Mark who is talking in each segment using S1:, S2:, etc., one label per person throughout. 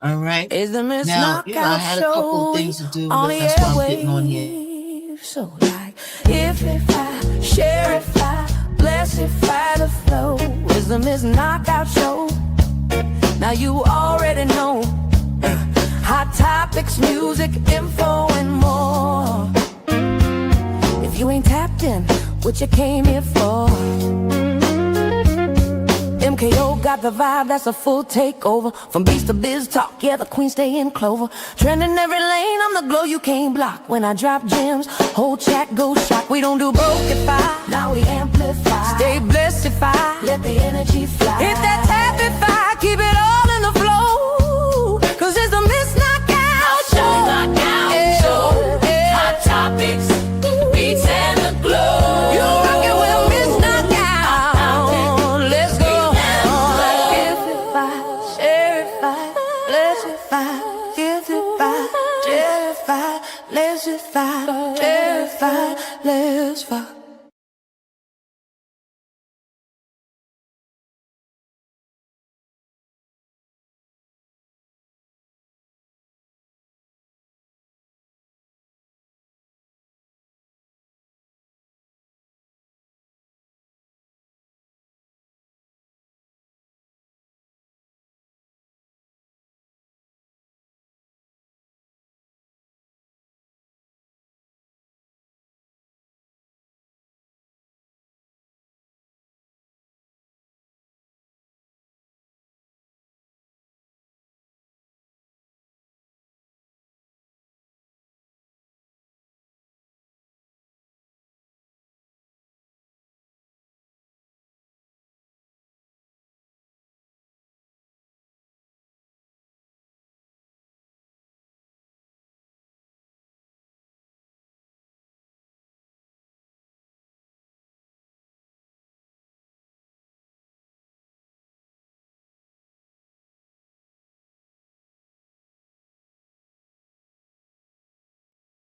S1: All right.
S2: Is the Miss
S1: Now, I
S2: Knockout
S1: had a couple of
S2: Show
S1: things to do.
S2: on the
S1: That's why I'm getting on here.
S2: airwaves? So like, if I share, if I bless, if I the flow, is the Miss Knockout Show. Now you already know hot topics, music, info, and more. If you ain't tapped in, what you came here for? MKO got the vibe, that's a full takeover. From beast to biz talk, yeah, the queen stay in clover. Trending every lane, I'm the glow you can't block. When I drop gems, whole chat goes shock. We don't do brokeify, now we amplify. Stay blessed if I let the energy fly. Hit that tapify, keep it all in the flow. Cause it's the Miss Knockout Show.
S3: Knockout Show. Hot topics, beats and the glow.
S2: You rock it with Miss Knockout. Let's go. Let's fuck.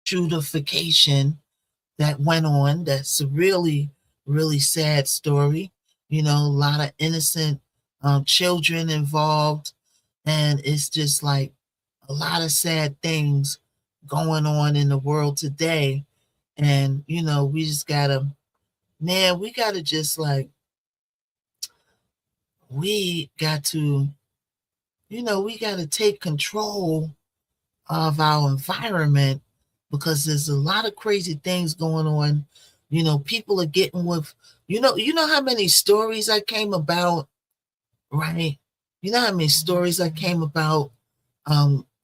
S1: Shootification that went on. That's a really, really sad story. A lot of innocent children involved. And it's just like a lot of sad things going on in the world today. And, we just gotta, man, we gotta just like, we got to, we gotta take control of our environment because there's a lot of crazy things going on. People are getting with, you know how many stories I came about, right? You know how many stories I came about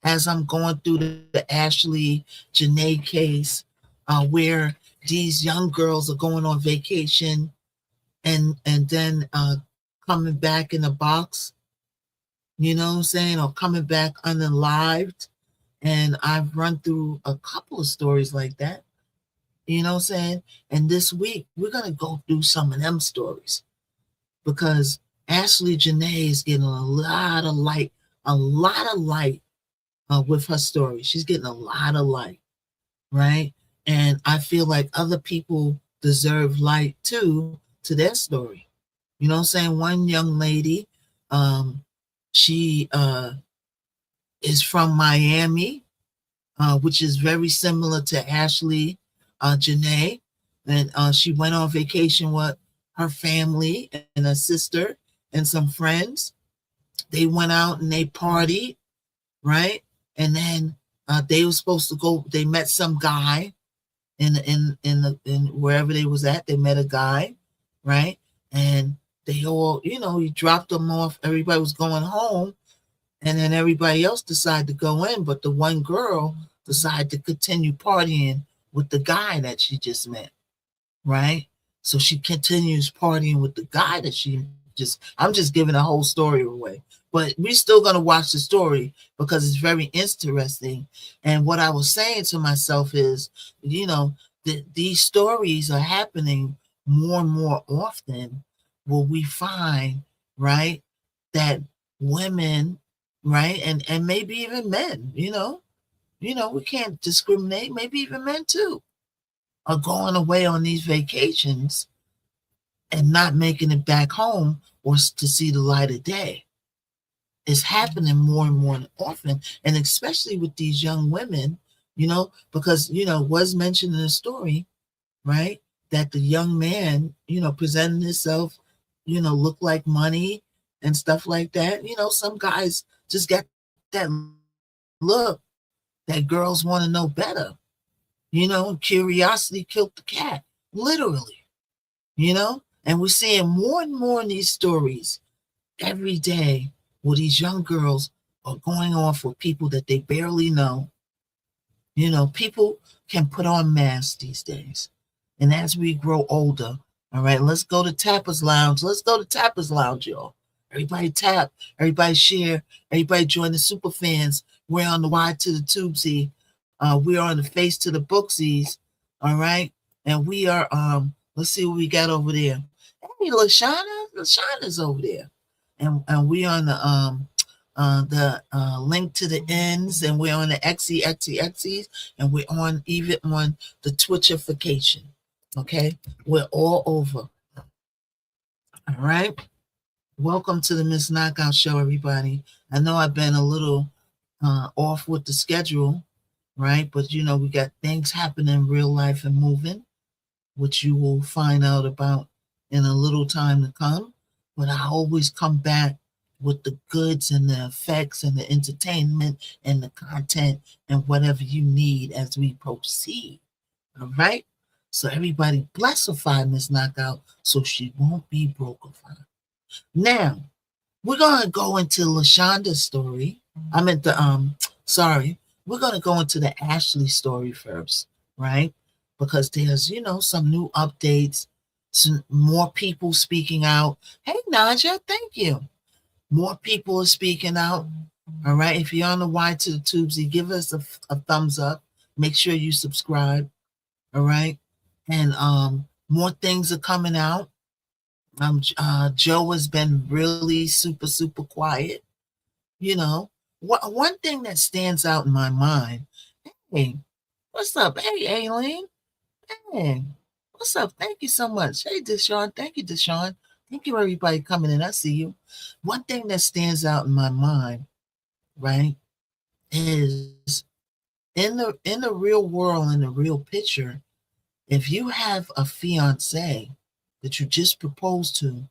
S1: as I'm going through the Ashley Janae case, where these young girls are going on vacation and then coming back in a box, you know what I'm saying, or coming back unalived. And I've run through a couple of stories like that, you know what I'm saying? And this week, we're going to go through some of them stories because Ashley Janae is getting a lot of light with her story. She's getting a lot of light, right? And I feel like other people deserve light too to their story. You know what I'm saying? One young lady, she is from Miami, which is very similar to Ashley Janae. And she went on vacation with her family and a sister and some friends. They went out and they partied, right? And then they were supposed to go. They met some guy in wherever they was at. They met a guy, right? And they all, he dropped them off. Everybody was going home, and then everybody else decided to go in, but the one girl decided to continue partying with the guy that she just met, right? So she continues partying with the guy that I'm just giving the whole story away. But we're still going to watch the story because it's very interesting. And what I was saying to myself is, these stories are happening more and more often where we find, right, that women, right, and maybe even men, we can't discriminate, maybe even men too, are going away on these vacations and not making it back home or to see the light of day. is happening more and more often, and especially with these young women, because was mentioned in the story, right? That the young man, presenting himself, looked like money and stuff like that. Some guys just got that look that girls want to know better. Curiosity killed the cat, literally, and we're seeing more and more in these stories every day where these young girls are going off with people that they barely know. People can put on masks these days. And as we grow older, all right, let's go to Tapper's Lounge. Let's go to Tapper's Lounge, y'all. Everybody tap, everybody share, everybody join the super fans. We're on the Y to the Tubesy. We're on the Face to the Booksies. All right. And we are let's see what we got over there. Hey, Lashana's over there. And we on the link to the ends, and we're on the XEXEXEs, and we're on even on the Twitchification. Okay, we're all over. All right. Welcome to the Miss Knockout Show, everybody. I know I've been a little off with the schedule, right? But we got things happening in real life and moving, which you will find out about in a little time to come. But I always come back with the goods and the effects and the entertainment and the content and whatever you need as we proceed. All right? So everybody blessify Miss Knockout so she won't be brokified. Now, we're going to go into LaShonda's story. I meant we're going to go into the Ashley story first, right? Because there's, some new updates, some more people speaking out. Hey, Naja, thank you. More people are speaking out. All right. If you're on the Y to the Tubesy, give us a thumbs up. Make sure you subscribe. All right. And more things are coming out. Joe has been really super, super quiet. One thing that stands out in my mind. Hey, what's up? Hey, Aileen. Hey, what's up? Thank you so much. Hey, Deshaun. Thank you, Deshaun. Thank you, everybody coming in. I see you. One thing that stands out in my mind, right, is in the real world, in the real picture, if you have a fiance that you just proposed to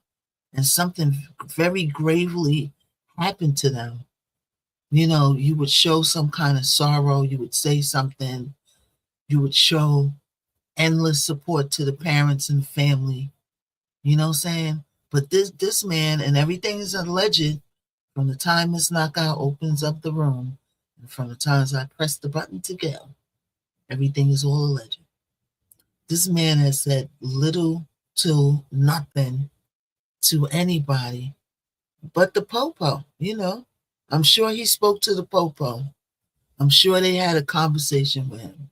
S1: and something very gravely happened to them, you would show some kind of sorrow, you would say something, you would show endless support to the parents and family. You know what I'm saying? But this man, and everything is alleged from the time Miss Knockout opens up the room and from the times I press the button to go, everything is all alleged. This man has said little to nothing to anybody but the Popo, I'm sure he spoke to the Popo. I'm sure they had a conversation with him.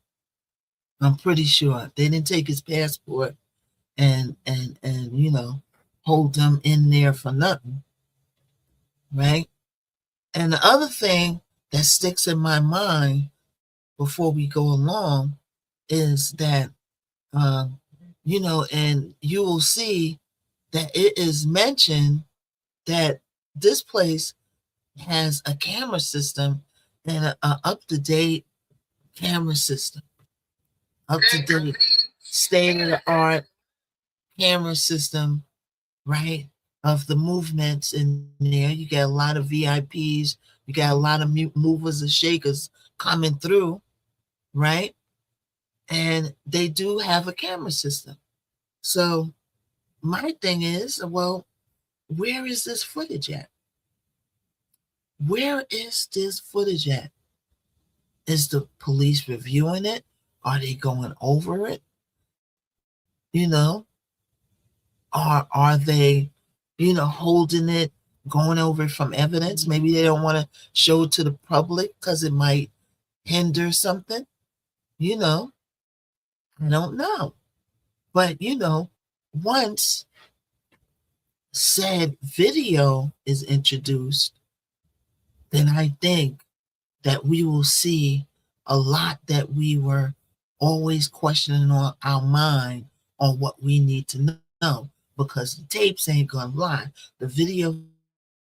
S1: I'm pretty sure they didn't take his passport and hold them in there for nothing, right? And the other thing that sticks in my mind before we go along is that and you will see that it is mentioned that this place has a camera system and a up-to-date camera system, up-to-date state-of-the-art camera system, right, of the movements in there. You got a lot of VIPs, you got a lot of movers and shakers coming through, right? And they do have a camera system. So my thing is, well, where is this footage at? Where is this footage at? Is the police reviewing it? Are they going over it? Are they, holding it, going over it from evidence? Maybe they don't want to show it to the public because it might hinder something. I don't know. But, once said video is introduced, then I think that we will see a lot that we were always questioning on our mind on what we need to know, because the tapes ain't gonna lie. The video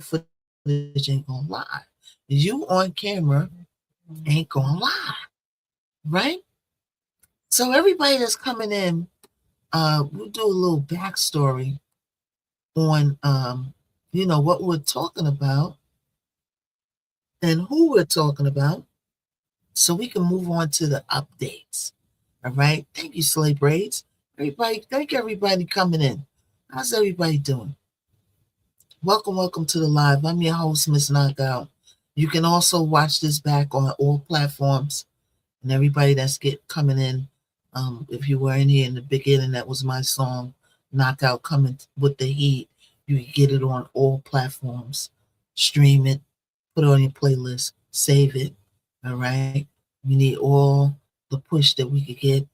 S1: footage footage ain't gonna lie. You on camera ain't gonna lie, right? So everybody that's coming in, we'll do a little backstory on what we're talking about and who we're talking about, so we can move on to the updates. All right. Thank you, Slay Braids. Everybody, thank everybody coming in. How's everybody doing? Welcome to the live. I'm your host, Miss Knockout. You can also watch this back on all platforms. And everybody that's coming in, if you were in here in the beginning, that was my song, Knockout Coming with the Heat. You can get it on all platforms. Stream it, put it on your playlist, save it. All right. We need all the push that we could get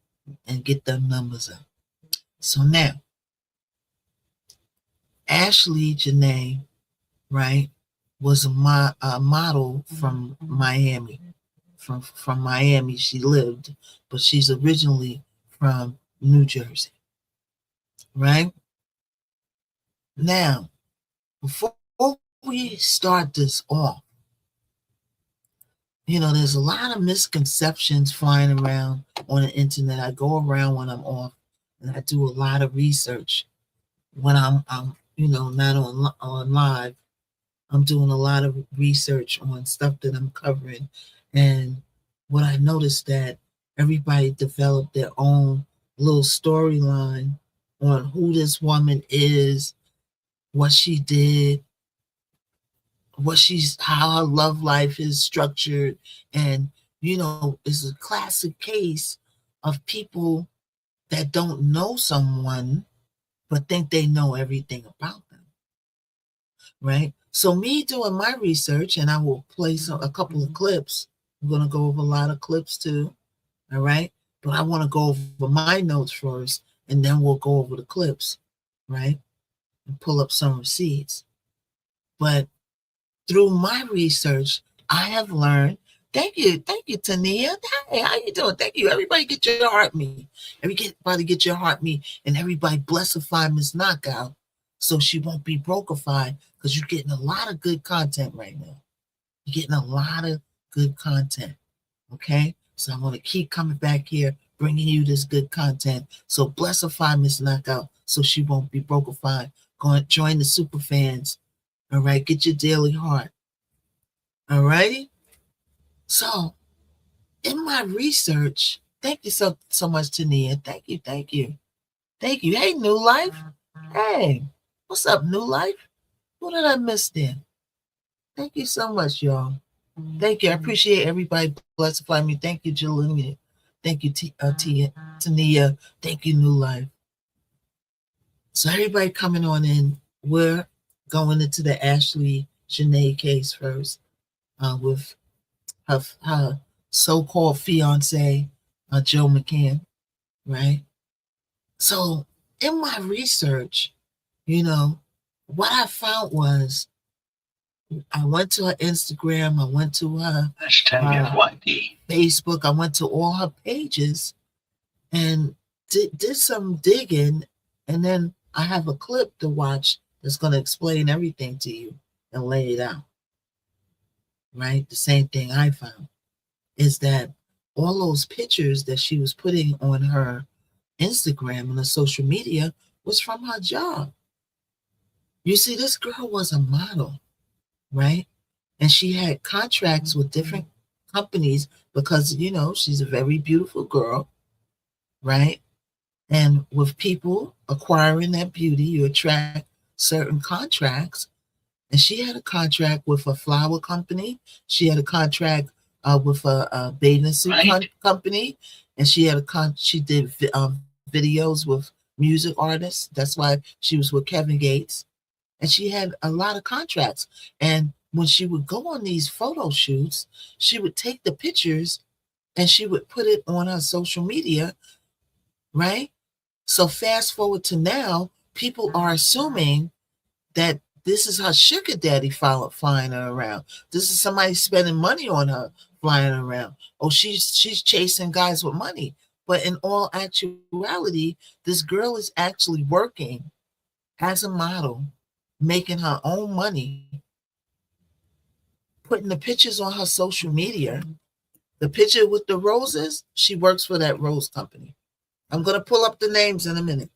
S1: and get them numbers up. So now, Ashley Janae, right, was a model from Miami. From Miami she lived, but she's originally from New Jersey, right? Now, before we start this off, there's a lot of misconceptions flying around on the internet. I go around when I'm off, and I do a lot of research when I'm not on live. I'm doing a lot of research on stuff that I'm covering, and what I noticed that everybody developed their own little storyline on who this woman is, what she did, how her love life is structured, and it's a classic case of people that don't know someone but think they know everything about them, right? So me doing my research, and I will play a couple of clips. I'm going to go over a lot of clips too, all right? But I want to go over my notes first, and then we'll go over the clips, right? And pull up some receipts. But through my research, I have learned. Thank you, Tania. Hey, how you doing? Thank you. Everybody get your heart me. Everybody get your heart me, and everybody blessify Miss Knockout so she won't be brokified, because you're getting a lot of good content right now. You're getting a lot of good content, okay? So I'm going to keep coming back here, bringing you this good content. So blessify Miss Knockout so she won't be brokified. Go and join the super fans. All right, get your daily heart. All righty. So, in my research, thank you so much, Tania. Thank you. Hey, New Life. Hey, what's up, New Life? What did I miss there? Thank you so much, y'all. Thank you. I appreciate everybody blessify me. Thank you, Jalina. Thank you, Tania. Thank you, New Life. So everybody coming on in, we're going into the Ashley Janae case first, with her so-called fiance, Joe McCann, right? So in my research, what I found was, I went to her Instagram, I went to her Facebook, I went to all her pages and did some digging, and then I have a clip to watch that's going to explain everything to you and lay it out. Right? The same thing I found is that all those pictures that she was putting on her Instagram and her social media was from her job. You see, this girl was a model, right? And she had contracts with different companies because, she's a very beautiful girl, right? And with people acquiring that beauty, you attract certain contracts. And she had a contract with a flower company. She had a contract with a bathing suit company, and she had she did videos with music artists. That's why she was with Kevin Gates, and she had a lot of contracts. And when she would go on these photo shoots, she would take the pictures and she would put it on her social media, right? So fast forward to now, people are assuming that this is her sugar daddy flying her around. This is somebody spending money on her flying her around. Oh, she's chasing guys with money. But in all actuality, this girl is actually working as a model, making her own money, putting the pictures on her social media. The picture with the roses, she works for that rose company. I'm going to pull up the names in a minute.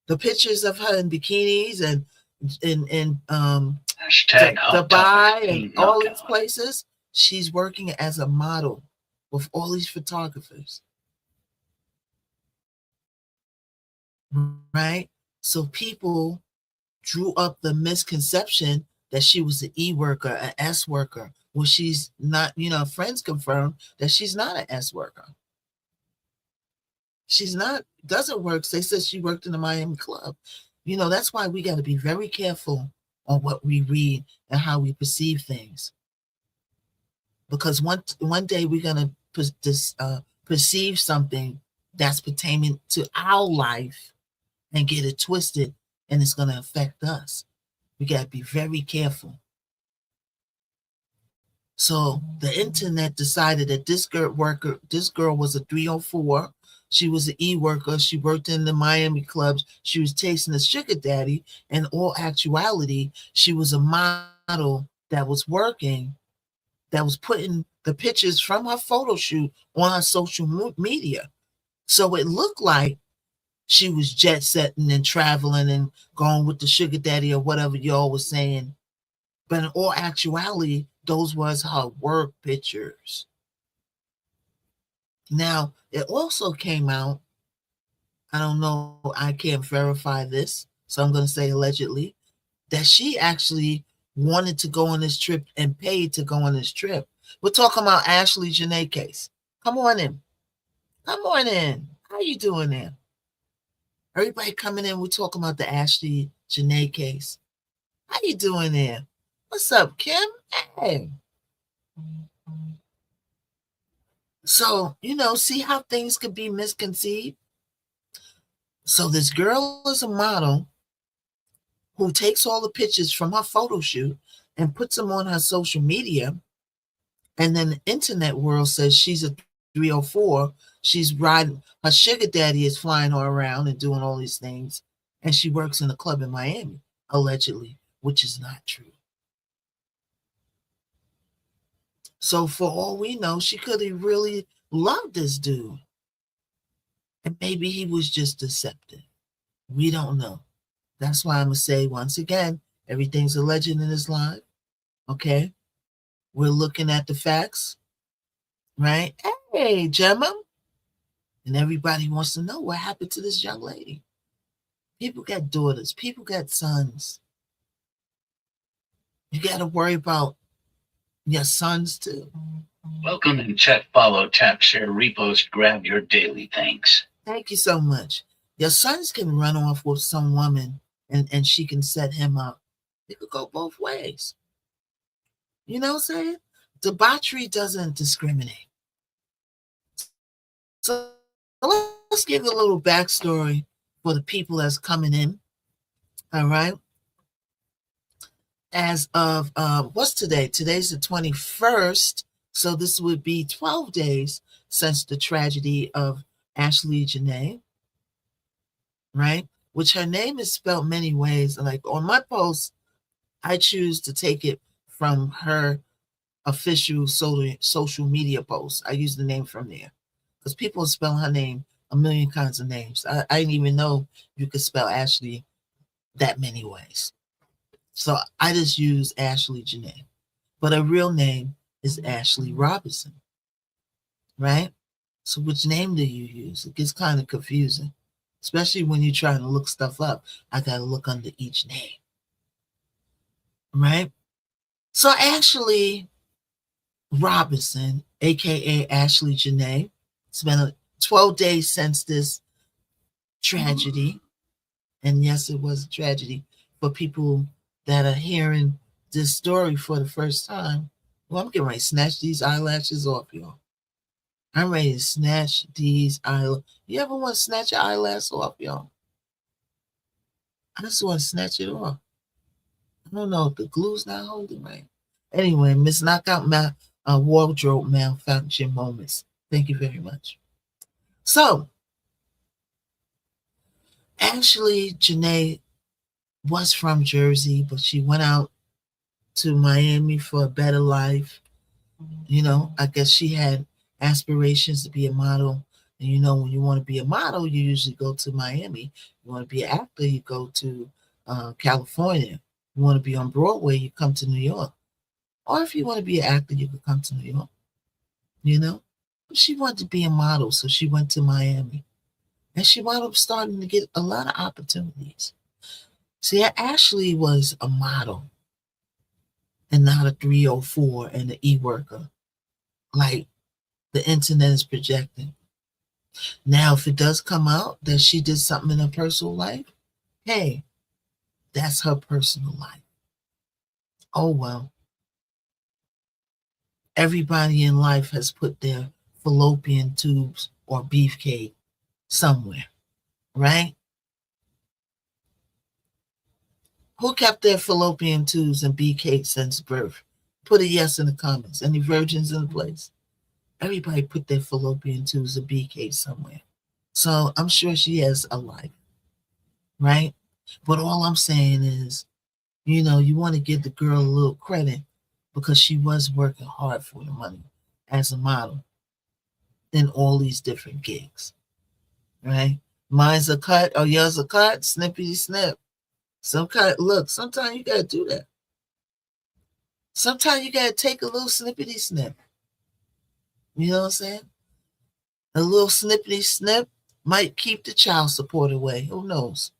S1: The pictures of her in bikinis and
S4: Hashtag hot topics
S1: Dubai and all these places. She's working as a model with all these photographers. Right? So people drew up the misconception that she was an E worker, an S worker. Well, she's not, friends confirmed that she's not an S worker. She's not, doesn't work. They said she worked in the Miami club. That's why we got to be very careful on what we read and how we perceive things. Because one day we're going to perceive something that's pertaining to our life and get it twisted, and it's going to affect us. We got to be very careful. So the internet decided that this girl was a 304. She was an E worker. She worked in the Miami clubs. She was chasing a sugar daddy. In all actuality, she was a model that was working, that was putting the pictures from her photo shoot on her social media. So it looked like she was jet setting and traveling and going with the sugar daddy or whatever y'all was saying. But in all actuality, those was her work pictures. Now, it also came out, I don't know, I can't verify this, so I'm going to say allegedly, that she actually wanted to go on this trip and paid to go on this trip. We're talking about Ashley Janae case. Come on in. Come on in. How you doing there? Everybody coming in, we're talking about the Ashley Janae case. How you doing there? What's up, Kim? Hey. So, see how things could be misconceived? So this girl is a model who takes all the pictures from her photo shoot and puts them on her social media. And then the internet world says she's a 304. She's riding, her sugar daddy is flying her around and doing all these things. And she works in a club in Miami, allegedly, which is not true. So for all we know, she could have really loved this dude. And maybe he was just deceptive. We don't know. That's why I'm going to say once again, everything's a legend in this life. Okay? We're looking at the facts. Right? Hey, Gemma. And everybody wants to know what happened to this young lady. People got daughters. People got sons. You got to worry about your sons too.
S4: Welcome and check, follow, tap, share, repost, grab your daily thanks.
S1: Thank you so much. Your sons can run off with some woman and she can set him up. It could go both ways. You know what I'm saying? Debauchery doesn't discriminate. So let's give a little backstory for the people that's coming in. All right. As of what's today? Today's the 21st. So this would be 12 days since the tragedy of Ashley Janae, right? Which her name is spelled many ways. Like on my post, I choose to take it from her official social media post. I use the name from there because people spell her name a million kinds of names. I didn't even know you could spell Ashley that many ways. So I just use Ashley Janae. But her real name is Ashley Robinson, right? So which name do you use? It gets kind of confusing, especially when you're trying to look stuff up. I got to look under each name, right? So Ashley Robinson, a.k.a. Ashley Janae, it's been 12 days since this tragedy. And yes, it was a tragedy for people that are hearing this story for the first time. Well, I'm getting ready to snatch these eyelashes off, y'all. I'm ready to snatch these eyelashes. You ever want to snatch your eyelash off, y'all? I just want to snatch it off. I don't know if the glue's not holding right. Anyway, Miss Knockout Wardrobe Malfunction Moments. Thank you very much. So, Ashley Janae was from Jersey, but she went out to Miami for a better life. You know, I guess she had aspirations to be a model. And you know, when you want to be a model, you usually go to Miami. You want to be an actor, you go to California. You want to be on Broadway, you come to New York. Or if you want to be an actor, you could come to New York. You know, but she wanted to be a model, so she went to Miami, and she wound up starting to get a lot of opportunities. See, Ashley was a model and not a 304 and an e-worker like the internet is projecting. Now, if it does come out that she did something in her personal life, hey, that's her personal life. Oh, well. Everybody in life has put their fallopian tubes or beefcake somewhere, right? Who kept their fallopian tubes and beefcake since birth? Put a yes in the comments. Any virgins in the place? Everybody put their fallopian tubes and beefcake somewhere. So I'm sure she has a life, right? But all I'm saying is, you know, you want to give the girl a little credit because she was working hard for the money as a model in all these different gigs, right? Mine's a cut or yours a cut, snippity snip. Some kind, look, sometimes you gotta do that. Sometimes you gotta take a little snippity snip. You know what I'm saying? A little snippity snip might keep the child support away. Who knows?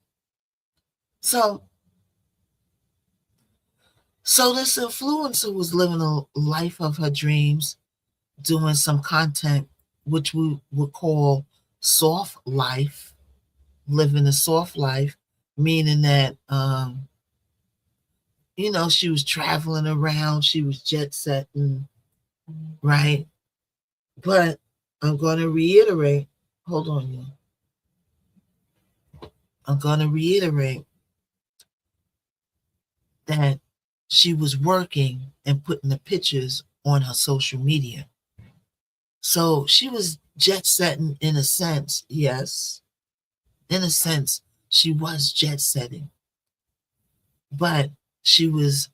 S1: So this influencer was living a life of her dreams, doing some content which we would call soft life, living a soft life, meaning that you know, she was traveling around, she was jet setting, right? But I'm going to reiterate, hold on, y'all. I'm going to reiterate that she was working and putting the pictures on her social media. So she was jet setting in a sense, yes. In a sense, she was jet setting. But she was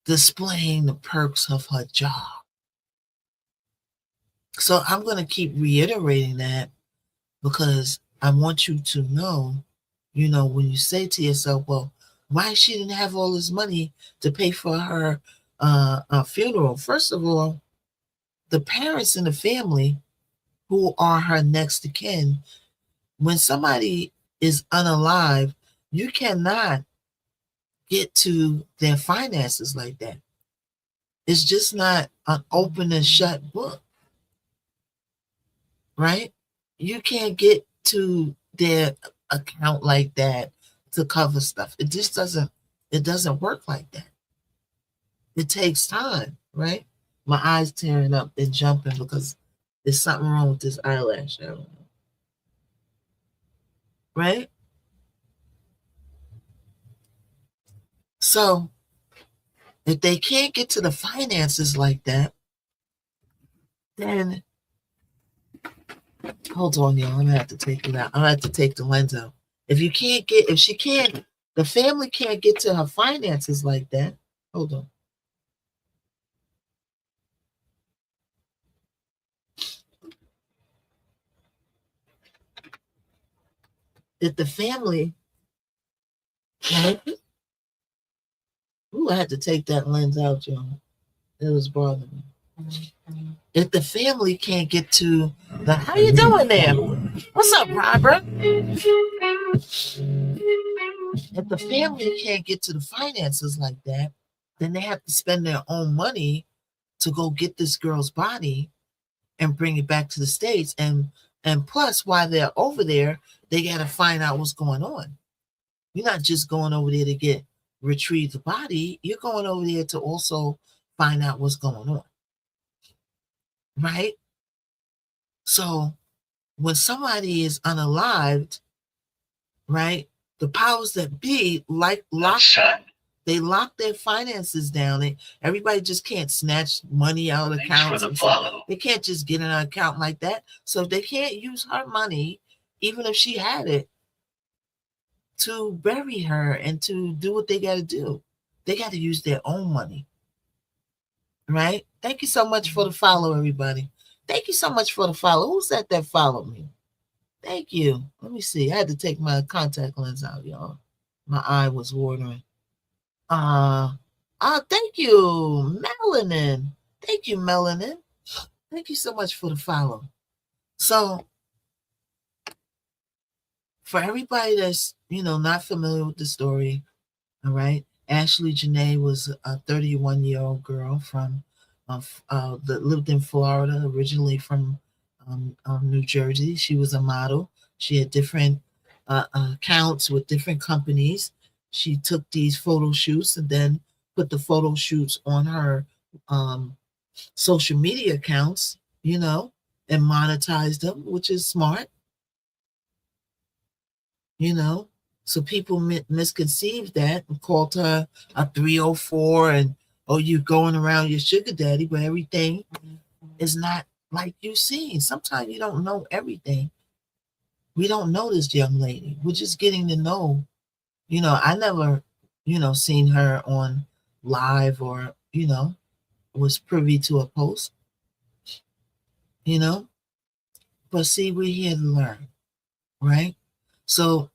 S1: displaying the perks of her job. So I'm going to keep reiterating that because I want you to know, you know, when you say to yourself, well, why she didn't have all this money to pay for her funeral? First of all, the parents in the family who are her next of kin, when somebody is unalive, you cannot get to their finances like that. It's just not an open and shut book, right? You can't get to their account like that to cover stuff. It just doesn't work like that. It takes time, right? My eyes tearing up and jumping because there's something wrong with this eyelash. I don't know. Right? So if they can't get to the finances like that, then hold on, y'all. I'm gonna have to take it out. I'm gonna have to take the lens out. If she can't, the family can't get to her finances like that. Hold on. If the family can't, ooh, I had to take that lens out, y'all. It was bothering me. If the family can't get to the, how you doing there? What's up, Robert? If the family can't get to the finances like that, then they have to spend their own money to go get this girl's body and bring it back to the States. And plus, while they're over there, they got to find out what's going on. You're not just going over there to retrieve the body. You're going over there to also find out what's going on. Right? So when somebody is unalived, right, the powers that be they lock their finances down. Everybody just can't snatch money out of accounts. They can't just get in an account like that. So if they can't use her money, even if she had it, to bury her and to do what they got to do, They got to use their own money, right? Thank you so much for the follow, everybody. Thank you so much for the follow. Who's that followed me? Thank you. Let me see. I had to take my contact lens out, y'all. My eye was watering. Thank you, Melanin. Thank you, Melanin. Thank you so much for the follow. So, for everybody that's, not familiar with the story, all right, Ashley Janae was a 31-year-old girl that lived in Florida, originally from New Jersey. She was a model. She had different accounts with different companies. She took these photo shoots and then put the photo shoots on her social media accounts, and monetized them, which is smart, So people misconceived that and called her a 304 and, oh, you're going around your sugar daddy, but everything is not like you see. Sometimes you don't know everything. We don't know this young lady. We're just getting to know. I never, seen her on live or, was privy to a post, But see, we're here to learn, right? So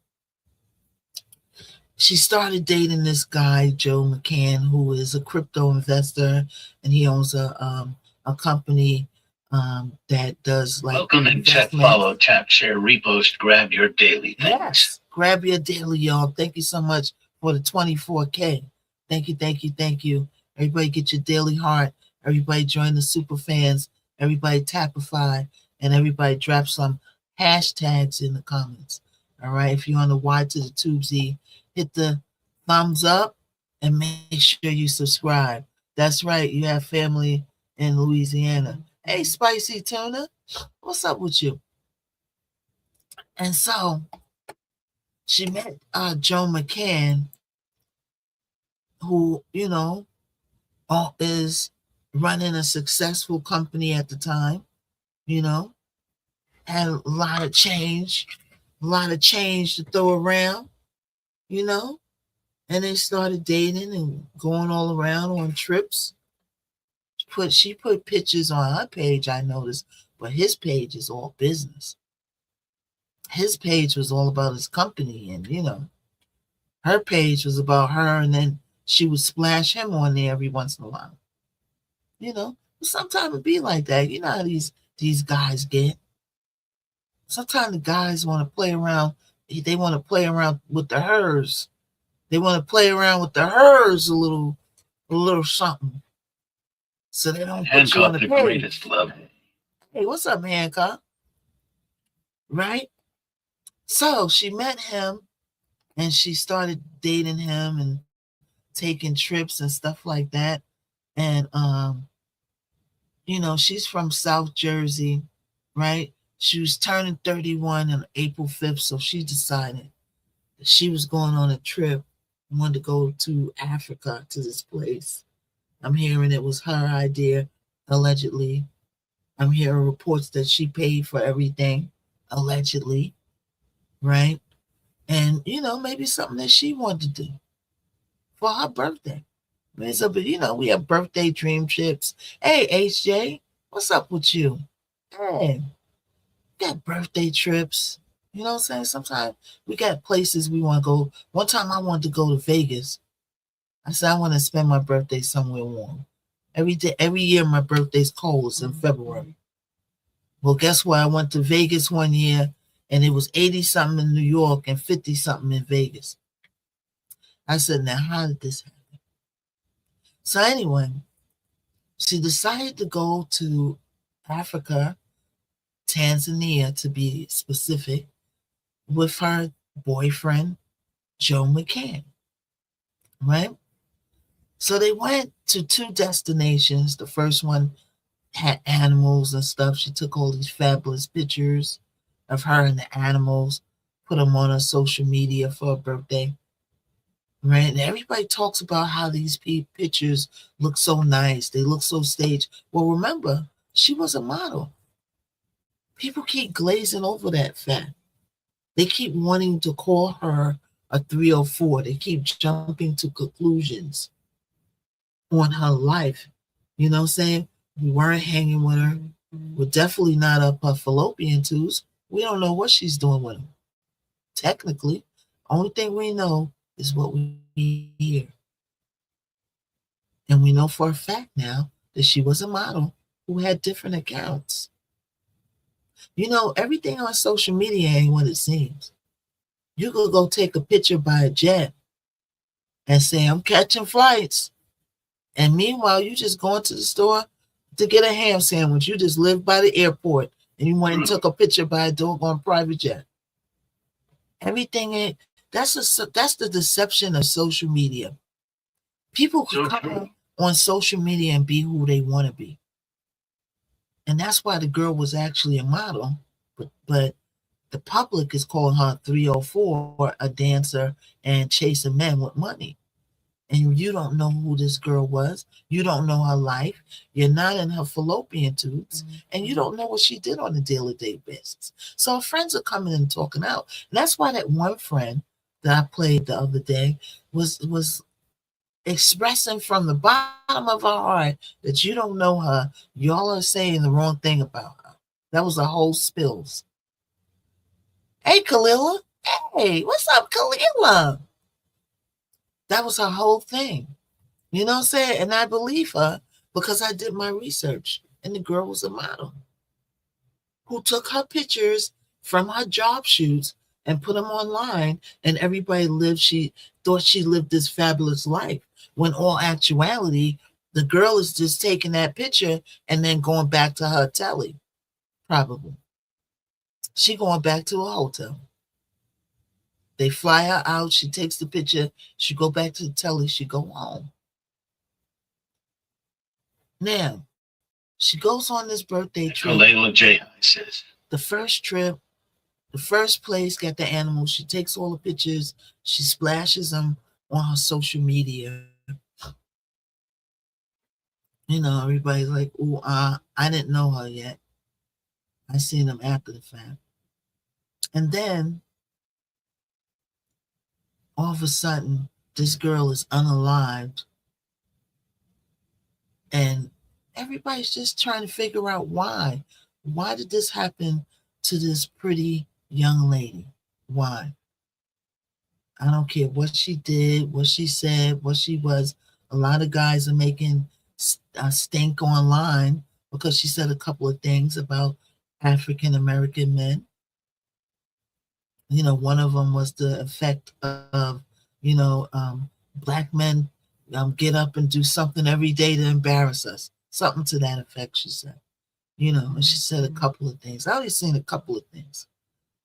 S1: she started dating this guy, Joe McCann, who is a crypto investor, and he owns a company that does like
S4: welcome and check, follow, tap, share, repost, grab your daily. Thanks.
S1: Yes, grab your daily, y'all. Thank you so much for the 24K. Thank you, thank you, thank you. Everybody get your daily heart. Everybody join the super fans. Everybody tapify, and everybody drop some hashtags in the comments. All right, if you're on the Y to the Tube Z, hit the thumbs up and make sure you subscribe. That's right, you have family in Louisiana. Hey, Spicy Tuna, what's up with you? And so she met Joe McCann, who, is running a successful company at the time, had a lot of change to throw around, and they started dating and going all around on trips. She put pictures on her page, I noticed, but his page is all business. His page was all about his company, and her page was about her, and then she would splash him on there every once in a while. Sometimes it be like that. You know how these guys get. Sometimes the guys want to play around. They want to play around with the hers. They want to play around with the hers a little something. So they don't put you on the
S4: greatest love.
S1: Hey, what's up, Hancock? Right? So she met him and she started dating him and taking trips and stuff like that. And she's from South Jersey, right? She was turning 31 on April 5th, so she decided that she was going on a trip, wanted to go to Africa, to this place. I'm hearing it was her idea, allegedly. I'm hearing reports that she paid for everything, allegedly, right? And, maybe something that she wanted to do for her birthday. So, but we have birthday dream trips. Hey, HJ, what's up with you? Hey, we got birthday trips. You know what I'm saying? Sometimes we got places we want to go. One time I wanted to go to Vegas. I said I want to spend my birthday somewhere warm. Every year my birthday's cold. It's in February. Well, guess what? I went to Vegas one year, and it was 80-something in New York and 50-something in Vegas. I said, now, how did this happen? So anyway, she decided to go to Africa, Tanzania to be specific, with her boyfriend, Joe McCann, right? So they went to 2 destinations. The first one had animals and stuff. She took all these fabulous pictures of her and the animals, put them on her social media for her birthday. Right? And everybody talks about how these pictures look so nice. They look so staged. Well, remember, she was a model. People keep glazing over that fact. They keep wanting to call her a 304. They keep jumping to conclusions. on her life. You know what I'm saying? We weren't hanging with her. We're definitely not up her fallopian tubes. We don't know what she's doing with them. Technically, only thing we know is what we hear. And we know for a fact now that she was a model who had different accounts. You know, everything on social media ain't what it seems. You could go take a picture by a jet and say, I'm catching flights. And meanwhile, you just going to the store to get a ham sandwich. You just live by the airport and you went and took a picture by a doggone private jet. Everything that's the deception of social media. People can come on social media and be who they want to be. And that's why the girl was actually a model, but the public is calling her 304, a dancer and chasing men with money. And you don't know who this girl was. You don't know her life. You're not in her fallopian tubes. And you don't know what she did on a daily basis. So her friends are coming and talking out. And that's why that one friend that I played the other day was expressing from the bottom of her heart that you don't know her. Y'all are saying the wrong thing about her. That was a whole spills. Hey, Kalila. Hey, what's up, Kalila? That was her whole thing. You know what I'm saying? And I believe her because I did my research. And the girl was a model who took her pictures from her job shoots and put them online. And everybody thought she lived this fabulous life. When all actuality, the girl is just taking that picture and then going back to her telly. Probably. She going back to a hotel. They fly her out. She takes the picture. She go back to the telly. She go home. Now, she goes on this birthday trip.
S4: Layla J. says.
S1: The first trip, the first place, got the animals. She takes all the pictures. She splashes them on her social media. You know, everybody's like, ooh, I didn't know her yet. I seen them after the fact. And then, all of a sudden, this girl is unalived. And everybody's just trying to figure out why. Why did this happen to this pretty young lady? Why? I don't care what she did, what she said, what she was. A lot of guys are making stink online because she said a couple of things about African American men. You know, one of them was the effect of, black men get up and do something every day to embarrass us. Something to that effect, she said. And she said a couple of things. I only seen a couple of things.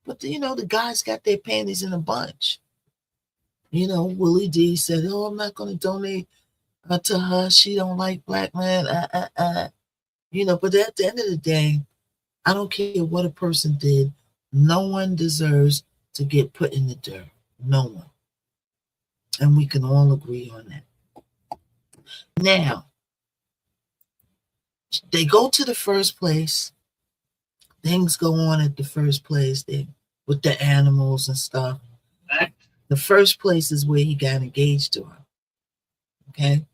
S1: But, the guys got their panties in a bunch. Willie D said, oh, I'm not going to donate to her. She don't like black men. But at the end of the day, I don't care what a person did. No one deserves to get put in the dirt. No one. And we can all agree on that. Now, they go to the first place. Things go on at the first place with the animals and stuff. The first place is where he got engaged to her. Okay?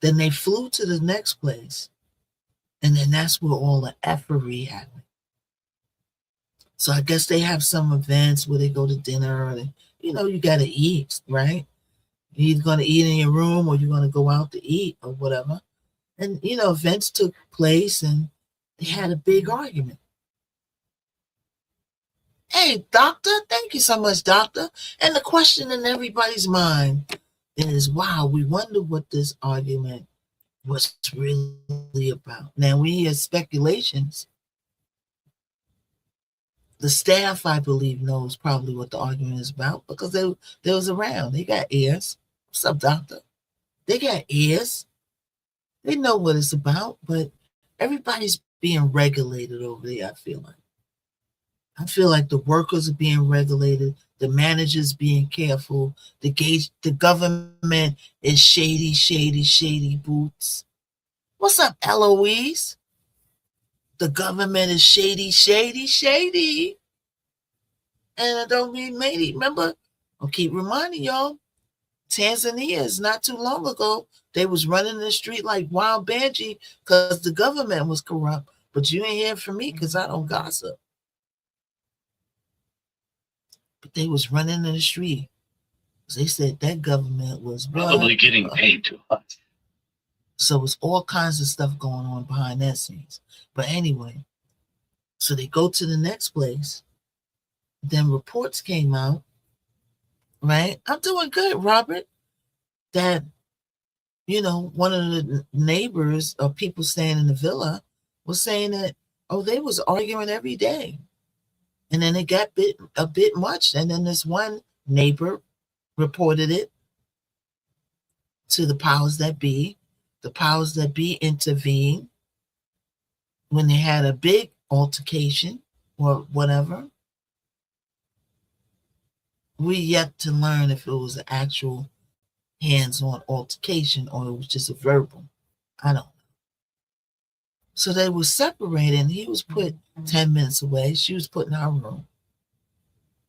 S1: Then they flew to the next place. And then that's where all the effery happened. So I guess they have some events where they go to dinner. And, you got to eat, right? You're either going to eat in your room or you're going to go out to eat or whatever. And, events took place and they had a big argument. Hey, doctor, thank you so much, doctor. And the question in everybody's mind is, wow, we wonder what this argument was really about. Now, we hear speculations. The staff, I believe, knows probably what the argument is about because they was around. They got ears. What's up, doctor? They got ears. They know what it's about, but everybody's being regulated over there, I feel like the workers are being regulated, the managers being careful, the government is shady boots. What's up, Eloise? The government is shady. And I don't mean matey. Remember, I'll keep reminding y'all, Tanzania is not too long ago. They was running the street like wild banshee because the government was corrupt. But you ain't hear from me because I don't gossip. But they was running in the street. They said that government was
S4: Probably getting paid too much.
S1: So it's all kinds of stuff going on behind that scenes. But anyway, so they go to the next place. Then reports came out, right? I'm doing good, Robert. That, one of the neighbors or people staying in the villa was saying that, they was arguing every day. And then it got a bit much. And then this one neighbor reported it to the powers that be. The powers that be intervened when they had a big altercation or whatever. We yet to learn if it was an actual hands-on altercation or it was just a verbal. I don't know. So they were separated and he was put 10 minutes away. She was put in her room.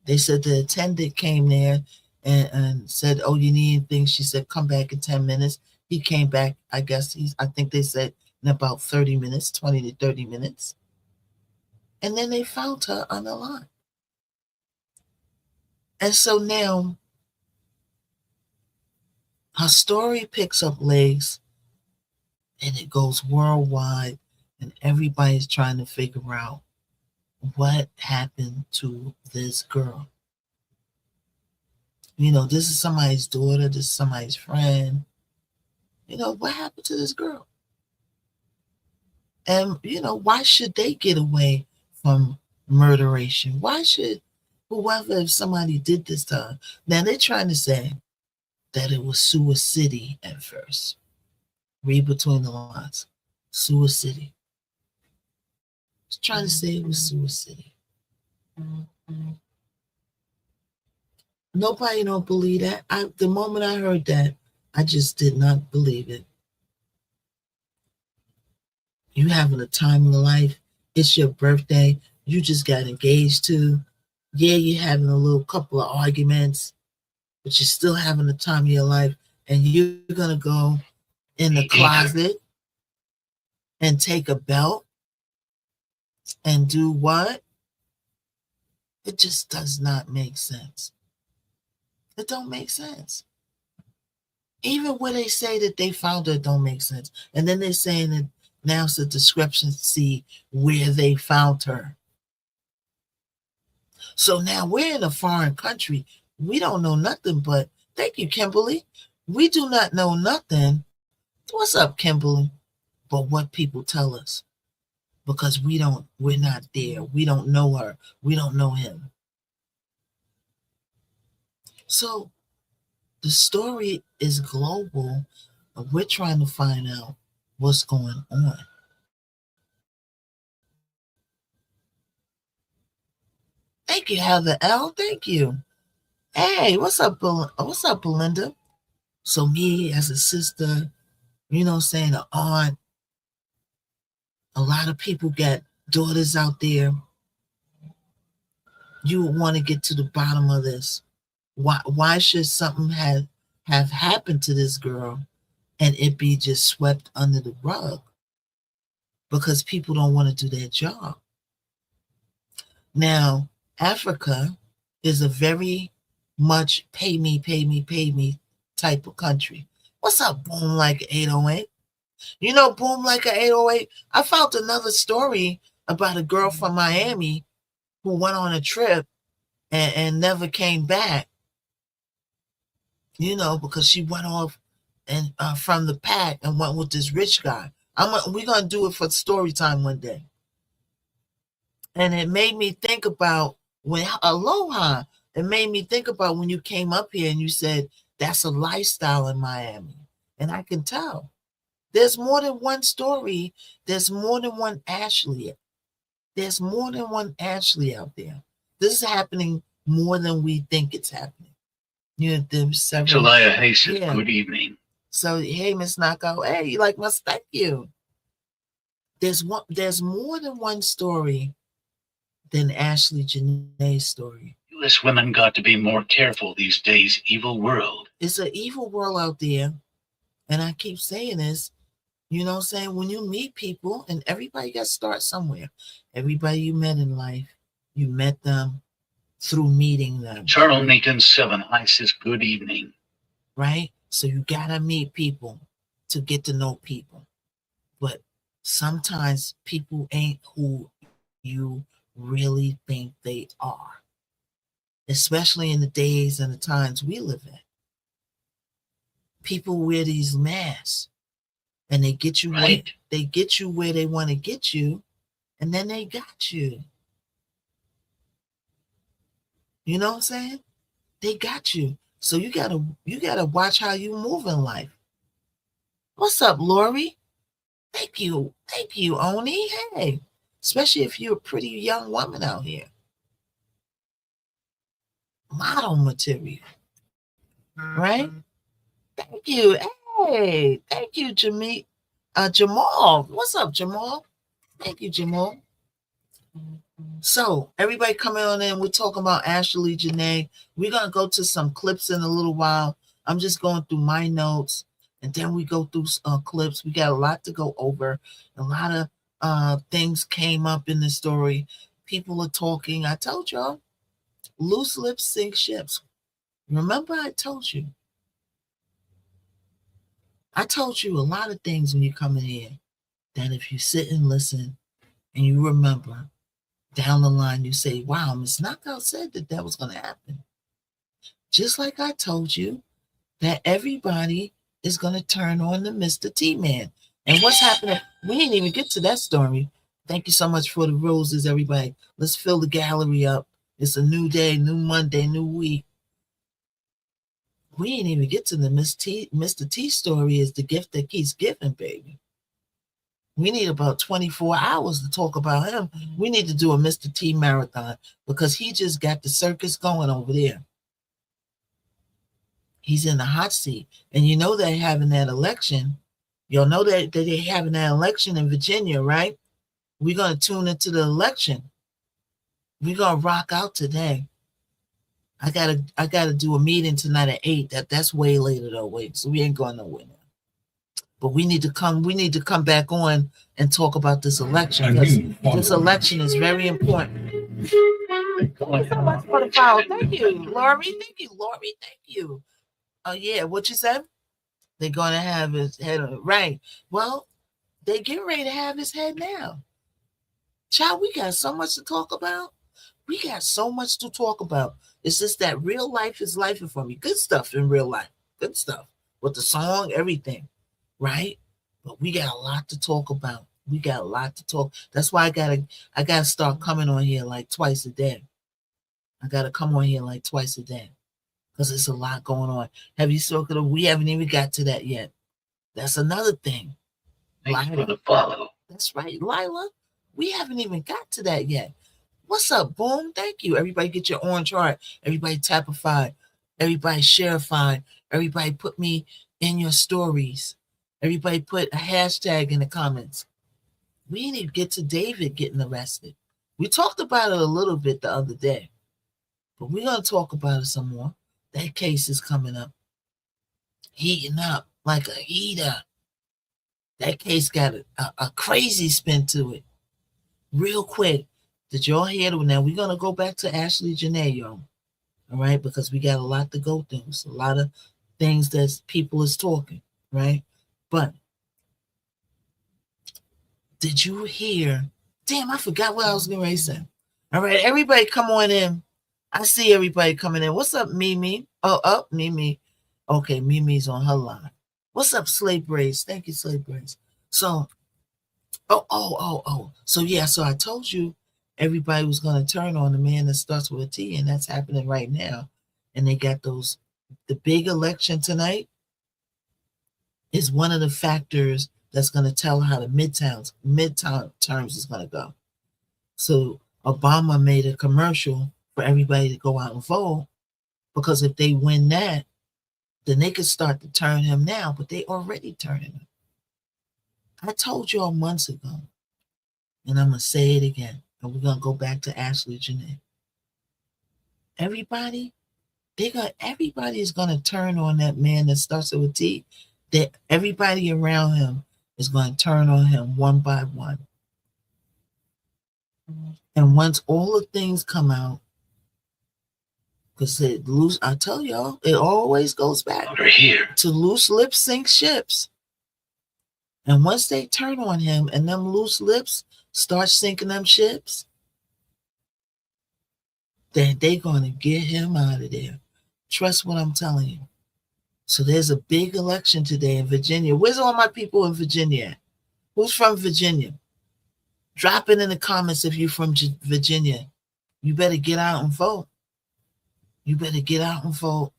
S1: They said the attendant came there and said, "Oh, you need anything?" She said, "Come back in 10 minutes." He came back, I think they said in about 30 minutes, 20 to 30 minutes. And then they found her on the line. And so now her story picks up legs and it goes worldwide and everybody's trying to figure out what happened to this girl. This is somebody's daughter, this is somebody's friend. What happened to this girl? And, why should they get away from murderation? Why should whoever, if somebody did this to her, now they're trying to say that it was suicide at first. Read between the lines. Suicide. It's trying to say it was suicide. Nobody don't believe that. The moment I heard that, I just did not believe it. You having a time in life. It's your birthday. You just got engaged to. Yeah, you're having a little couple of arguments, but you're still having the time of your life. And you're going to go in the closet and take a belt and do what? It just does not make sense. It don't make sense. Even when they say that they found her, it don't make sense. And then they're saying that now it's a discrepancy where they found her. So now we're in a foreign country. We don't know nothing, but thank you, Kimberly. We do not know nothing. What's up, Kimberly? But what people tell us. Because we're not there. We don't know her. We don't know him. So the story is global, and we're trying to find out what's going on. Thank you, Heather L. Thank you. Hey, what's up, Belinda? So me as a sister, saying an aunt, a lot of people got daughters out there. You would want to get to the bottom of this. Why should something have happened to this girl and it be just swept under the rug? Because people don't want to do their job. Now, Africa is a very much pay me type of country. What's up, Boom Like 808? Boom Like 808? I found another story about a girl from Miami who went on a trip and never came back. Because she went off and from the pack and went with this rich guy. We're going to do it for story time one day. And it made me think about Aloha. It made me think about when you came up here and you said, that's a lifestyle in Miami. And I can tell. There's more than one story. There's more than one Ashley. There's more than one Ashley out there. This is happening more than we think it's happening. There's several.
S4: Jalaya Hay says, good evening.
S1: So, hey, Miss Knockout. Hey, you like my thank you. There's more than one story than Ashley Janae's story.
S4: U.S. women got to be more careful these days, evil world.
S1: It's an evil world out there. And I keep saying this, you know what I'm saying? When you meet people, and everybody got to start somewhere. Everybody you met in life, you met them through meeting them.
S4: Charles Nathan 7 High says, good evening.
S1: Right? So you got to meet people to get to know people. But sometimes people ain't who you really think they are, especially in the days and the times we live in. People wear these masks and they get you
S4: Right.
S1: they get you where they want to get you, and then they got you. You know what I'm saying? They got you. So you gotta watch how you move in life. What's up, Lori? Thank you, Oni. Hey, especially if you're a pretty young woman out here. Model material, right? Thank you. Hey, thank you, Jamal. What's up, Jamal? Thank you, Jamal. So everybody coming on in, we're talking about Ashley Janae. We're gonna go to some clips in a little while. I'm just going through my notes, and then we go through clips. We got a lot to go over. A lot of things came up in the story. People are talking. I told y'all, loose lips sink ships. Remember, I told you. I told you a lot of things when you come in here that if you sit and listen and you remember, down the line you say, wow, Miss Knockout said that was going to happen. Just like I told you that everybody is going to turn on the Mr. T-Man. And what's happening? We didn't even get to that story. Thank you so much for the roses, everybody. Let's fill the gallery up. It's a new day, new Monday, new week. We didn't even get to the Mr. T story is the gift that keeps giving, baby. We need about 24 hours to talk about him. We need to do a Mr. T marathon because he just got the circus going over there. He's in the hot seat. And you know they're having that election. You'll know that they're having that election in Virginia, right? We're going to tune into the election. We're going to rock out today. I gotta do a meeting tonight at 8. That's way later though. Wait, so we ain't going nowhere now. But we need to come back on and talk about this election because this election is very important. Thank you so much for the follow. Thank you, Lori. Thank you, Lori. Thank you. Oh yeah, what you said? They're gonna have his head on it. Right. Well, they get ready to have his head now. Child, we got so much to talk about. We got so much to talk about. It's just that real life is life for me. Good stuff in real life. Good stuff. With the song, everything. Right? But we got a lot to talk about. We got a lot to talk. That's why I gotta start coming on here like twice a day. I gotta come on here like twice a day. Because there's a lot going on. Have you spoken of? We haven't even got to that yet. That's another thing.
S4: Thanks for the follow.
S1: That's right, Lila. We haven't even got to that yet. What's up, Boom? Thank you. Everybody get your orange heart. Everybody tapify. Everybody shareify. Everybody put me in your stories. Everybody put a hashtag in the comments. We need to get to David getting arrested. We talked about it a little bit the other day, but we're going to talk about it some more. That case is coming up. Heating up like a heater. That case got a crazy spin to it. Real quick. Did y'all hear it? Now we're going to go back to Ashley Janae, y'all. All right? Because we got a lot to go through. It's a lot of things that people is talking, right? But did you hear? Damn, I forgot what I was going to say. All right, everybody come on in. I see everybody coming in. What's up, Mimi? Oh, Mimi. Okay, Mimi's on her line. What's up, Slave Braids? Thank you, Slave Braids. So, So yeah, so I told you everybody was going to turn on the man that starts with a T, and that's happening right now. And they got the big election tonight is one of the factors that's going to tell how the midterms is going to go. So Obama made a commercial for everybody to go out and vote, because if they win that, then they could start to turn him now, but they already turning him. I told y'all months ago, and I'm going to say it again, and we're going to go back to Ashley Janae. Everybody Everybody is gonna turn on that man that starts with T. That everybody around him is going to turn on him one by one. And once all the things come out, because I tell y'all, it always goes back
S4: Over here.
S1: to loose lips sink ships. And once they turn on him and them loose lips start sinking them ships, then they're going to get him out of there. Trust what I'm telling you. So there's a big election today in Virginia. Where's all my people in Virginia? Who's from Virginia? Drop it in the comments if you're from Virginia. You better get out and vote. You better get out and vote.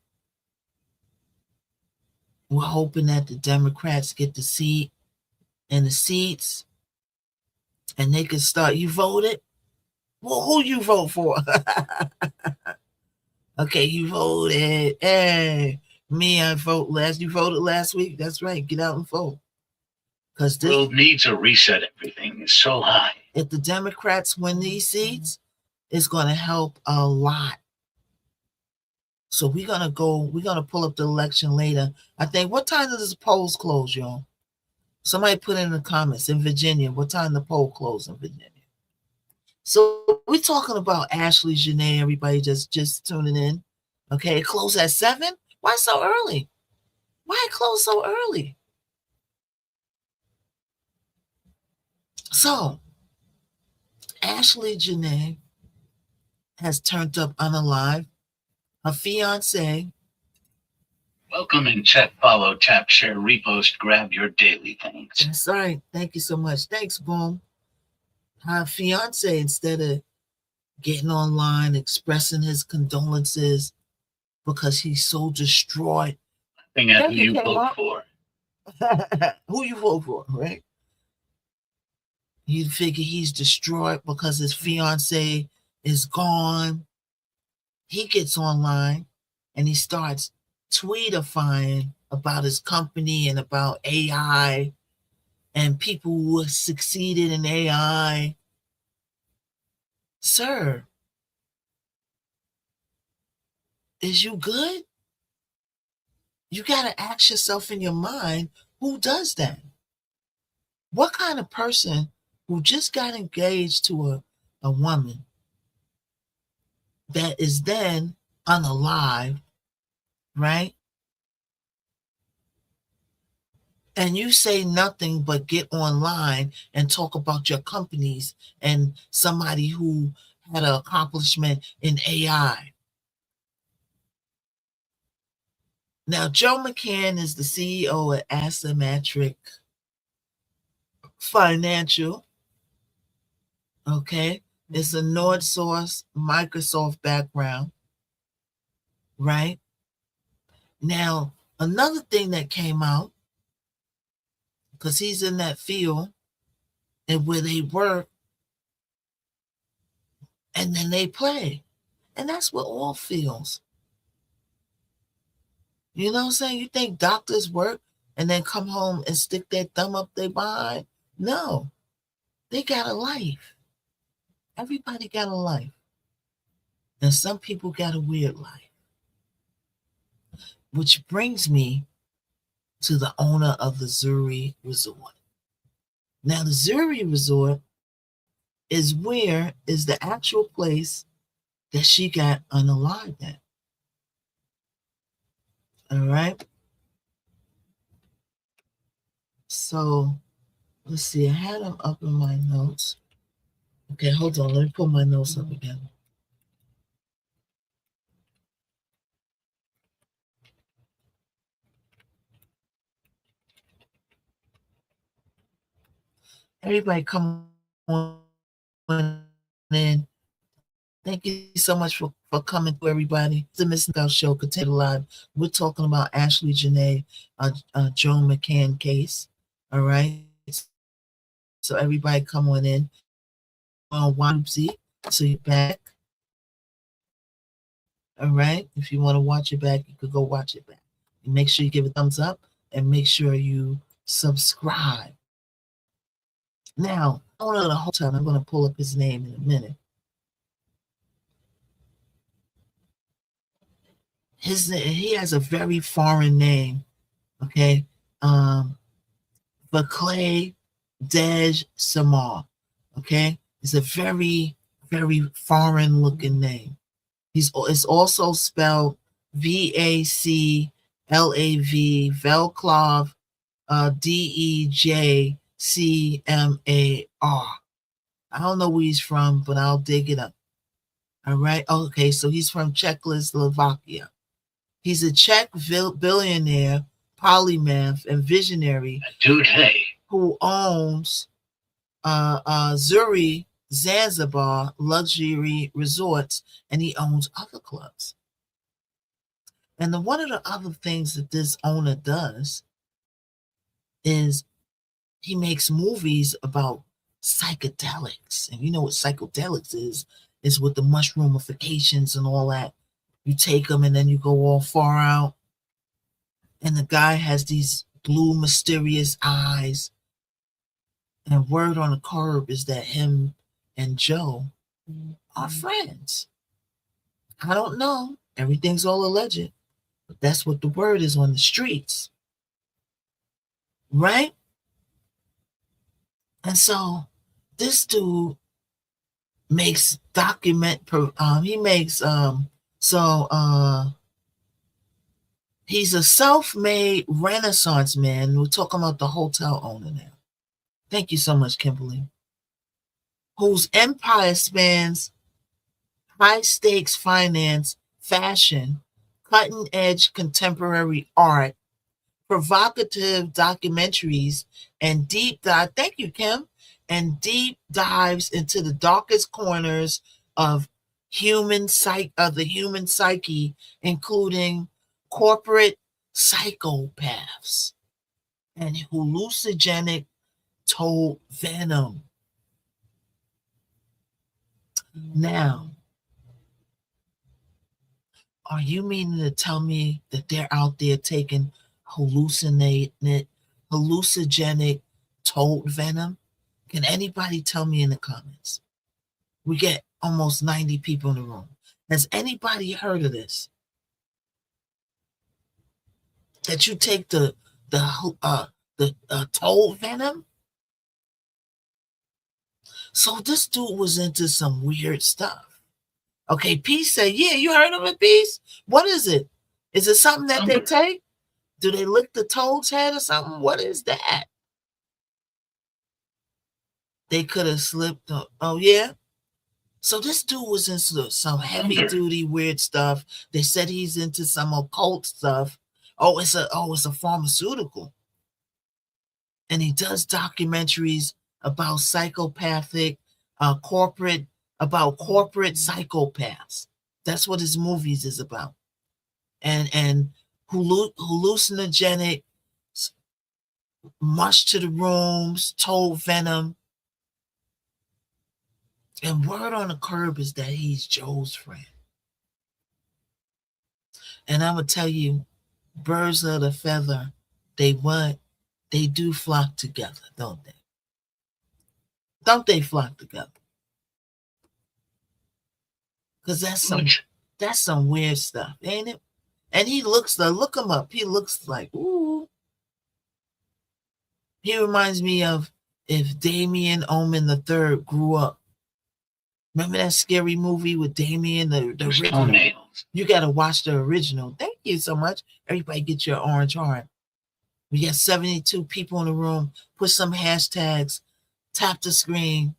S1: We're hoping that the Democrats get the seat and the seats, and they can start. You voted? Well, who you vote for? Okay, you voted. Hey, me, I vote last. You voted last week. That's right. Get out and vote. Because
S4: The world needs a reset. Everything is so high.
S1: If the Democrats win these seats, it's going to help a lot. So we're going to pull up the election later. I think, what time does the polls close, y'all? Somebody put in the comments in Virginia, what time the poll close in Virginia? So we're talking about Ashley Janae, everybody just tuning in. Okay, it closed at 7? Why so early? Why it closed so early? So Ashley Janae has turned up unalive. Her fiance.
S4: Welcome and check, follow, tap, share, repost, grab your daily things.
S1: That's right. Thank you so much. Thanks, Boom. Her fiance, instead of getting online, expressing his condolences because he's so distraught.
S4: Looking at who you vote for.
S1: Who you vote for, right? You figure he's distraught because his fiance is gone. He gets online and he starts tweetifying about his company and about AI and people who have succeeded in AI. Sir, is you good? You got to ask yourself in your mind, who does that? What kind of person who just got engaged to a woman that is then unalive, right? And you say nothing but get online and talk about your companies and somebody who had an accomplishment in AI. Now, Joe McCann is the CEO at Asymmetric Financial. Okay. It's a Nord Source Microsoft background, right? Now, another thing that came out, because he's in that field and where they work and then they play. And that's what all fields. You know what I'm saying? You think doctors work and then come home and stick their thumb up their behind? No, they got a life. Everybody got a life. And some people got a weird life. Which brings me to the owner of the Zuri Resort. Now, the Zuri Resort is the actual place that she got unalived at. All right. So let's see. I had them up in my notes. Okay, hold on. Let me pull my notes up again. Everybody come on in. Thank you so much for coming to everybody. It's the Missing Out Show, Potato Live. We're talking about Ashley Janae, Joe McCann case. All right. So everybody come on in. So you're back. All right. If you want to watch it back, you could go watch it back. And make sure you give a thumbs up and make sure you subscribe. Now, I want to the whole time. I'm going to pull up his name in a minute. he has a very foreign name. Okay, Clay Dej Samar. Okay, it's a very, very foreign looking name. It's also spelled VACLAV, Velclav, DEJCMAR. I don't know where he's from, but I'll dig it up. All right. Okay, so he's from Czechoslovakia. He's a Czech billionaire, polymath, and visionary
S4: Dude, hey.
S1: who owns Zuri Zanzibar luxury resorts, and he owns other clubs. And one of the other things that this owner does is he makes movies about psychedelics. And you know what psychedelics is with the mushroomifications and all that. You take them and then you go all far out. And the guy has these blue, mysterious eyes. And word on the curb is that him and Joe are friends. I don't know. Everything's all alleged. But that's what the word is on the streets. Right? And so this dude makes he's a self-made Renaissance man. We're talking about the hotel owner now. Thank you so much, Kimberly. Whose empire spans high-stakes finance, fashion, cutting-edge contemporary art, provocative documentaries, and deep dive. Thank you, Kim. And deep dives into the darkest corners of the human psyche, including corporate psychopaths and hallucinogenic toad venom. Now, are you meaning to tell me that they're out there taking hallucinogenic toad venom? Can anybody tell me in the comments? We get almost 90 people in the room. Has anybody heard of this? That you take the toad venom? So this dude was into some weird stuff. Okay, Peace said, yeah, you heard of it, Peace? What is it? Is it something that they take? Do they lick the toad's head or something? What is that? They could have slipped up. Oh, yeah? So this dude was into some heavy-duty weird stuff. They said he's into some occult stuff. It's a pharmaceutical. And he does documentaries about psychopathic, corporate psychopaths. That's what his movies is about. And hallucinogenic, mush to the rooms, toad venom. And word on the curb is that he's Joe's friend. And I'm going to tell you, birds of a feather, they do flock together, don't they? Don't they flock together? Because that's some weird stuff, ain't it? And he look him up. He looks like, ooh. He reminds me of if Damien Omen III grew up. Remember that scary movie with Damien, the original? You got to watch the original. Thank you so much. Everybody get your orange heart. We got 72 people in the room. Put some hashtags. Tap the screen.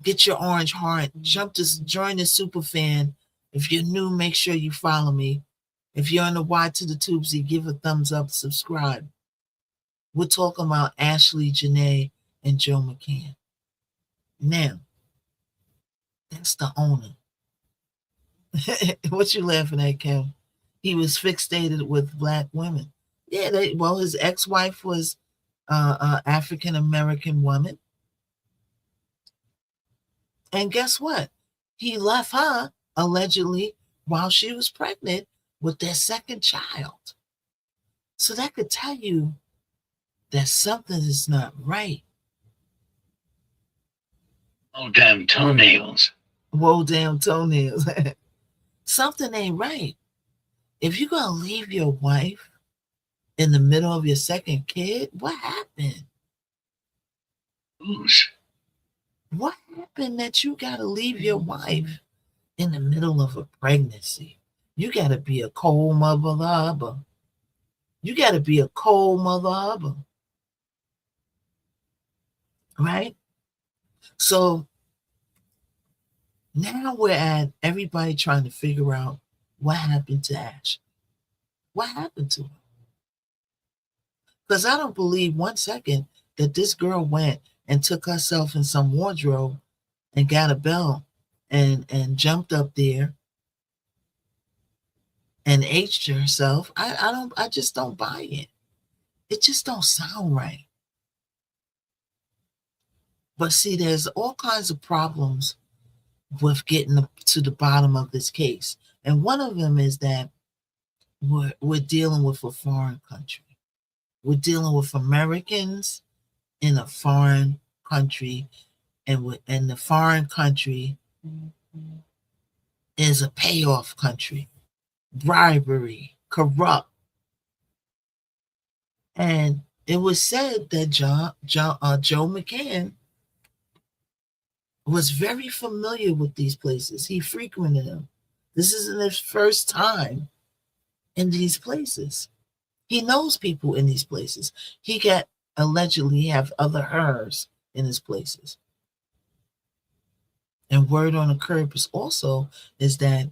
S1: Get your orange heart. Join the super fan. If you're new, make sure you follow me. If you're on the Y to the Tubesy, give a thumbs up, subscribe. We're talking about Ashley, Janae, and Joe McCann. Now, that's the owner. What you laughing at, Kim? He was fixated with black women. Yeah, his ex-wife was African-American woman. And guess what? He left her, allegedly, while she was pregnant with their second child. So that could tell you that something is not right.
S4: Oh, damn toenails.
S1: Whoa, damn toenails. Something ain't right. If you're gonna leave your wife in the middle of your second kid, what happened?
S4: Who's?
S1: What happened that you gotta leave your wife in the middle of a pregnancy? You gotta be a cold mother hubba. You gotta be a cold mother hubba. Right? So now we're at everybody trying to figure out what happened to Ash. What happened to her? Because I don't believe 1 second that this girl went and took herself in some wardrobe and got a belt and jumped up there and aged herself. I just don't buy it. It just don't sound right. But see, there's all kinds of problems with getting to the bottom of this case. And one of them is that we're dealing with a foreign country. We're dealing with Americans in a foreign country, and the foreign country is a payoff country, bribery, corrupt. And it was said that Joe McCann was very familiar with these places. He frequented them. This isn't his first time in these places. He knows people in these places. He got allegedly have other hers in his places. And word on the curb is that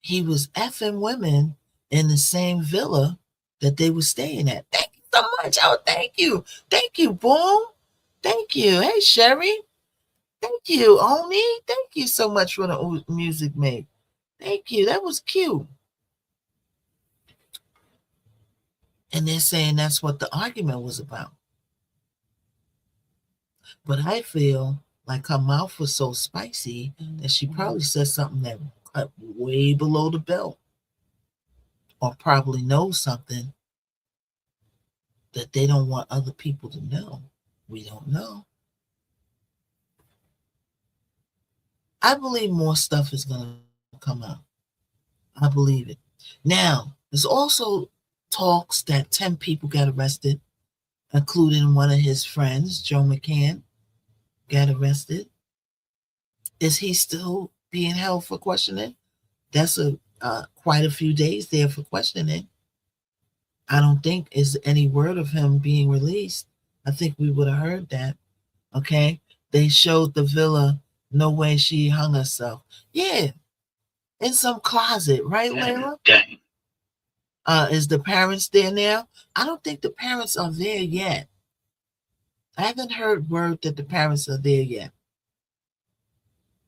S1: he was effing women in the same villa that they were staying at. Thank you so much. Oh, thank you. Thank you, Boom. Thank you. Hey, Sherry. Thank you, Oni. Thank you so much for the music made. Thank you. That was cute. And they're saying that's what the argument was about. But I feel like her mouth was so spicy that she probably said something that cut way below the belt. Or probably knows something that they don't want other people to know. We don't know. I believe more stuff is going to come out. I believe it. Now, there's also talks that 10 people got arrested, including one of his friends, Joe McCann, got arrested. Is he still being held for questioning? That's quite a few days there for questioning. I don't think is any word of him being released. I think we would have heard that. Okay. They showed the villa. No way she hung herself. Yeah. In some closet, right, Layla?
S4: Dang.
S1: Is the parents there now? I don't think the parents are there yet. I haven't heard word that the parents are there yet.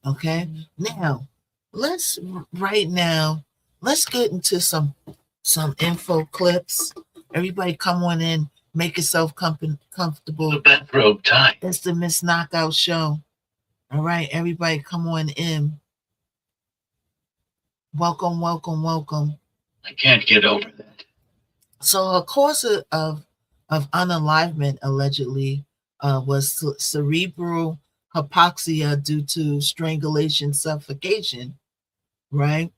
S1: Okay. Now, let's get into some info clips. Everybody come on in, make yourself comfortable.
S4: The bathrobe tie.
S1: It's the Miss Knockout Show. All right, everybody come on in. Welcome, welcome, welcome.
S4: I can't get over that.
S1: So a cause of unalivement allegedly was cerebral hypoxia due to strangulation suffocation, right?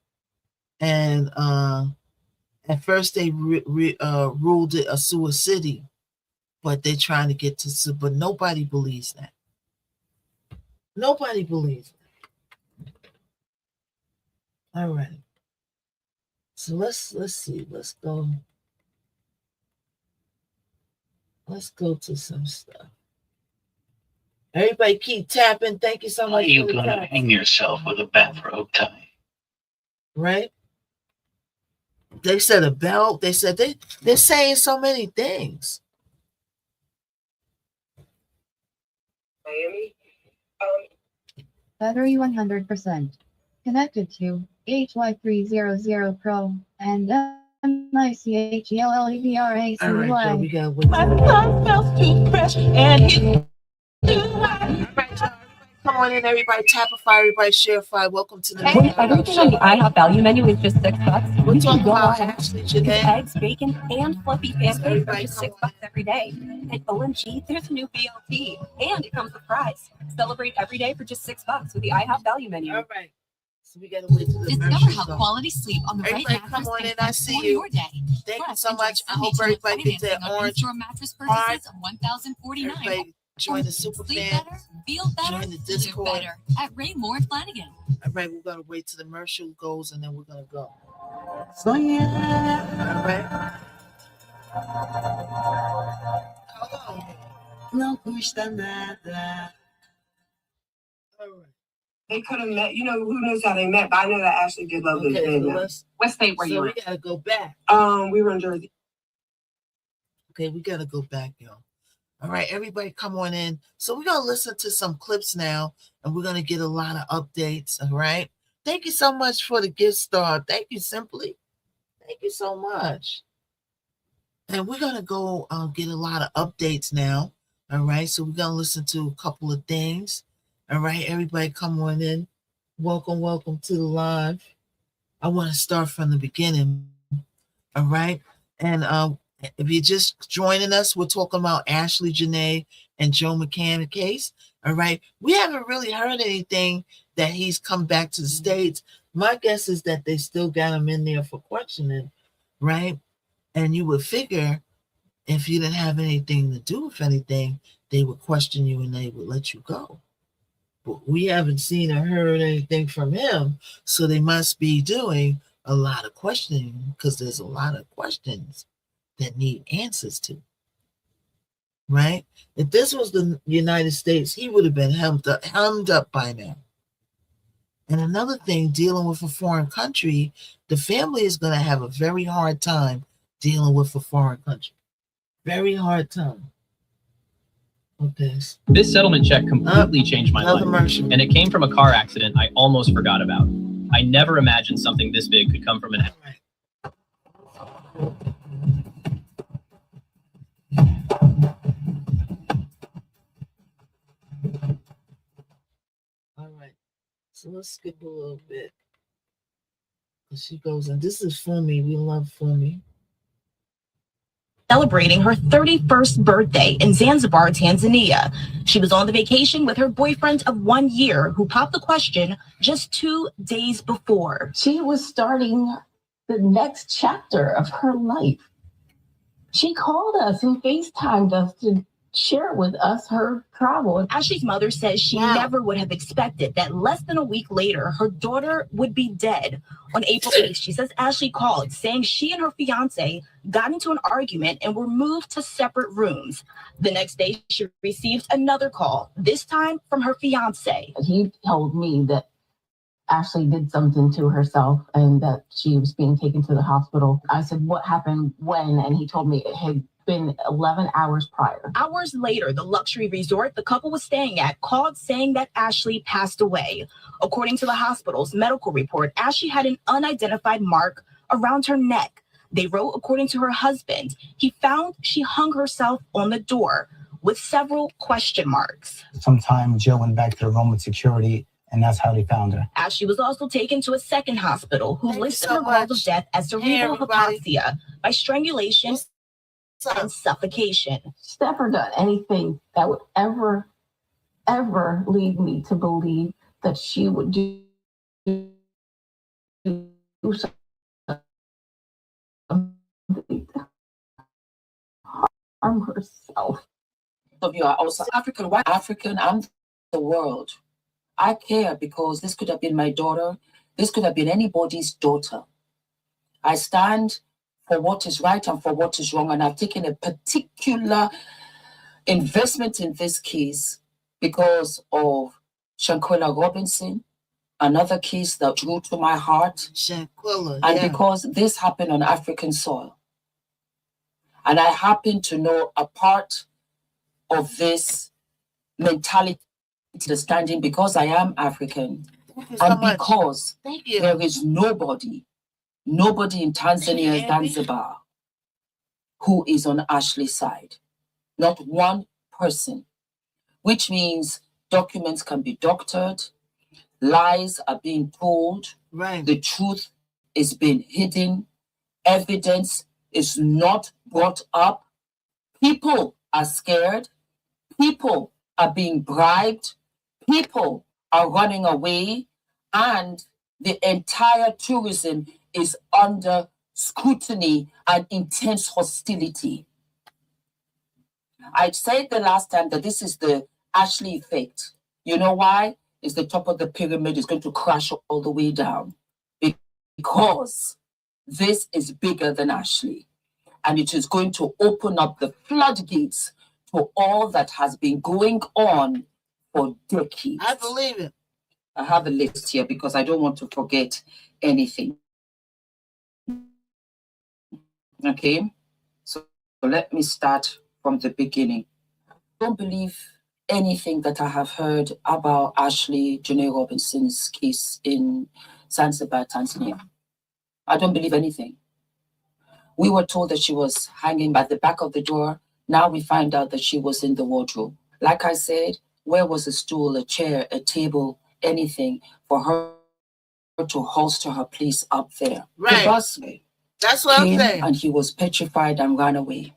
S1: And at first they ruled it a suicide, but they're trying to get to, but nobody believes that. Nobody believes that. All right. So let's see. Let's go to some stuff. Everybody keep tapping. Thank you so much.
S4: How are you going to hang yourself with a bathrobe tie?
S1: Right? They said a belt. They said they're saying so many things.
S5: Miami.
S6: Battery 100%. Connected to HY300 Pro and MICHELLEVRA.
S1: All right, Joe, we got
S3: My tongue smells too fresh and it's too hot.
S1: All right, Joe. Come on in, everybody. Tapify, everybody. Sharefy. Welcome to the
S7: When everything on the IHOP value menu is just $6,
S1: We're
S7: you
S1: talking
S7: can go
S1: about
S7: on
S1: Ashley
S7: with
S1: today.
S7: eggs, bacon, and fluffy pancakes for
S1: Everybody
S7: just
S1: come
S7: $6 every day. And OMG, there's a new BLT, and it comes with fries. Celebrate every day for just $6 with the IHOP value menu.
S1: All right. So we gotta wait till the
S5: Discover
S1: commercials
S5: how
S1: go.
S5: quality sleep on the right
S1: Everybody
S5: mattress
S1: come on
S5: can
S1: in. I see
S5: transform
S1: you.
S5: your day.
S1: Thank you
S5: Plus,
S1: so
S5: enjoy
S1: much. I
S5: Sunday
S1: hope
S5: Chill with
S1: everybody gets
S5: financing
S1: that
S5: on
S1: orange
S5: in-store mattress
S1: heart.
S5: purchases of $1,049.
S1: Everybody join the super
S5: Sleep
S1: fan.
S5: better, feel better,
S1: Join the
S5: live
S1: Discord.
S5: better at Raymore and Flanagan.
S1: All right, we're gonna wait till the commercial goes and then we're gonna go. So yeah. All right. Hold on. Não custa nada. All right.
S8: They could have met, who knows how they met, but I know that Ashley did love those
S1: Okay, so
S8: men.
S7: What state were you
S1: we
S7: in?
S1: gotta go back.
S8: We were in Jersey.
S1: Okay, we gotta go back, y'all. All right, everybody come on in. So we're gonna listen to some clips now, and we're gonna get a lot of updates. All right. Thank you so much for the gift star. Thank you, Simply. Thank you so much. And we're gonna go get a lot of updates now. All right. So we're gonna listen to a couple of things. All right, everybody come on in. Welcome to the live. I want to start from the beginning. All right. And if you're just joining us, we're talking about Ashley Janae and Joe McCann case. All right. We haven't really heard anything that he's come back to the States. My guess is that they still got him in there for questioning, right? And you would figure if you didn't have anything to do with anything, they would question you and they would let you go. But we haven't seen or heard anything from him, so they must be doing a lot of questioning because there's a lot of questions that need answers to, right? If this was the United States, he would have been hemmed up by now. And another thing, dealing with a foreign country, the family is going to have a very hard time dealing with a foreign country. Very hard time. Okay.
S9: This settlement check completely changed my life, and it came from a car accident I almost forgot about. I never imagined something this big could come from an...
S1: All right. So let's skip a little bit. She goes, and this is Fumi. We love Fumi.
S10: Celebrating her 31st birthday in Zanzibar, Tanzania. She was on the vacation with her boyfriend of 1 year, who popped the question just 2 days before.
S11: She was starting the next chapter of her life. She called us and FaceTimed us to share with us her travel.
S10: Ashley's mother says she never would have expected that less than a week later, her daughter would be dead. On April 8th, she says Ashley called saying she and her fiance got into an argument and were moved to separate rooms. The next day, she received another call, this time from her fiance.
S11: He told me that Ashley did something to herself and that she was being taken to the hospital. I said, what happened when? And he told me it had been 11 hours prior.
S10: Hours later, the luxury resort the couple was staying at called saying that Ashley passed away. According to the hospital's medical report, Ashley had an unidentified mark around her neck. They wrote, according to her husband, he found she hung herself on the door with several question marks.
S12: Sometime Jill went back to the room with security, and that's how they found her.
S10: Ashley was also taken to a second hospital who listed her cause of death as cerebral hypoxia by strangulation and suffocation.
S11: She's never done anything that would ever lead me to believe that she would do something to harm herself.
S13: Of you are also African, white African, I'm the world. I care because this could have been my daughter. This could have been anybody's daughter. I stand for what is right and for what is wrong. And I've taken a particular investment in this case because of Shanquella Robinson, another case that drew to my heart.
S1: Shanquella,
S13: and because this happened on African soil. And I happen to know a part of this mentality, understanding, because I am African. And because there is nobody in Tanzania, Zanzibar, who is on Ashley's side. Not one person. Which means documents can be doctored, lies are being told, the truth is being hidden, evidence is not brought up, people are scared, people are being bribed, people are running away, and the entire tourism is under scrutiny and intense hostility. I said the last time that this is the Ashley effect. You know why? It's the top of the pyramid is going to crash all the way down. Because this is bigger than Ashley. And it is going to open up the floodgates to all that has been going on for decades.
S1: I believe it.
S13: I have a list here because I don't want to forget anything. Okay, so let me start from the beginning. I don't believe anything that I have heard about Ashley Janae Robinson's case in Zanzibar, Tanzania. I don't believe anything. We were told that she was hanging by the back of the door. Now we find out that she was in the wardrobe. Like I said, where was a stool, a chair, a table, anything for her to holster her place up there?
S1: Right.
S13: The busman
S1: That's what I'm saying.
S13: And he was petrified and ran away.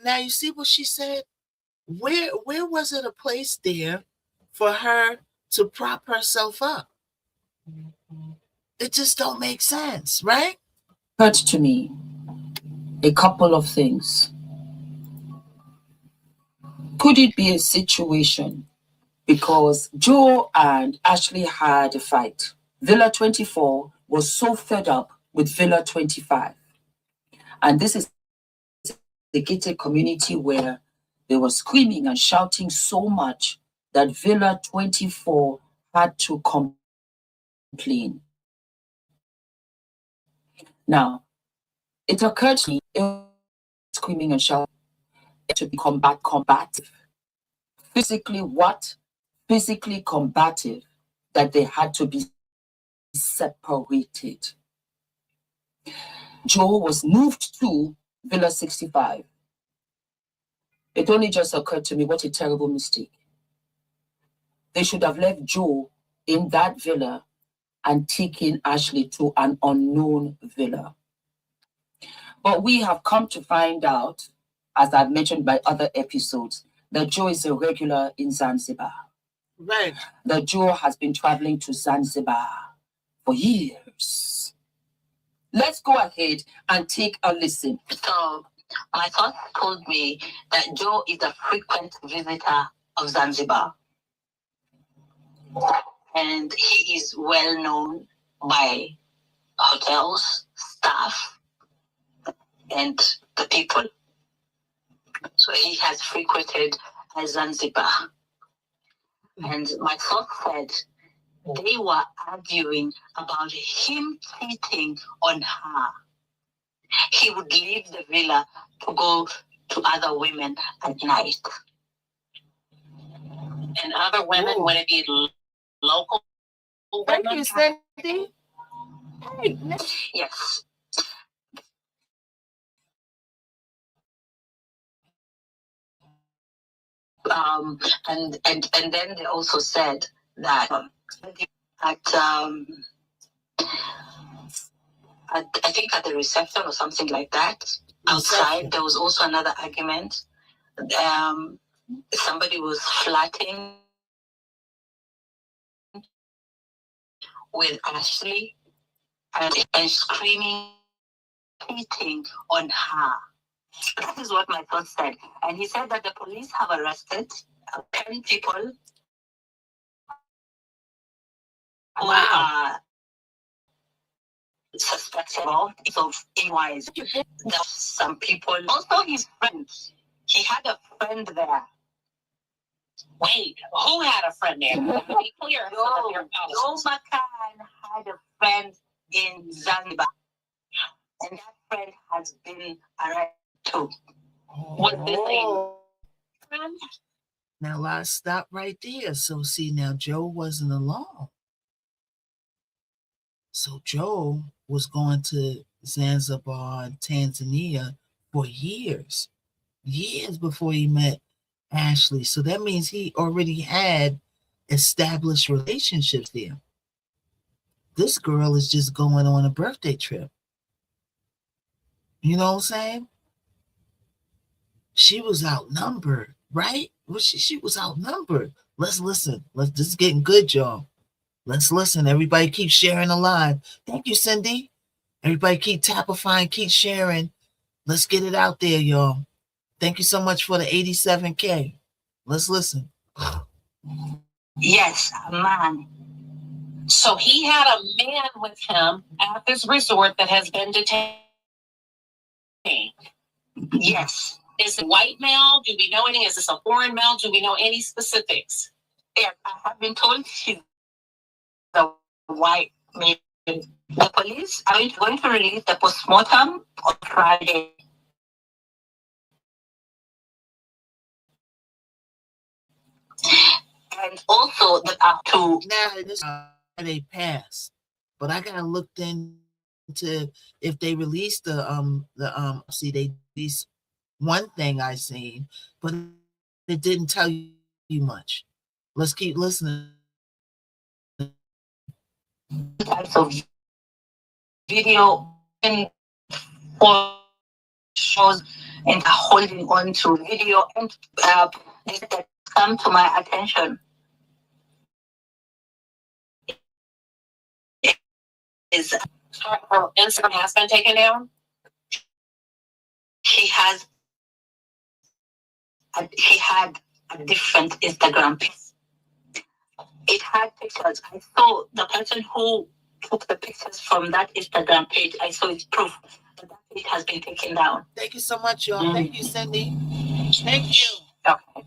S1: Now you see what she said? Where was it a place there for her to prop herself up? It just don't make sense, right?
S13: Occurred to me a couple of things. Could it be a situation because Joe and Ashley had a fight? Villa 24 was so fed up with Villa 25. And this is the gated community where they were screaming and shouting so much that Villa 24 had to complain. Now, it occurred to me, screaming and shouting, to be combative. Physically what? Physically combative, that they had to be separated. Joe was moved to Villa 65. It only just occurred to me, what a terrible mistake. They should have left Joe in that villa and taken Ashley to an unknown villa. But we have come to find out, as I've mentioned by other episodes, that Joe is a regular in Zanzibar.
S1: Right.
S13: That Joe has been traveling to Zanzibar for years. Let's go ahead and take a listen.
S14: So, my thought told me that Joe is a frequent visitor of Zanzibar. And he is well known by hotels, staff, and the people. So he has frequented Zanzibar. And my thought said they were arguing about him cheating on her. He would leave the villa to go to other women at night. And other women, would it be local women?
S1: Thank you, Cindy. Hey.
S14: Yes. And then they also said that I think at the reception or something like that, outside, there was also another argument. Somebody was flirting with Ashley and screaming, hitting on her. That is what my thought said. And he said that the police have arrested 10 people who are suspected of EYs. Some people, also his friends. He had a friend there. Wait, who had a friend there? To be clear, Joe Macan had a friend in Zanzibar. And that friend has been arrested too. What they saying?
S1: Now let's stop right there. So see, now Joe wasn't alone. So Joe was going to Zanzibar and Tanzania for years before he met Ashley. So that means he already had established relationships there. This girl is just going on a birthday trip. You know what I'm saying? She was outnumbered, right? Well, she was outnumbered. Let's listen. This is getting good, y'all. Let's listen. Everybody keep sharing the live. Thank you, Cindy. Everybody keep tapifying, keep sharing. Let's get it out there, y'all. Thank you so much for the 87K. Let's listen.
S14: Yes, a man.
S15: So he had a man with him at this resort that has been detained.
S14: Yes.
S15: Is it white male? Do we know anything? Is this a foreign male? Do we know any specifics?
S14: Yes, I have been told she's the white male. The police are going to release the postmortem on Friday. And also the to
S1: now this Friday passed, but I gotta look into if they released the see they released one thing I seen, but it didn't tell you much. Let's keep listening.
S14: Types of video and shows and holding on to video and that come to my attention is
S15: her Instagram has been taken down.
S14: She had a different Instagram page. It had pictures. I saw the person who took the pictures from that Instagram page. I saw its proof that that page has been taken down.
S1: Thank you so much, y'all. Thank you, Cindy. Thank you.
S15: Okay.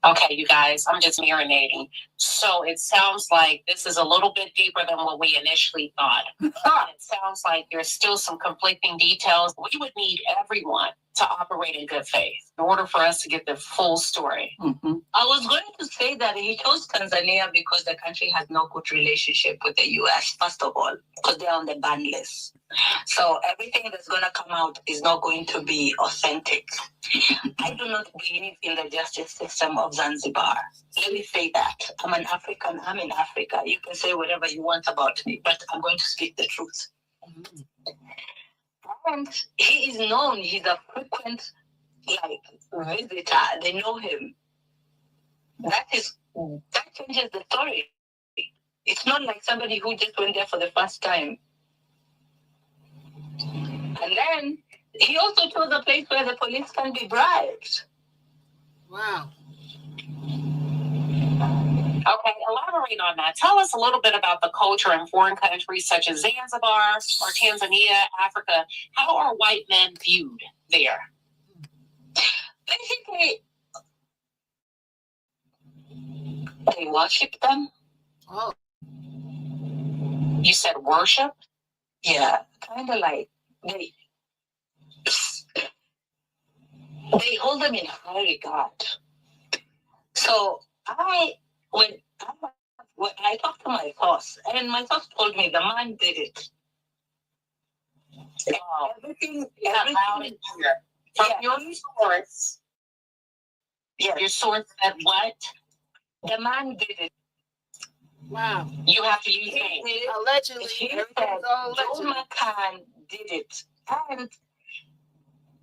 S15: Okay, you guys, I'm just marinating. So it sounds like this is a little bit deeper than what we initially thought. It sounds like there's still some conflicting details. We would need everyone to operate in good faith in order for us to get the full story.
S14: Mm-hmm. I was going to say that he chose Tanzania because the country has no good relationship with the US, first of all, because they're on the ban list. So everything that's going to come out is not going to be authentic. I do not believe in the justice system of Zanzibar. Let me say that. I'm an African. I'm in Africa. You can say whatever you want about me, but I'm going to speak the truth. Mm-hmm. And he is known. He's a frequent visitor. They know him. That changes the story. It's not like somebody who just went there for the first time. And then he also chose a place where the police can be bribed.
S1: Wow.
S15: Okay, elaborate on that. Tell us a little bit about the culture in foreign countries such as Zanzibar or Tanzania, Africa. How are white men viewed there?
S14: Basically, they worship them.
S1: Oh.
S15: You said worship?
S14: Yeah, kind of like they hold them in high regard. So when I talked to my boss, and my boss told me the man did it.
S15: Oh.
S14: Everything
S15: loud and clear. From your source.
S14: Yeah.
S15: Your source said what?
S14: The man did it.
S1: Wow.
S15: You have to use names.
S1: Allegedly.
S14: He said Joe McCann did it. And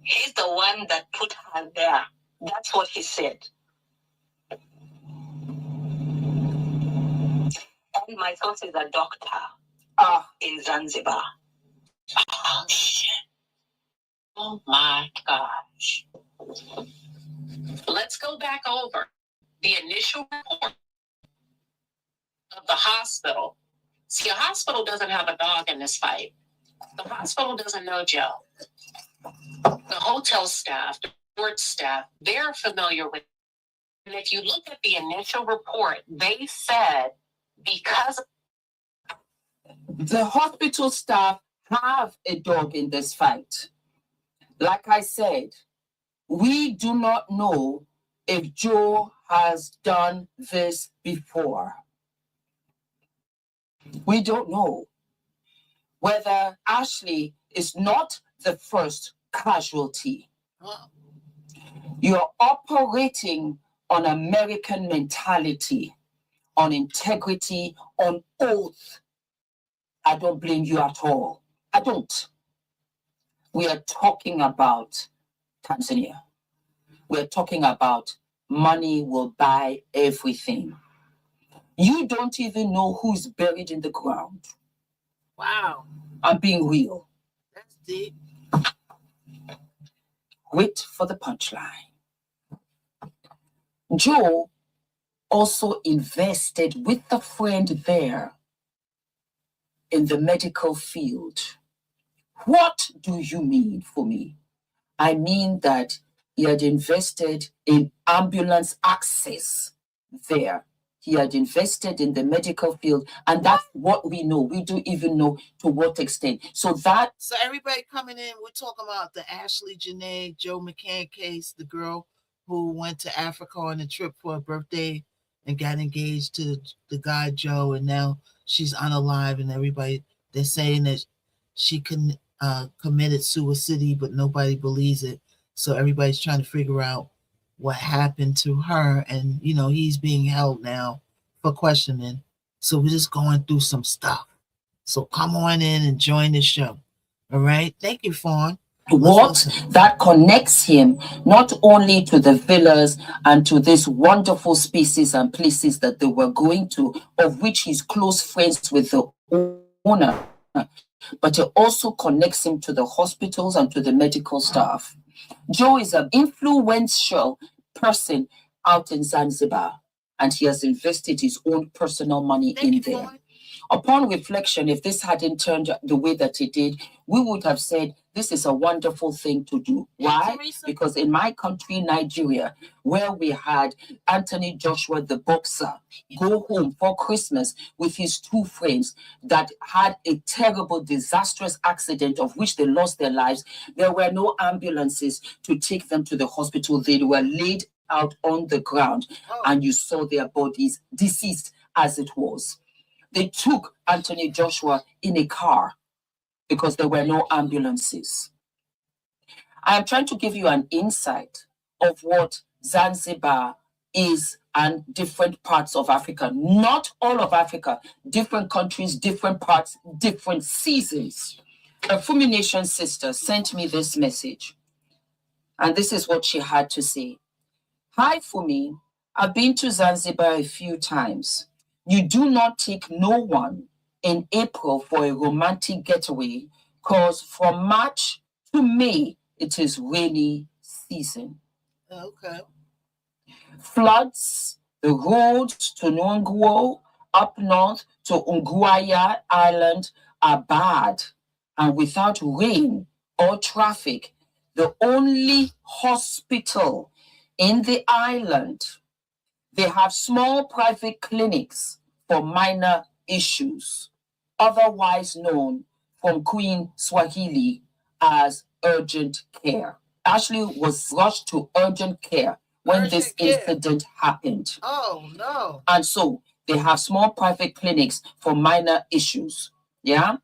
S14: he's the one that put her there. That's what he said. And my source is a doctor in Zanzibar.
S15: Oh, shit. Oh, my gosh. Let's go back over the initial report of the hospital. See, a hospital doesn't have a dog in this fight. The hospital doesn't know Joe. The hotel staff, the resort staff, they're familiar with it. And if you look at the initial report, they said because
S13: the hospital staff have a dog in this fight. Like I said, we do not know if Joe has done this before. We don't know whether Ashley is not the first casualty. You're operating on American mentality, on integrity, on oath. I don't blame you at all. I don't. We are talking about Tanzania. We're talking about money will buy everything. You don't even know who's buried in the ground.
S1: Wow.
S13: I'm being real.
S1: That's deep.
S13: Wait for the punchline. Joe also invested with a friend there in the medical field. What do you mean for me? I mean that he had invested in ambulance access there. He had invested in the medical field, and that's what we know. We do even know to what extent. So
S1: everybody coming in, we're talking about the Ashley Janae Joe McCann case, the girl who went to Africa on a trip for a birthday and got engaged to the guy Joe, and now she's unalive, and everybody, they're saying that she committed suicide, but nobody believes it. So everybody's trying to figure out what happened to her, and he's being held now for questioning. So we're just going through some stuff. So come on in and join the show. All right. Thank you, Fawn.
S13: What that connects him not only to the villas and to these wonderful spaces and places that they were going to, of which he's close friends with the owner, but it also connects him to the hospitals and to the medical staff. Joe is an influential person out in Zanzibar, and he has invested his own personal money in there. Upon reflection, if this hadn't turned out the way that it did, we would have said, this is a wonderful thing to do. Why? Because in my country, Nigeria, where we had Anthony Joshua, the boxer, go home for Christmas with his two friends that had a terrible, disastrous accident of which they lost their lives, there were no ambulances to take them to the hospital. They were laid out on the ground, and you saw their bodies deceased as it was. They took Anthony Joshua in a car because there were no ambulances. I am trying to give you an insight of what Zanzibar is and different parts of Africa. Not all of Africa, different countries, different parts, different seasons. A Fumination sister sent me this message, and this is what she had to say. Hi, Fumi. I've been to Zanzibar a few times. You do not take no one in April for a romantic getaway because from March to May, it is rainy season.
S1: Okay.
S13: Floods, the roads to Nwanguo, up north to Unguaya Island are bad. And without rain or traffic, the only hospital in the island, they have small private clinics for minor issues, otherwise known from Queen Swahili as urgent care. Ashley was rushed to urgent care when this incident happened.
S1: Oh, no.
S13: And so they have small private clinics for minor issues. Yeah.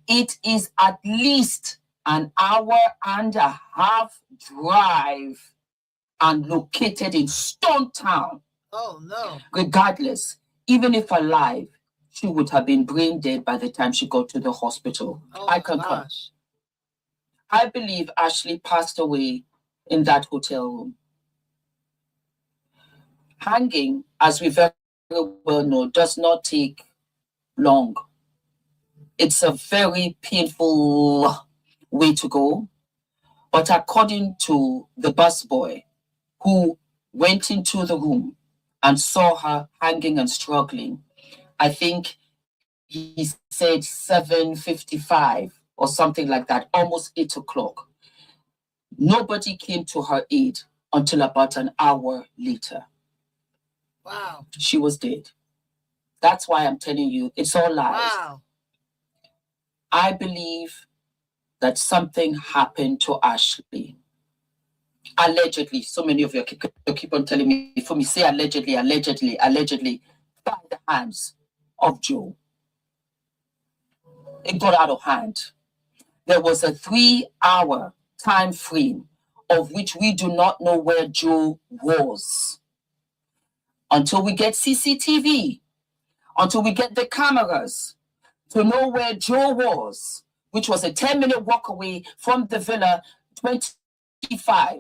S13: It is at least an hour and a half drive and located in Stone Town.
S1: Oh, no.
S13: Regardless, even if alive, she would have been brain dead by the time she got to the hospital.
S1: Oh,
S13: I concur.
S1: gosh.
S13: I believe Ashley passed away in that hotel room. Hanging, as we very well know, does not take long. It's a very painful way to go. But according to the busboy who went into the room and saw her hanging and struggling, I think he said 7:55 or something like that, almost 8 o'clock. Nobody came to her aid until about an hour later.
S1: Wow.
S13: She was dead. That's why I'm telling you, it's all lies.
S1: Wow.
S13: I believe that something happened to Ashley. Allegedly, so many of you keep on telling me, for me, say allegedly, by the hands of Joe. It got out of hand. There was a 3-hour time frame of which we do not know where Joe was. Until we get CCTV, until we get the cameras to know where Joe was, which was a 10-minute walk away from the villa, 25.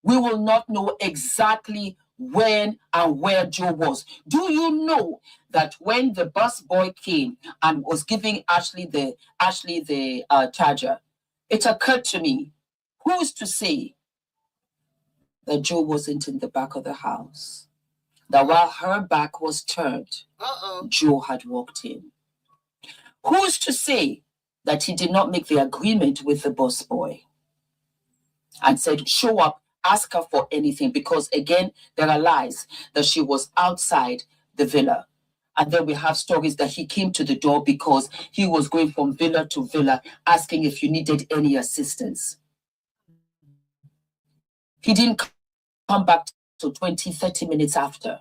S13: We will not know exactly when and where Joe was. Do you know that when the bus boy came and was giving Ashley the charger, it occurred to me, who's to say that Joe wasn't in the back of the house? That while her back was turned, Joe had walked in. Who's to say that he did not make the agreement with the bus boy and said, show up, ask her for anything? Because again, there are lies that she was outside the villa. And then we have stories that he came to the door because he was going from villa to villa asking if you needed any assistance. He didn't come back till 20, 30 minutes after.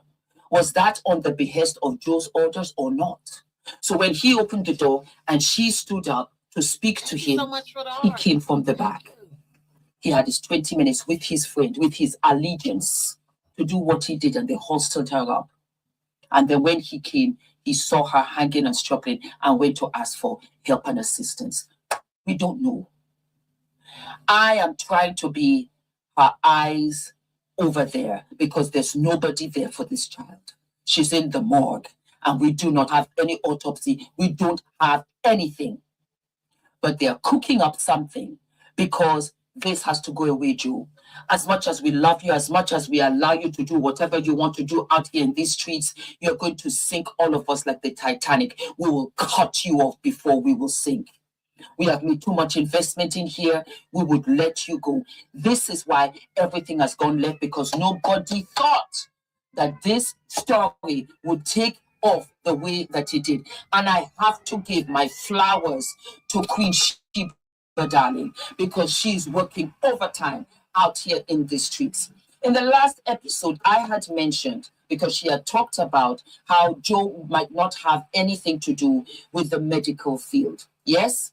S13: Was that on the behest of Joe's orders or not? So when he opened the door and she stood up to speak to him, he came from the back. He had his 20 minutes with his friend, with his allegiance to do what he did, and they hosted her up. And then when he came, he saw her hanging and struggling and went to ask for help and assistance. We don't know. I am trying to be her eyes over there because there's nobody there for this child. She's in the morgue and we do not have any autopsy. We don't have anything. But they are cooking up something because this has to go away, Joe. As much as we love you, as much as we allow you to do whatever you want to do out here in these streets, you're going to sink all of us like the Titanic. We will cut you off before we will sink. We have made too much investment in here. We would let you go. This is why everything has gone left, because nobody thought that this story would take off the way that it did. And I have to give my flowers to Queen Sheba, darling, because she's working overtime out here in the streets. In the last episode, I had mentioned, because she had talked about how Joe might not have anything to do with the medical field. Yes?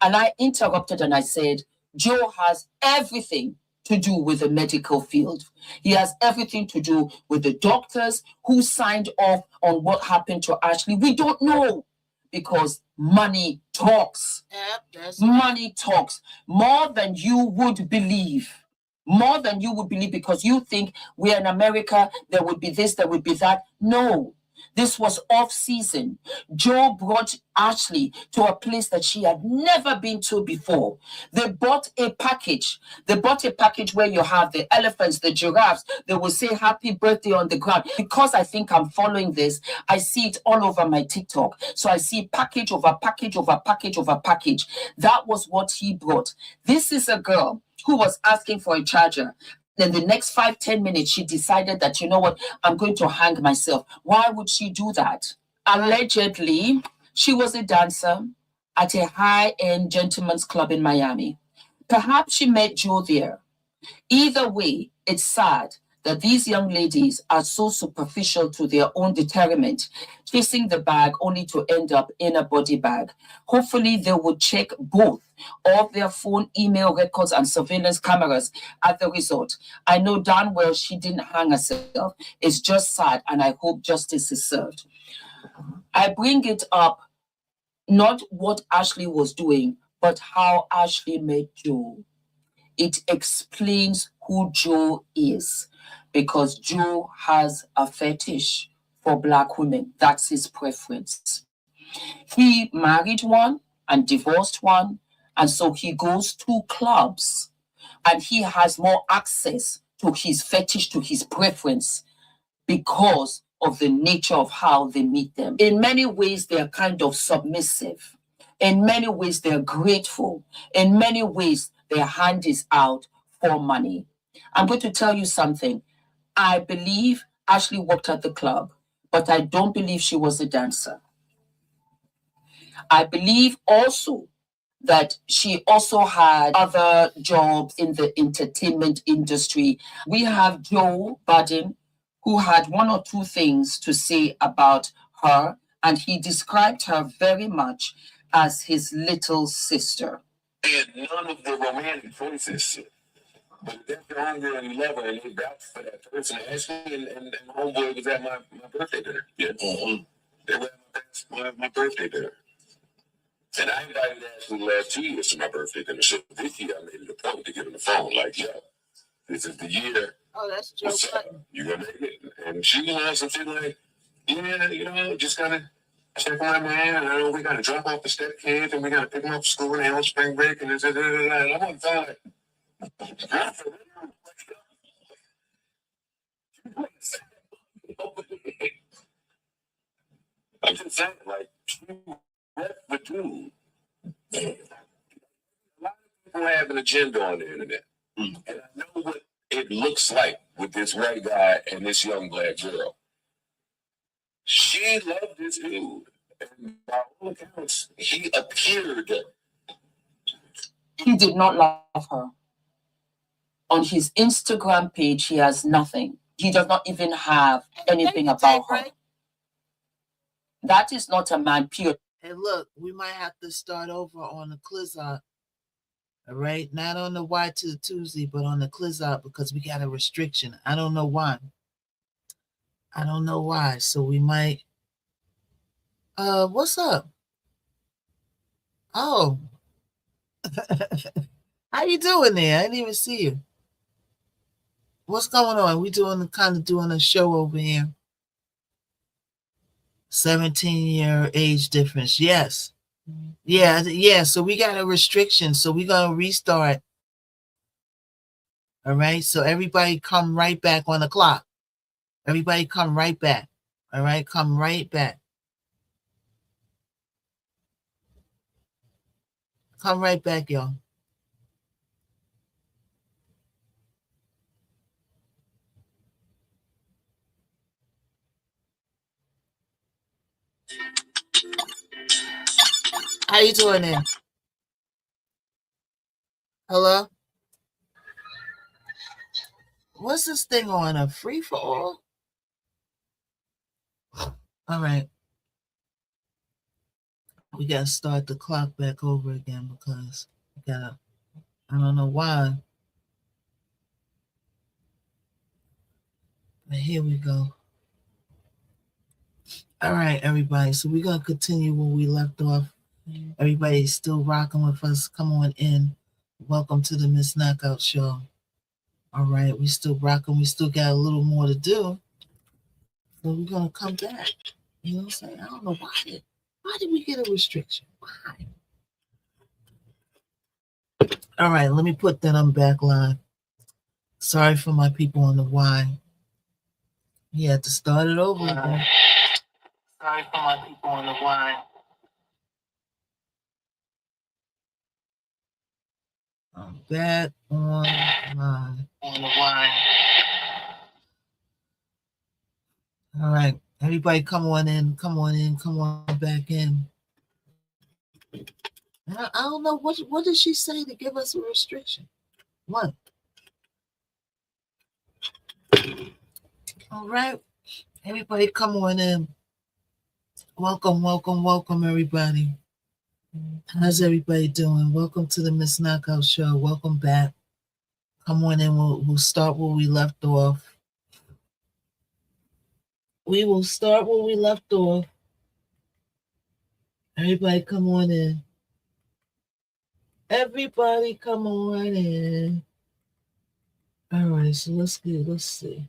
S13: And I interrupted and I said, Joe has everything to do with the medical field. He has everything to do with the doctors who signed off on what happened to Ashley. We don't know, because money talks. Money talks more than you would believe. More than you would believe, because you think we're in America, there would be this, there would be that. No. This was off season. Joe brought Ashley to a place that she had never been to before. They bought a package. They bought a package where you have the elephants, the giraffes. They will say happy birthday on the ground. Because I think I'm following this, I see it all over my TikTok. So I see package over package over package over package. That was what he brought. This is a girl who was asking for a charger. Then the next 5-10 minutes, she decided that, you know what, I'm going to hang myself. Why would she do that? Allegedly, she was a dancer at a high-end gentleman's club in Miami. Perhaps she met Joe there. Either way, it's sad that these young ladies are so superficial to their own deterrent, chasing the bag only to end up in a body bag. Hopefully, they will check both of their phone, email records, and surveillance cameras at the resort. I know darn well she didn't hang herself. It's just sad, and I hope justice is served. I bring it up, not what Ashley was doing, but how Ashley met Joe. It explains who Joe is, because Joe has a fetish for Black women. That's his preference. He married one and divorced one, and so he goes to clubs and he has more access to his fetish, to his preference, because of the nature of how they meet them. In many ways, they're kind of submissive. In many ways, they're grateful. In many ways, their hand is out for money. I'm going to tell you something. I believe Ashley worked at the club, but I don't believe she was a dancer. I believe also that she also had other jobs in the entertainment industry. We have Joe Budden, who had one or two things to say about her, and he described her very much as his little sister.
S16: And none of the romantic choices, but that's your homegirl and you love her, and they vouch for that person. Ashley and homeboy was at my birthday dinner. Yeah. They were at my birthday dinner. And I invited Ashley last 2 years to my birthday dinner. So this year I made it a point to get on the phone. Like, yo, This is the year.
S1: Oh, that's Joe Button.
S16: You gonna make it? And she was on some shit like, yeah, just gotta check on my man. And I know we gotta drop off the stepkids and we gotta pick them up from school and they on spring break and this, and I'm on thought. I'm just saying, like, she left the dude. A lot of people have an agenda on the internet. And I know what it looks like with this white guy and this young black girl. She loved this dude. And by all accounts, he appeared.
S13: He did not love her. On his Instagram page, he has nothing. He does not even have anything about her. That is not a man, period.
S1: And look, we might have to start over on the Clizzot. All right, not on the Y to the Tuesday, but on the Clizzot because we got a restriction. I don't know why. So we might. What's up? Oh, how you doing there? I didn't even see you. What's going on? We doing a show over here. 17-year age difference. Yes. Yeah. So we got a restriction. So we're gonna restart. All right. So everybody come right back on the clock. Everybody come right back. All right, come right back. Come right back, y'all. How you doing there? Hello? What's this thing on? A free for all? All right. We gotta start the clock back over again because we gotta, I don't know why. But here we go. All right, everybody. So we're gonna continue where we left off. Everybody's still rocking with us. Come on in. Welcome to the Miss Knockout Show. All right, we still rocking. We still got a little more to do. So we're gonna come back. You know what I'm saying? I don't know why. Why did we get a restriction? Why? All right, let me put that on back line. Sorry for my people on the Y. You had to start it over again. Sorry for my people on the Y. I'm back on the Y. All right. Everybody come on in, come on back in. I don't know, what did she say to give us a restriction? What? All right. Everybody come on in. Welcome, everybody. How's everybody doing? Welcome to the Miss Knockout Show. Welcome back. Come on in. We'll start where we left off. We will start where we left off. Everybody come on in. Everybody come on in. All right, so let's see. Let's see.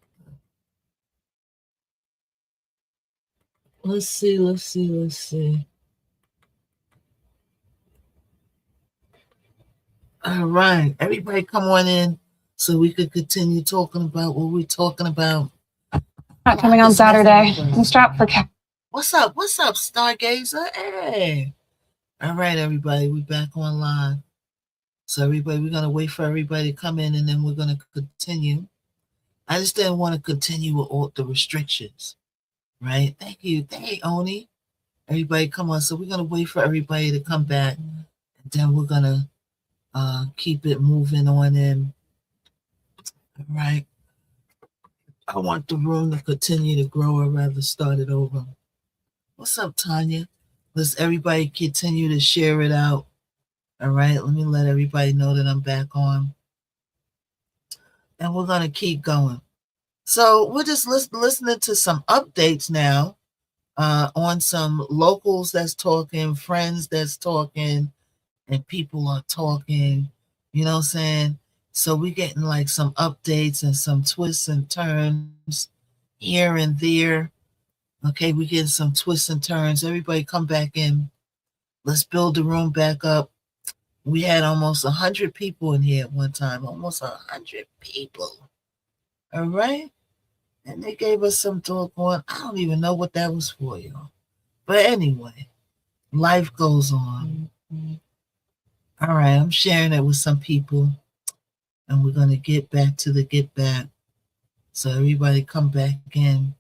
S1: All right, everybody come on in so we could continue talking about what we're talking about.
S17: Not coming on Saturday. I'm strapped for
S1: What's up, Stargazer? Hey. All right, everybody, we're back online. So everybody, we're going to wait for everybody to come in and then we're going to continue. I just didn't want to continue with all the restrictions, right? Thank you. Hey, Oni. Everybody come on. So we're going to wait for everybody to come back and then we're going to keep it moving on in. All right. I want the room to continue to grow. I'd rather start it over. What's up, Tanya? Let's everybody continue to share it out. All right. Let me let everybody know that I'm back on. And we're going to keep going. So we're just listening to some updates now on some locals that's talking, friends that's talking, and people are talking, you know what I'm saying? So we're getting like some updates and some twists and turns here and there. Okay, we're getting some twists and turns. Everybody come back in. Let's build the room back up. We had almost 100 people in here at one time. Almost 100 people. All right? And they gave us some doggone, I don't even know what that was for, y'all. But anyway, life goes on. All right, I'm sharing it with some people. And we're going to get back to the get back. So everybody come back in.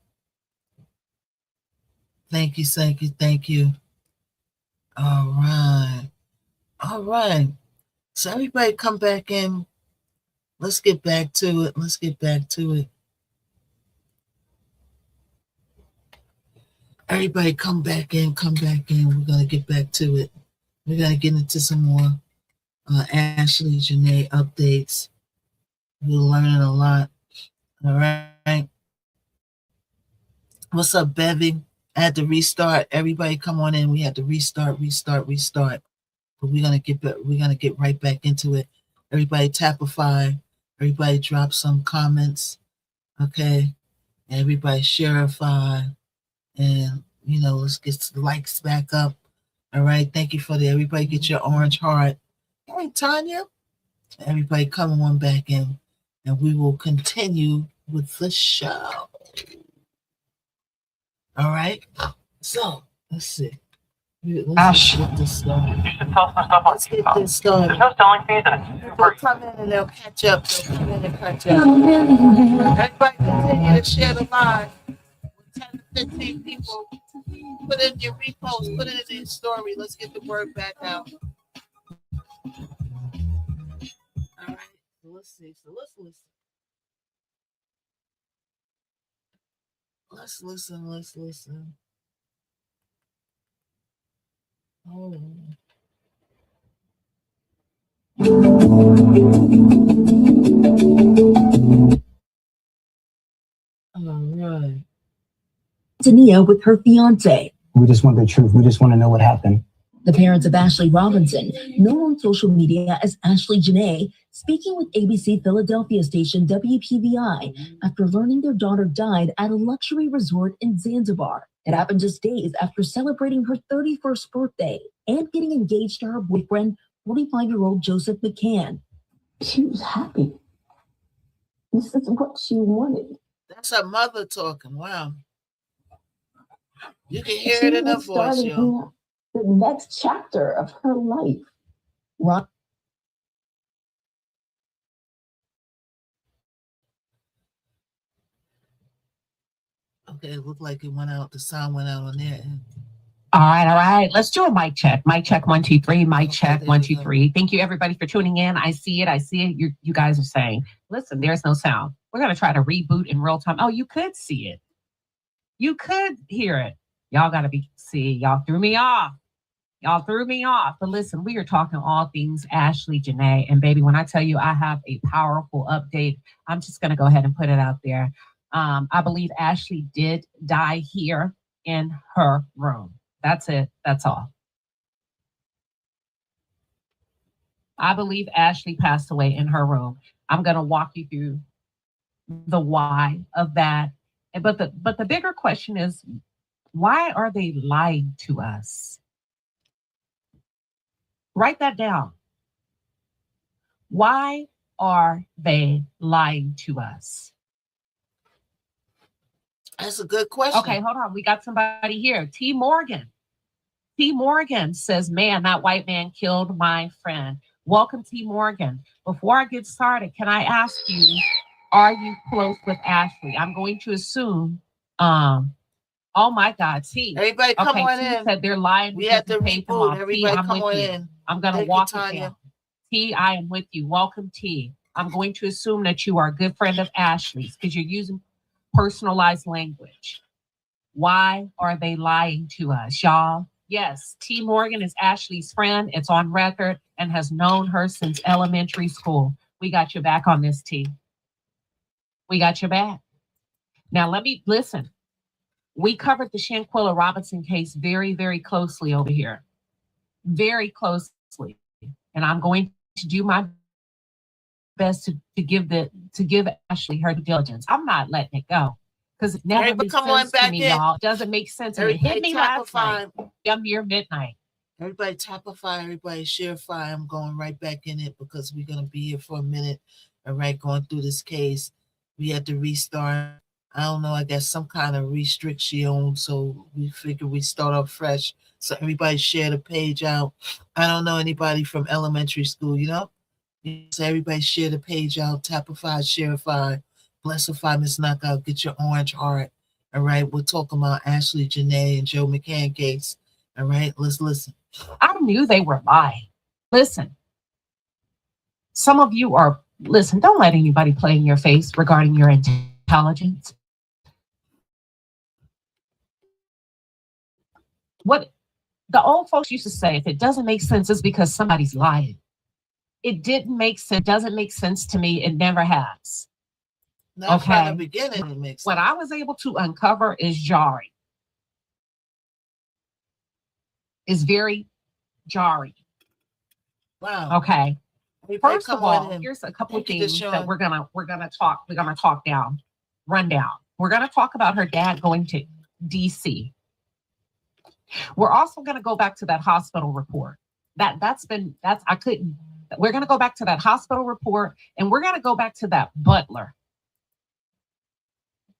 S1: Thank you, thank you, thank you. All right. All right. So everybody come back in. Let's get back to it. Let's get back to it. Everybody come back in, come back in. We're going to get back to it. We're going to get into some more Ashley Janae updates. We're learning a lot. All right. What's up, Bevy? I had to restart. Everybody come on in. We had to restart. But we're gonna get right back into it. Everybody tapify. Everybody drop some comments. Okay. Everybody shareify. And let's get the likes back up. All right. Thank you for that. Everybody get your orange heart. All right, Tanya. Everybody come on back in. And we will continue with the show. All right. So let's see. Let's get this started. Let's get this started. There's no selling fees and they'll come in and they'll catch up. Everybody continue to share the live with 10 to 15 people. Put in your repost, put it in your story. Let's get the word back out. All right. So let's see. So let's listen. Let's listen. Oh. All right.
S18: Tania with her fiance.
S12: We just want the truth. We just want to know what happened.
S18: The parents of Ashley Robinson, known on social media as Ashley Janae, speaking with ABC Philadelphia station WPVI after learning their daughter died at a luxury resort in Zanzibar. It happened just days after celebrating her 31st birthday and getting engaged to her boyfriend, 45-year-old Joseph McCann.
S11: She was happy. This is what she wanted.
S1: That's her mother talking. Wow. You can hear it in her voice, yo.
S11: The next chapter of her life.
S18: Right.
S1: Okay, it looked like it went out. The sound went out on there.
S19: All right. Let's do a mic check. Mic check 1 2 3. Mic check 1 2 3. Thank you everybody for tuning in. I see it. You guys are saying, listen, there's no sound. We're gonna try to reboot in real time. Oh, you could see it. You could hear it. Y'all gotta y'all threw me off. But listen, we are talking all things Ashley Janae. And baby, when I tell you I have a powerful update, I'm just gonna go ahead and put it out there. I believe Ashley did die here in her room. That's it. That's all. I believe Ashley passed away in her room. I'm going to walk you through the why of that. But the bigger question is, why are they lying to us? Write that down. Why are they lying to us?
S1: That's a good question.
S19: Okay, hold on. We got somebody here. T. Morgan. T. Morgan says, man, that white man killed my friend. Welcome, T. Morgan. Before I get started, can I ask you, are you close with Ashley? I'm going to assume, oh my God, T.
S1: Everybody come on
S19: T
S1: in.
S19: said they're lying.
S1: We have to reboot. Everybody
S19: T,
S1: come on in.
S19: I'm going to walk it down. T, I am with you. Welcome, T. I'm going to assume that you are a good friend of Ashley's because you're using personalized language. Why are they lying to us, y'all? Yes, T. Morgan is Ashley's friend. It's on record and has known her since elementary school. We got your back on this, T. We got your back. Now, listen. We covered the Shanquilla Robinson case very, very closely over here. Very closely. And I'm going to do my best to give Ashley her due diligence. I'm not letting it go because it never makes sense to me, y'all. It doesn't make sense. And it hit me last night. I'm near midnight.
S1: Everybody tap a fire, everybody share fire. I'm going right back in it because we're going to be here for a minute. All right, going through this case. We had to restart. I don't know, I guess some kind of restriction. So we figure we start off fresh. So everybody share the page out. I don't know anybody from elementary school, you know? So everybody share the page out. Tap a fire, share a fire. Bless a fire, Miss Knockout. Get your orange heart. All right, we're talking about Ashley, Janae, and Joe McCann case. All right, let's listen.
S19: I knew they were lying. Listen, some of you are, listen, don't let anybody play in your face regarding your intelligence. What the old folks used to say, if it doesn't make sense, it's because somebody's lying. It didn't make sense. Doesn't make sense to me. It never has.
S1: Not from the beginning, it makes sense.
S19: What I was able to uncover is jarring. Is very jarring.
S1: Wow.
S19: Okay. First of all,
S1: in.
S19: here's a couple of things that we're gonna talk down, run down. We're gonna talk about her dad going to DC. We're also gonna go back to that hospital report. We're gonna go back to that hospital report, and we're gonna go back to that butler.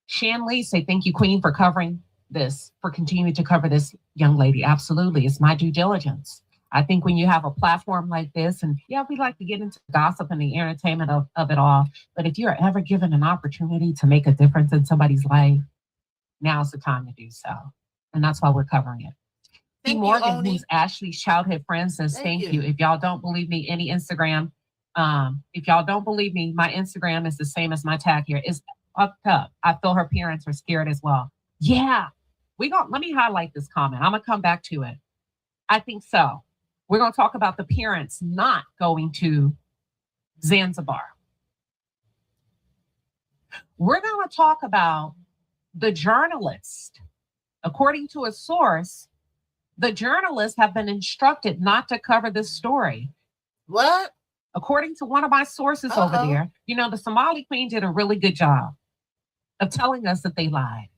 S19: Shanley, say thank you, Queen, for covering this, for continuing to cover this young lady. Absolutely. It's my due diligence. I think when you have a platform like this, and yeah, we like to get into gossip and the entertainment of it all, but if you're ever given an opportunity to make a difference in somebody's life, now's the time to do so. And that's why we're covering it. P. Morgan, who's Ashley's childhood friend, says thank you. If y'all don't believe me, any Instagram, if y'all don't believe me, my Instagram is the same as my tag here. It's up. I feel her parents are scared as well. Yeah. Let me highlight this comment. I'm gonna come back to it. I think so. We're gonna talk about the parents not going to Zanzibar. We're gonna talk about the journalist. According to a source, the journalists have been instructed not to cover this story.
S1: What?
S19: According to one of my sources over there, the Somali Queen did a really good job of telling us that they lied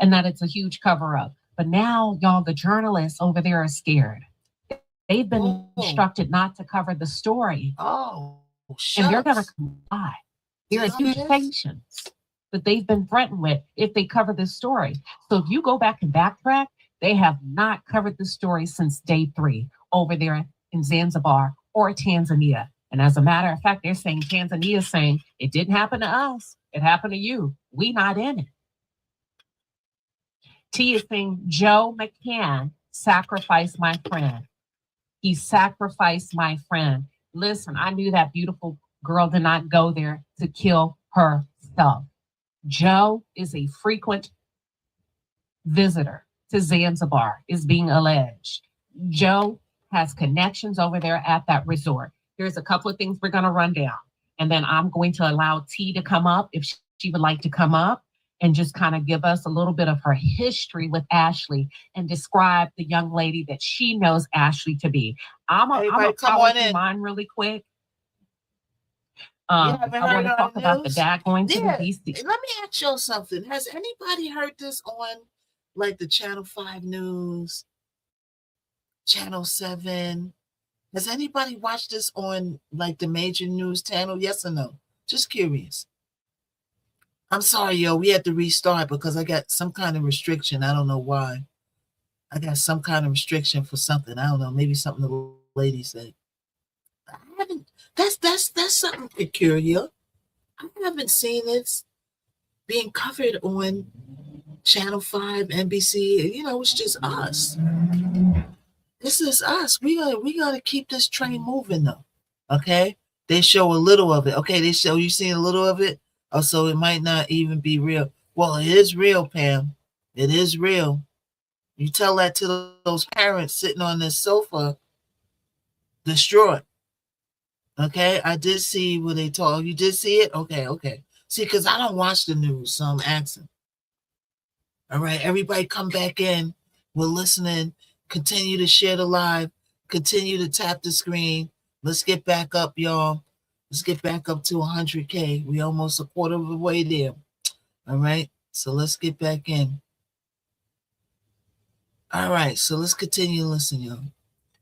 S19: and that it's a huge cover-up. But now, y'all, the journalists over there are scared. They've been instructed not to cover the story.
S1: Oh,
S19: and they're going to comply. There are huge sanctions that they've been threatened with if they cover this story. So if you go back and backtrack, they have not covered the story since day 3 over there in Zanzibar or Tanzania. And as a matter of fact, they're saying Tanzania is saying it didn't happen to us. It happened to you. We not in it. T is saying Joe McCann sacrificed my friend. He sacrificed my friend. Listen, I knew that beautiful girl did not go there to kill herself. Joe is a frequent visitor to Zanzibar, is being alleged. Joe has connections over there at that resort. Here's a couple of things we're going to run down. And then I'm going to allow T to come up if she would like to come up and just kind of give us a little bit of her history with Ashley and describe the young lady that she knows Ashley to be. I'm going to power through mine really quick. I want to talk about the dad going to the DC.
S1: Let me ask you something. Has anybody heard this on like the Channel 5 News, Channel 7? Has anybody watched this on like the major news channel? Yes or no? Just curious. I'm sorry, yo. We had to restart because I got some kind of restriction. I don't know why. I got some kind of restriction for something. I don't know. Maybe something the lady said. I haven't. That's something peculiar. I haven't seen this being covered on Channel 5, NBC. It's just us. This is us. We gotta keep this train moving though. Okay? They show a little of it. Okay, you seen a little of it? Oh, so it might not even be real. Well, it is real, Pam. It is real. You tell that to those parents sitting on this sofa, distraught. Okay, I did see what they told. You did see it? Okay. See, because I don't watch the news, so I'm asking. All right, everybody come back in. We're listening. Continue to share the live. Continue to tap the screen. Let's get back up, y'all. Let's get back up to 100K. We almost a quarter of the way there. All right. So let's get back in. All right. So let's continue listening, y'all.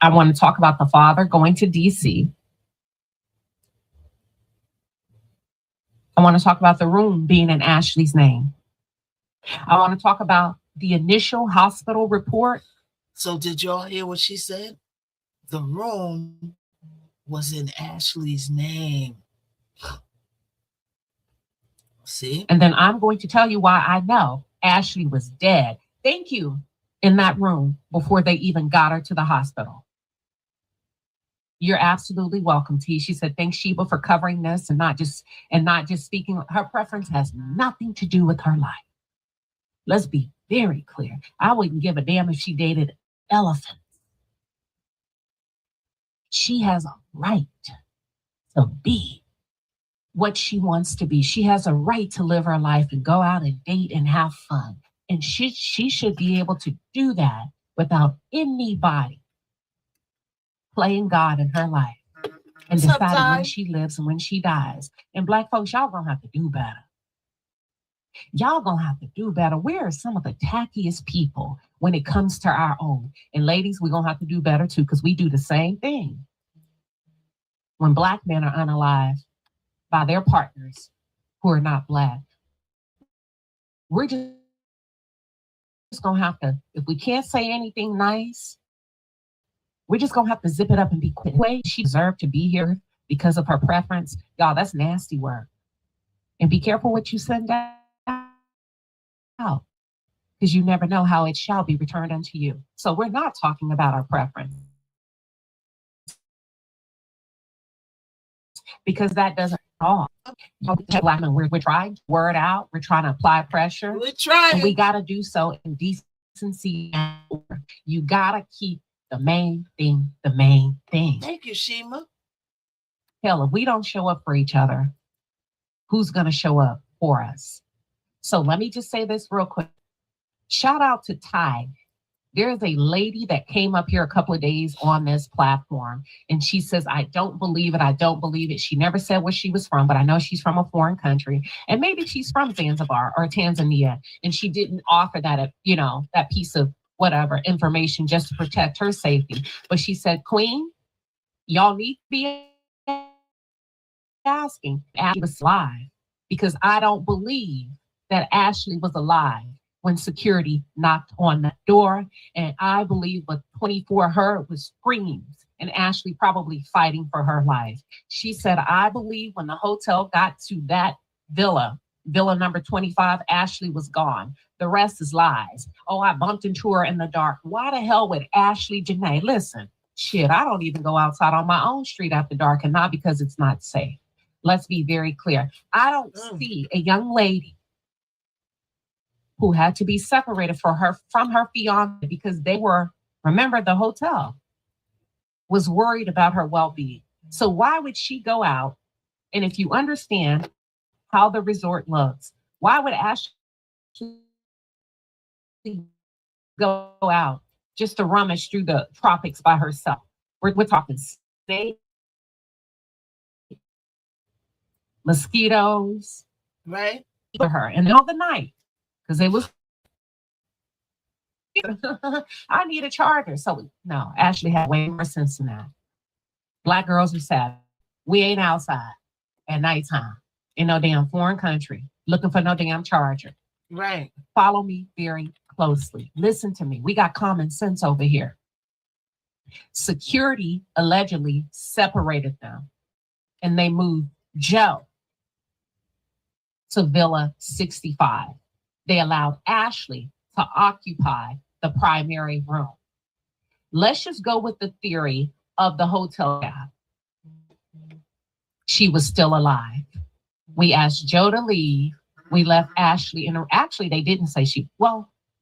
S19: I want to talk about the father going to DC. I want to talk about the room being in Ashley's name. I want to talk about the initial hospital report.
S1: So did y'all hear what she said? The room was in Ashley's name. See?
S19: And then I'm going to tell you why I know Ashley was dead. Thank you. In that room before they even got her to the hospital. You're absolutely welcome, T. She said, thanks, Sheba, for covering this and not just speaking. Her preference has nothing to do with her life. Let's be very clear. I wouldn't give a damn if she dated elephants. She has a right to be what she wants to be. She has a right to live her life and go out and date and have fun. And she should be able to do that without anybody playing God in her life and deciding when she lives and when she dies. And Black folks, y'all gonna have to do better. Y'all gonna have to do better. We are some of the tackiest people when it comes to our own. And ladies, we're gonna have to do better too, because we do the same thing. When Black men are unalived by their partners who are not Black, we're just gonna have to, if we can't say anything nice, we're just gonna have to zip it up and be quick. Way she deserved to be here because of her preference. Y'all, that's nasty work. And be careful what you send out, because you never know how it shall be returned unto you. So we're not talking about our preference, because that doesn't at all. We're trying to word out. We're trying to apply pressure.
S1: We're trying.
S19: And we got to do so in decency. You got to keep the main thing the main thing.
S1: Thank you, Shima.
S19: Hell, if we don't show up for each other, who's going to show up for us? So let me just say this real quick. Shout out to Ty. There's a lady that came up here a couple of days on this platform, and she says, I don't believe it. I don't believe it. She never said where she was from, but I know she's from a foreign country, and maybe she's from Zanzibar or Tanzania, and she didn't offer that, that piece of whatever information just to protect her safety. But she said, Queen, y'all need to be asking Ashley was alive, because I don't believe that Ashley was alive when security knocked on the door. And I believe what 24 heard was screams, and Ashley probably fighting for her life. She said, I believe when the hotel got to that villa number 25, Ashley was gone. The rest is lies. Oh, I bumped into her in the dark. Why the hell would Ashley Janae? Listen, shit, I don't even go outside on my own street after dark, and not because it's not safe. Let's be very clear. I don't see a young lady who had to be separated from her fiance because they were, remember, the hotel was worried about her well-being. So why would she go out? And if you understand how the resort looks, why would Ashley go out just to rummage through the tropics by herself? We're talking snakes, mosquitoes,
S1: right?
S19: For her in the middle of the night, because it was I need a charger. So no, Ashley had way more sense than that. Black girls are sad. We ain't outside at nighttime in no damn foreign country looking for no damn charger.
S1: Right.
S19: Follow me very closely. Listen to me. We got common sense over here. Security allegedly separated them, and they moved Joe to Villa 65. They allowed Ashley to occupy the primary room. Let's just go with the theory of the hotel guy. She was still alive. We asked Joe to leave. We left Ashley, and actually they didn't say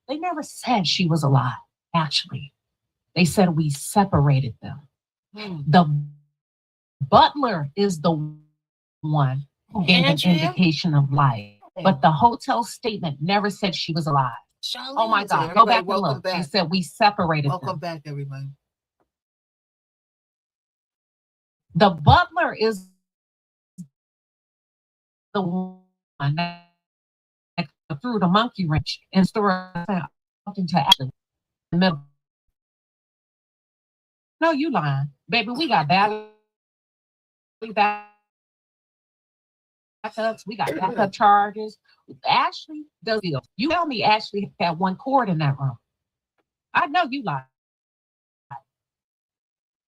S19: they never said she was alive, actually. They said we separated them. The butler is the one who gave an indication of life, but the hotel statement never said she was alive. Oh my God, go back and look. They said we separated them.
S1: Welcome back, everybody.
S19: The butler is the one that threw the monkey wrench and into Ashley in the middle. No, you lying. Baby, we got backups. We got backup charges. Ashley does deals. You tell me Ashley had one cord in that room. I know you lie.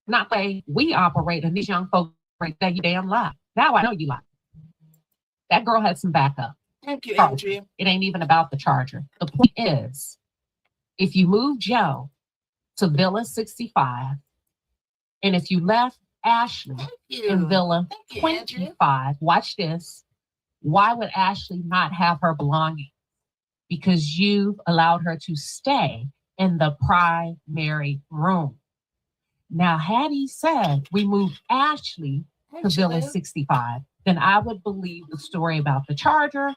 S19: Not the way we operate and these young folks that you damn lie. Now I know you lie. That girl had some backup.
S1: Thank you, Andrea.
S19: It ain't even about the charger. The point is, if you move Joe to Villa 65, and if you left Ashley in Villa 25, watch this. Why would Ashley not have her belongings? Because you allowed her to stay in the primary room. Now, had he said we moved Ashley to Villa 65, then I would believe the story about the charger,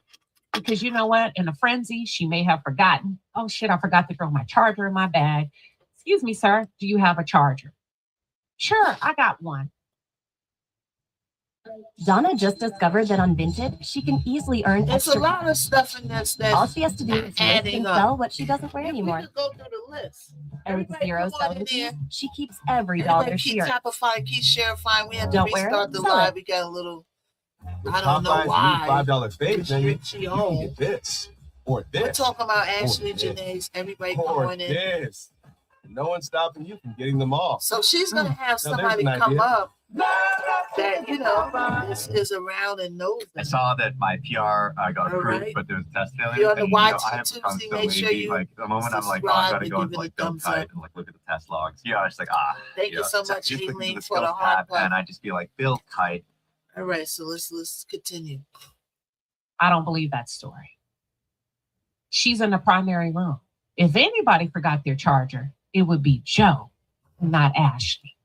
S19: because you know what? In a frenzy, she may have forgotten. Oh shit, I forgot to throw my charger in my bag. Excuse me, sir, do you have a charger? Sure, I got one.
S7: Donna just discovered that on Vinted, she can easily earn
S1: There's
S7: extra.
S1: a lot of stuff in this that
S7: All she has to do is list and sell what she doesn't wear anymore.
S1: We could go through the list.
S7: And with zero selling fees, she keeps every
S1: Everybody
S7: dollar she earns.
S1: keep sharing. We had to
S7: Don't wear it,
S1: restart the
S7: sell
S1: live.
S7: it.
S1: We got a little, I don't know why.
S16: $5 fake, then you
S1: She
S16: can
S1: owned.
S16: get this or this.
S1: We're talking about Ashley
S16: or
S1: and Janae's. Everybody
S16: or
S1: going in.
S16: this. No one's stopping you from getting them all.
S1: So she's gonna have
S16: Now,
S1: somebody
S16: there's an
S1: come
S16: idea.
S1: up that is around and knows
S20: I
S1: them.
S20: saw that my PR got approved,
S1: right.
S20: but there was a test failure.
S1: You're on the
S20: and,
S1: YT
S20: I have become
S1: Tuesday,
S20: so
S1: make sure
S20: lazy.
S1: you
S20: Like the moment I'm like, oh, I
S1: subscribe
S20: gotta
S1: and
S20: go
S1: give
S20: into
S1: it a
S20: like Build
S1: thumbs
S20: Site
S1: up.
S20: and like look at the test logs. Yeah, it's like
S1: Thank you so much,
S20: just looking
S1: Aileen,
S20: the
S1: for the
S20: skills
S1: hard
S20: tab,
S1: part.
S20: and I just feel like Build Kite.
S1: All right, so let's continue.
S19: I don't believe that story. She's in the primary room. If anybody forgot their charger, it would be Joe, not Ashley.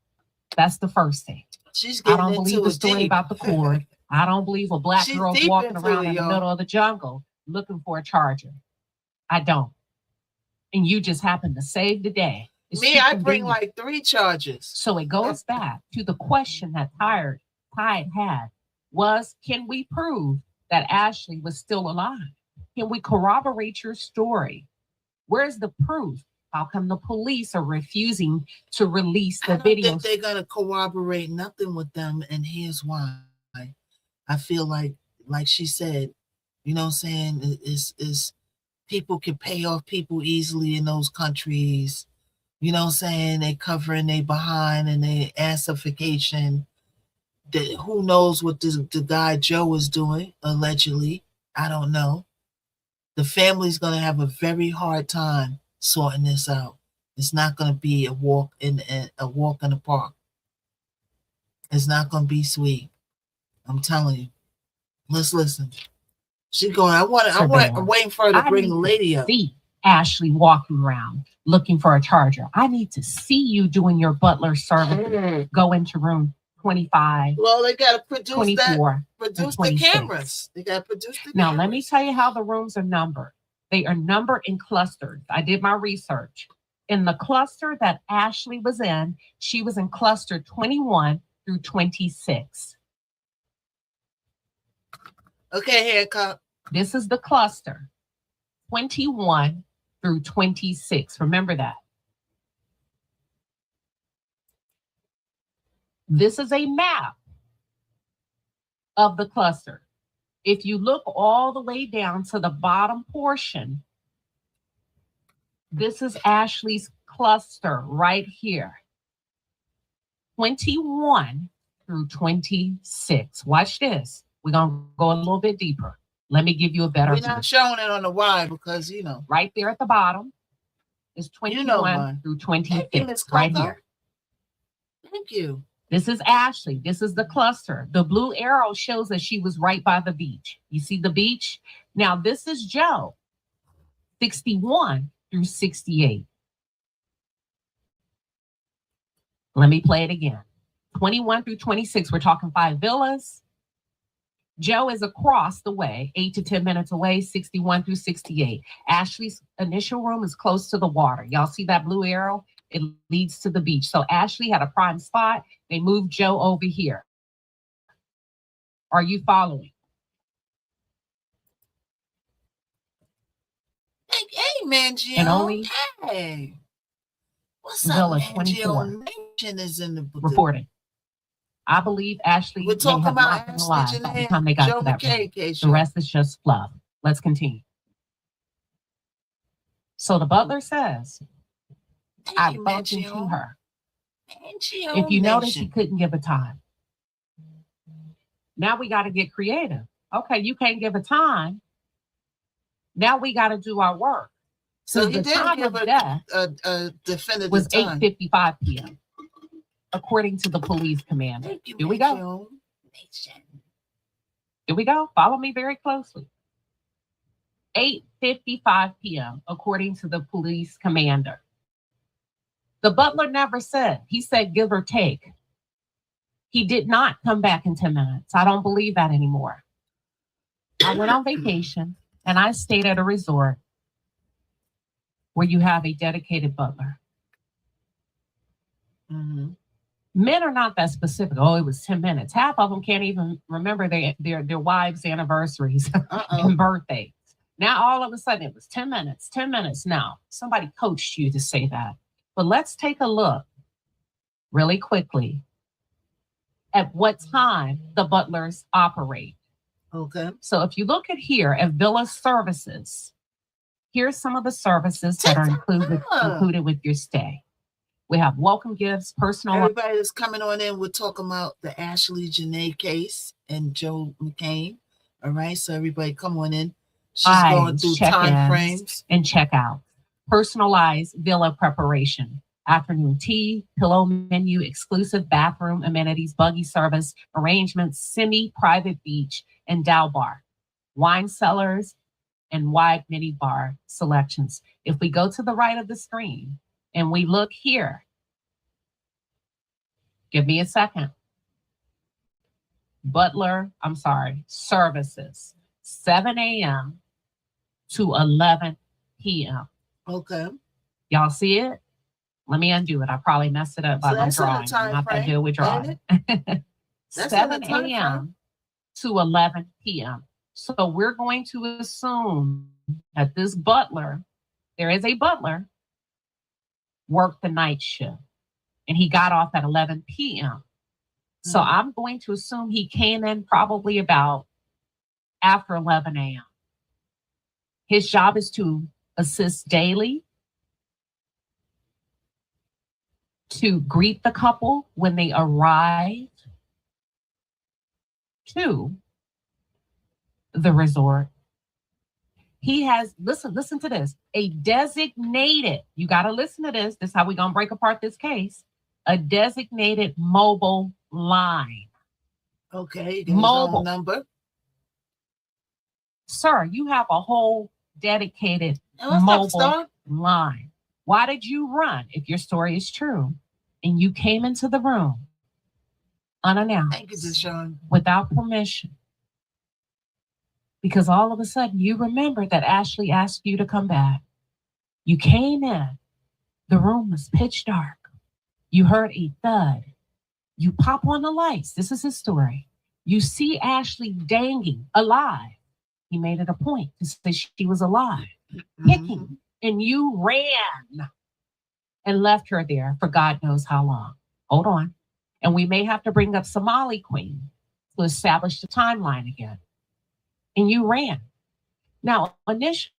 S19: That's the first thing.
S1: She's
S19: I
S1: getting
S19: don't
S1: into
S19: believe the
S1: it
S19: story
S1: deep.
S19: about the cord. I don't believe a black
S1: She's
S19: girl's
S1: deep
S19: walking
S1: into
S19: around
S1: it,
S19: in the
S1: y'all.
S19: middle of the jungle looking for a charger. I don't. And you just happen to save the day. It's
S1: Me,
S19: too
S1: I bring
S19: convenient.
S1: like 3 charges.
S19: So it goes back to the question that Tide had was, can we prove that Ashley was still alive? Can we corroborate your story? Where's the proof? How come the police are refusing to release the
S1: I don't
S19: video?
S1: think they're gonna corroborate nothing with them, and here's why. I feel like she said, you know what I'm saying, is people can pay off people easily in those countries. You know what I'm saying? They covering they behind and they assification. Who knows what the guy Joe is doing, allegedly. I don't know. The family's gonna have a very hard time sorting this out. It's not gonna be a walk in the park. It's not gonna be sweet. I'm telling you. Let's listen. She's going. I'm waiting for her to bring the lady up.
S19: See Ashley walking around looking for a charger. I need to see you doing your butler service. Go into room 25.
S1: Well, they gotta produce
S19: 24,
S1: produce the
S19: 26.
S1: cameras. They gotta produce the
S19: Now,
S1: cameras.
S19: let me tell you how the rooms are numbered. They are numbered in clusters. I did my research. In the cluster that Ashley was in, she was in cluster 21 through 26.
S1: Okay, Hancock.
S19: This is the cluster 21 through 26. Remember that. This is a map of the cluster. If you look all the way down to the bottom portion, this is Ashley's cluster right here. 21 through 26. Watch this. We're going to go a little bit deeper. Let me give you a better
S1: We're not showing it on the Y because, you know.
S19: right there at the bottom is 21 through 26. Right here.
S1: Thank you.
S19: This is Ashley. This is the cluster. The blue arrow shows that she was right by the beach. You see the beach? Now, this is Joe, 61 through 68. Let me play it again. 21 through 26, we're talking 5 villas. Joe is across the way, 8 to 10 minutes away, 61 through 68. Ashley's initial room is close to the water. Y'all see that blue arrow? It leads to the beach. So Ashley had a prime spot. They moved Joe over here. Are you following?
S1: Hey, Mangio.
S19: And only
S1: Hey. What's
S19: Villa
S1: up,
S19: 24
S1: Mangio? Nation is in the
S19: reported. I believe Ashley
S1: We're
S19: may
S1: talking
S19: have
S1: about
S19: not been
S1: Ashley
S19: alive by the
S1: Janae
S19: time they
S1: and
S19: got
S1: Joe
S19: to that room.
S1: McKay case.
S19: The rest is just fluff. Let's continue. So the butler says, I bumped into her. If you notice, he couldn't give a time. Now we got to get creative. Okay, you can't give a time. Now we got to do our work.
S1: So he
S19: the
S1: didn't
S19: time
S1: give
S19: of death
S1: a definitive
S19: was
S1: time.
S19: 8:55 p.m. according to the police commander. Here we go. Here we go. Follow me very closely. 8:55 p.m. according to the police commander. The butler never said. He said give or take. He did not come back in 10 minutes. I don't believe that anymore. I went on vacation and I stayed at a resort where you have a dedicated butler.
S1: Mm-hmm.
S19: Men are not that specific. Oh, it was 10 minutes. Half of them can't even remember their wives' anniversaries and birthdays. Now, all of a sudden, it was 10 minutes, 10 minutes. Now, somebody coached you to say that. But let's take a look really quickly at what time the butlers operate.
S1: Okay.
S19: So if you look at here at Villa Services, here's some of the services that are included with your stay. We have welcome gifts, personal.
S1: Everybody that's coming on in, we're talking about the Ashley Janae case and Joe McCain. All right, so everybody come on in. She's going through time frames
S19: and checkout. Personalized villa preparation. Afternoon tea, pillow menu, exclusive bathroom amenities, buggy service, arrangements, semi-private beach, and Dow bar. Wine cellars and wide mini bar selections. If we go to the right of the screen and we look here, give me a second. Services, 7 a.m. to 11 p.m.
S1: Okay.
S19: Y'all see it? Let me undo it. I probably messed it up by my drawing. I'm not that good with drawing. 7 a.m. to 11 p.m. So we're going to assume that this butler, there is a butler, worked the night shift and he got off at 11 p.m. So I'm going to assume he came in probably about after 11 a.m. His job is to assist daily, to greet the couple when they arrive to the resort. He has, listen to this, a designated, you got to listen to this. This is how we're going to break apart this case. A designated mobile line.
S1: Okay.
S19: Mobile
S1: number.
S19: Sir, you have a whole dedicated mobile line. Why did you run if your story is true and you came into the room unannounced?
S1: Thank you, Deshaun.
S19: Without permission? Because all of a sudden you remember that Ashley asked you to come back. You came in, the room was pitch dark. You heard a thud. You pop on the lights. This is his story. You see Ashley dangling alive. He made it a point to say she was alive, kicking, and you ran and left her there for God knows how long. Hold on. And we may have to bring up Somali Queen to establish the timeline again. And you ran. Now, initially,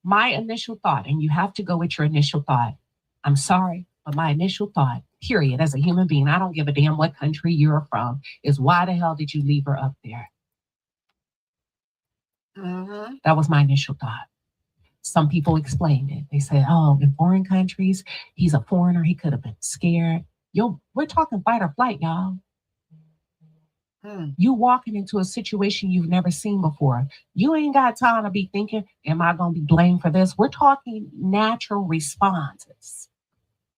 S19: my initial thought, and you have to go with your initial thought. I'm sorry, but my initial thought, period, as a human being, I don't give a damn what country you're from, is why the hell did you leave her up there? That was my initial thought. Some people explained it. They said, oh, in foreign countries, he's a foreigner. He could have been scared. Yo, we're talking fight or flight, y'all. You walking into a situation you've never seen before. You ain't got time to be thinking, am I going to be blamed for this? We're talking natural responses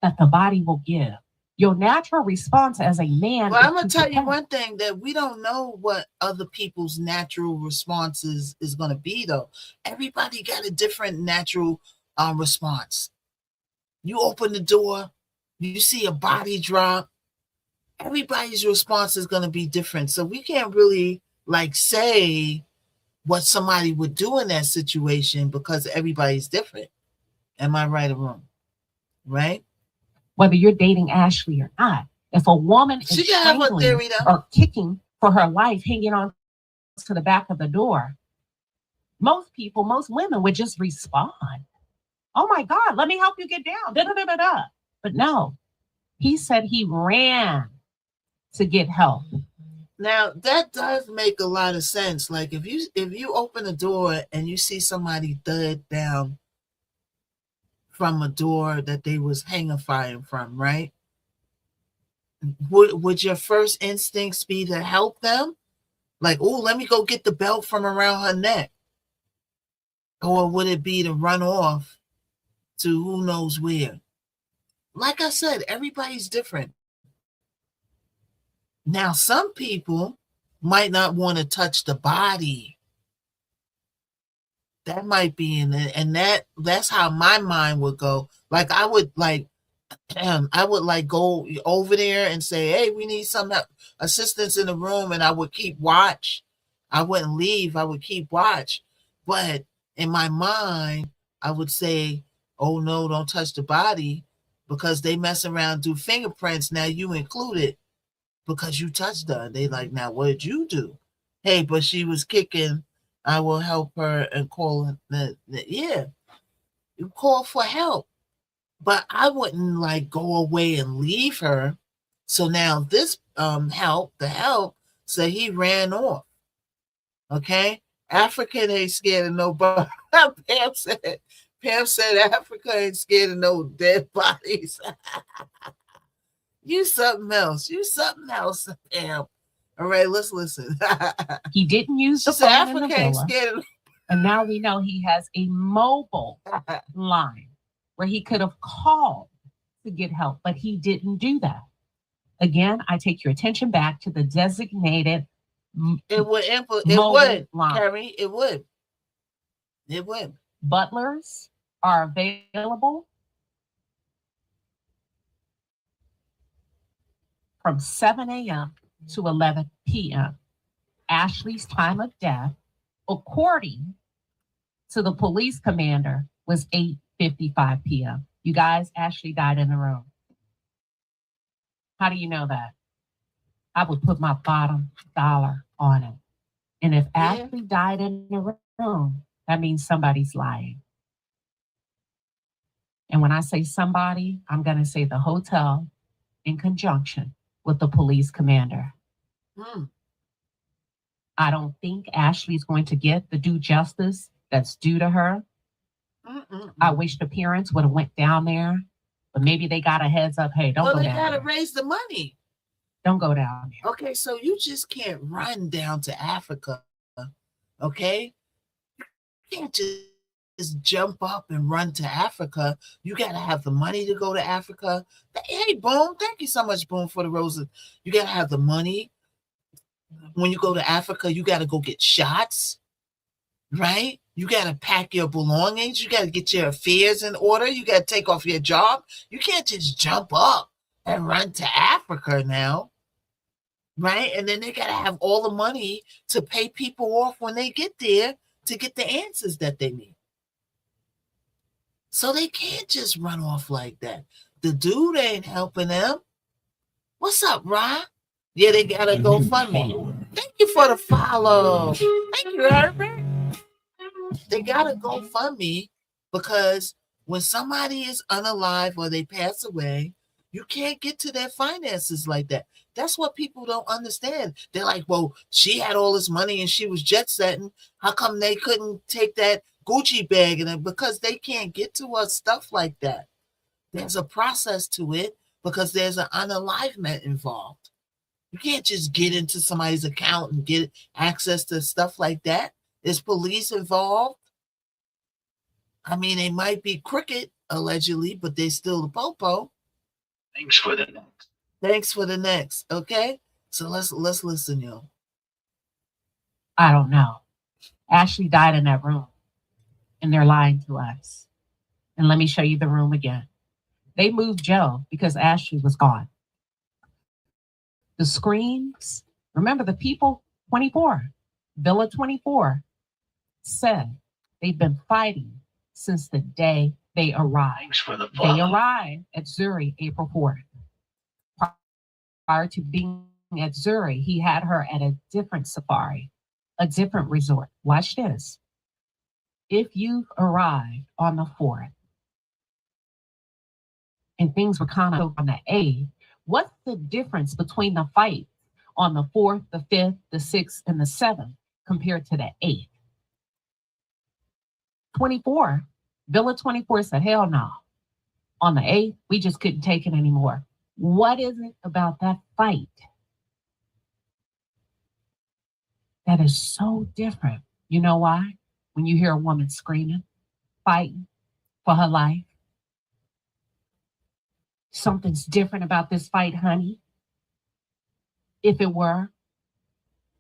S19: that the body will give. Your natural response as a man.
S1: Well, I'm going to tell you one thing, that we don't know what other people's natural responses is going to be, though. Everybody got a different natural response. You open the door, you see a body drop. Everybody's response is going to be different. So we can't really say what somebody would do in that situation because everybody's different. Am I right or wrong? Right?
S19: Whether you're dating Ashley or not, if a woman is
S1: She can have a
S19: strangling
S1: theory, though.
S19: or kicking for her life, hanging on to the back of the door, most women would just respond. Oh my God, let me help you get down. Da, da, da, da, da. But no, he said he ran to get help.
S1: Now that does make a lot of sense. Like if you open a door and you see somebody thud down from a door that they was hanging firing from, right? Would your first instincts be to help them? Like, oh, let me go get the belt from around her neck. Or would it be to run off to who knows where? Like I said, everybody's different. Now, some people might not want to touch the body. That might be in it. And that's how my mind would go. Like I would go over there and say, hey, we need some assistance in the room. And I would keep watch. I wouldn't leave. I would keep watch. But in my mind, I would say, oh no, don't touch the body because they mess around, do fingerprints. Now you included because you touched her. They like, now what did you do? Hey, but she was kicking. I will help her and call yeah. You call for help. But I wouldn't like go away and leave her. So now this the help, so he ran off. Okay? African ain't scared of nobody. Pam said Africa ain't scared of no dead bodies. You something else. Pam. All right, let's listen.
S19: He didn't use the phone in the villa. And now we know he has a mobile line where he could have called to get help, but he didn't do that. Again, I take your attention back to the designated
S1: it would,
S19: line.
S1: Carrie, it would.
S19: Butlers are available from 7 a.m. to 11 p.m. Ashley's time of death, according to the police commander, was 8:55 p.m. You guys, Ashley died in the room. How do you know that? I would put my bottom dollar on it. And if Ashley died in the room, that means somebody's lying. And when I say somebody, I'm going to say the hotel in conjunction with the police commander. I don't think Ashley's going to get the due justice that's due to her. I wish the parents would have went down there, but maybe they got a heads up. Hey, don't go down there.
S1: Well, they got to raise the money.
S19: Don't go down there.
S1: Okay, so you just can't run down to Africa, okay? You can't just jump up and run to Africa. You got to have the money to go to Africa. Hey, Boom, thank you so much, Boom, for the roses. You got to have the money. When you go to Africa, you got to go get shots, right? You got to pack your belongings. You got to get your affairs in order. You got to take off your job. You can't just jump up and run to Africa now, right? And then they got to have all the money to pay people off when they get there to get the answers that they need. So they can't just run off like that. The dude ain't helping them. What's up, Ryan? Yeah, they got to go fund me. Thank you for the follow. Thank you, Herbert. They got to go fund me because when somebody is unalive or they pass away, you can't get to their finances like that. That's what people don't understand. They're like, well, she had all this money and she was jet setting. How come they couldn't take that Gucci bag? And because they can't get to us stuff like that. There's a process to it because there's an unalivement involved. You can't just get into somebody's account and get access to stuff like that. Is police involved? I mean, they might be crooked, allegedly, but they're still the popo.
S4: Thanks for the next. Okay? So let's
S1: listen, yo.
S19: I don't know. Ashley died in that room, and they're lying to us. And let me show you the room again. They moved Joe because Ashley was gone. The screams, remember the people, 24, Villa 24. said they've been fighting since the day they arrived.
S4: Thanks for the
S19: They
S4: follow.
S19: arrived at Zurich April 4th. Prior to being at Zurich, he had her at a different safari, a different resort. Watch this. If you've arrived on the 4th and things were kind of on the 8th, what's the difference between the fight on the 4th, the 5th, the 6th, and the 7th compared to the 8th? 24, Villa 24 said, hell no. On the 8th, we just couldn't take it anymore. What is it about that fight that is so different? You know why? When you hear a woman screaming, fighting for her life, something's different about this fight, honey. If it were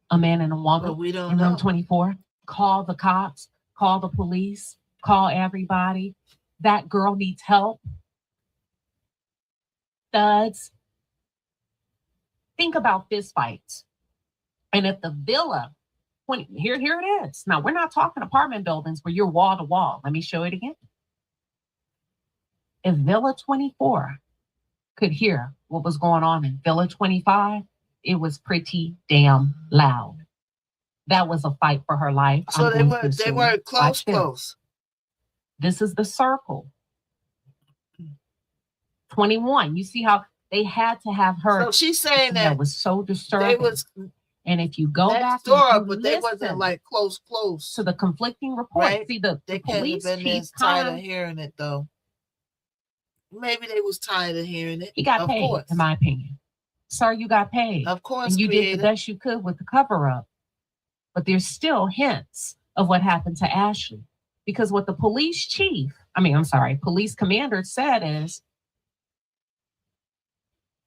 S19: a man and a woman
S1: But we don't
S19: in
S1: know.
S19: room 24, call the cops, call the police, call everybody. That girl needs help. Thuds. Think about fist fights. And if the villa, here it is. Now, we're not talking apartment buildings where you're wall to wall. Let me show it again. If Villa 24 could hear what was going on in Villa 25, it was pretty damn loud. That was a fight for her life.
S1: So they were close.
S19: This is the circle. 21. You see how they had to have her.
S1: So she's saying that
S19: was so disturbing.
S1: They was
S19: and if you go back
S1: door,
S19: and
S1: but they wasn't like close.
S19: To the conflicting reports.
S1: Right?
S19: See, the
S1: They can't
S19: police
S1: have been
S19: chief
S1: as tired of hearing it though. Maybe they was tired of hearing it.
S19: He got
S1: of
S19: paid,
S1: course.
S19: in my opinion. Sir, you got paid.
S1: Of course,
S19: and you did
S1: Creator.
S19: the best you could with the cover up. But there's still hints of what happened to Ashley. Because what the police commander said is,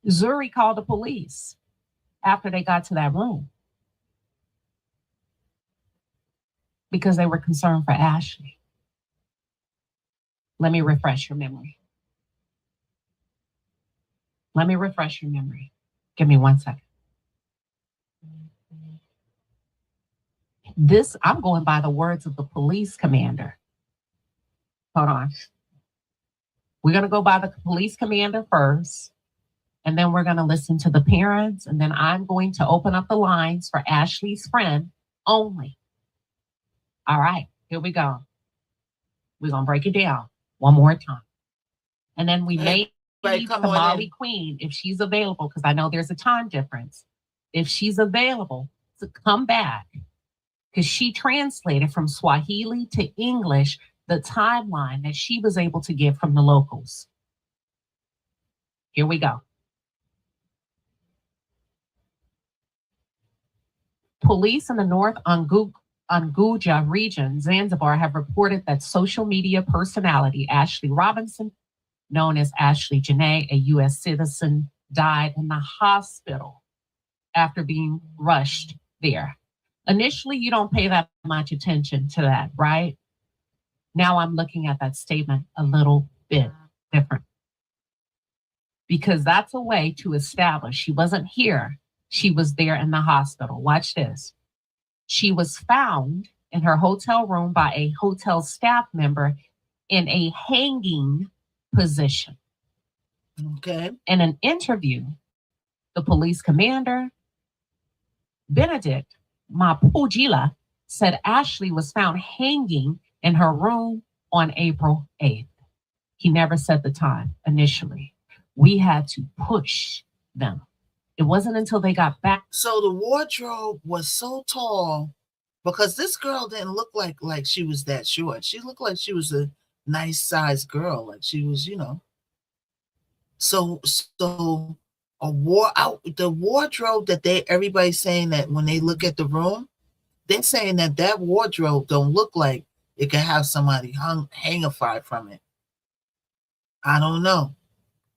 S19: Zuri called the police after they got to that room because they were concerned for Ashley. Let me refresh your memory. Give me 1 second. I'm going by the words of the police commander. Hold on. We're going to go by the police commander first, and then we're going to listen to the parents, and then I'm going to open up the lines for Ashley's friend only. All right, here we go. We're going to break it down one more time. And then we may need Molly Queen, if she's available, because I know there's a time difference. If she's available to come back, because she translated from Swahili to English the timeline that she was able to get from the locals. Here we go. Police in the North Unguja region, Zanzibar, have reported that social media personality Ashley Robinson, known as Ashley Janae, a U.S. citizen, died in the hospital after being rushed there. Initially, you don't pay that much attention to that, right? Now I'm looking at that statement a little bit different. Because that's a way to establish she wasn't here. She was there in the hospital. Watch this. She was found in her hotel room by a hotel staff member in a hanging position.
S1: Okay.
S19: In an interview, the police commander, Benedict Mapujila, said Ashley was found hanging in her room on April 8th. He never said the time initially. We had to push them. It wasn't until they got back.
S1: So the wardrobe was so tall because this girl didn't look like she was that short. She looked like she was a nice sized girl. Like she was, So the wardrobe that everybody's saying that when they look at the room, they're saying that wardrobe don't look like it could have somebody hangified from it. I don't know.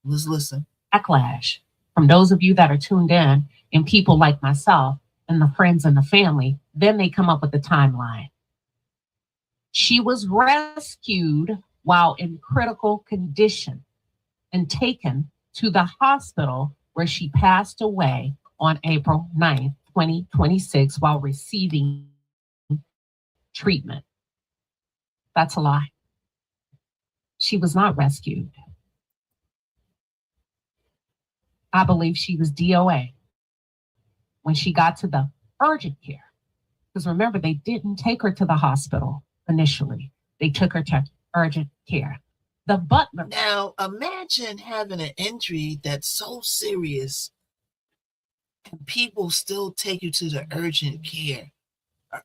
S1: Let's listen.
S19: Backlash from those of you that are tuned in and people like myself and the friends and the family. Then they come up with the timeline. She was rescued while in critical condition and taken to the hospital where she passed away on April 9th, 2026 while receiving treatment. That's a lie. She was not rescued. I believe she was DOA when she got to the urgent care. Because remember, they didn't take her to the hospital initially. They took her to urgent care. The butler.
S1: Now, imagine having an injury that's so serious and people still take you to the urgent care.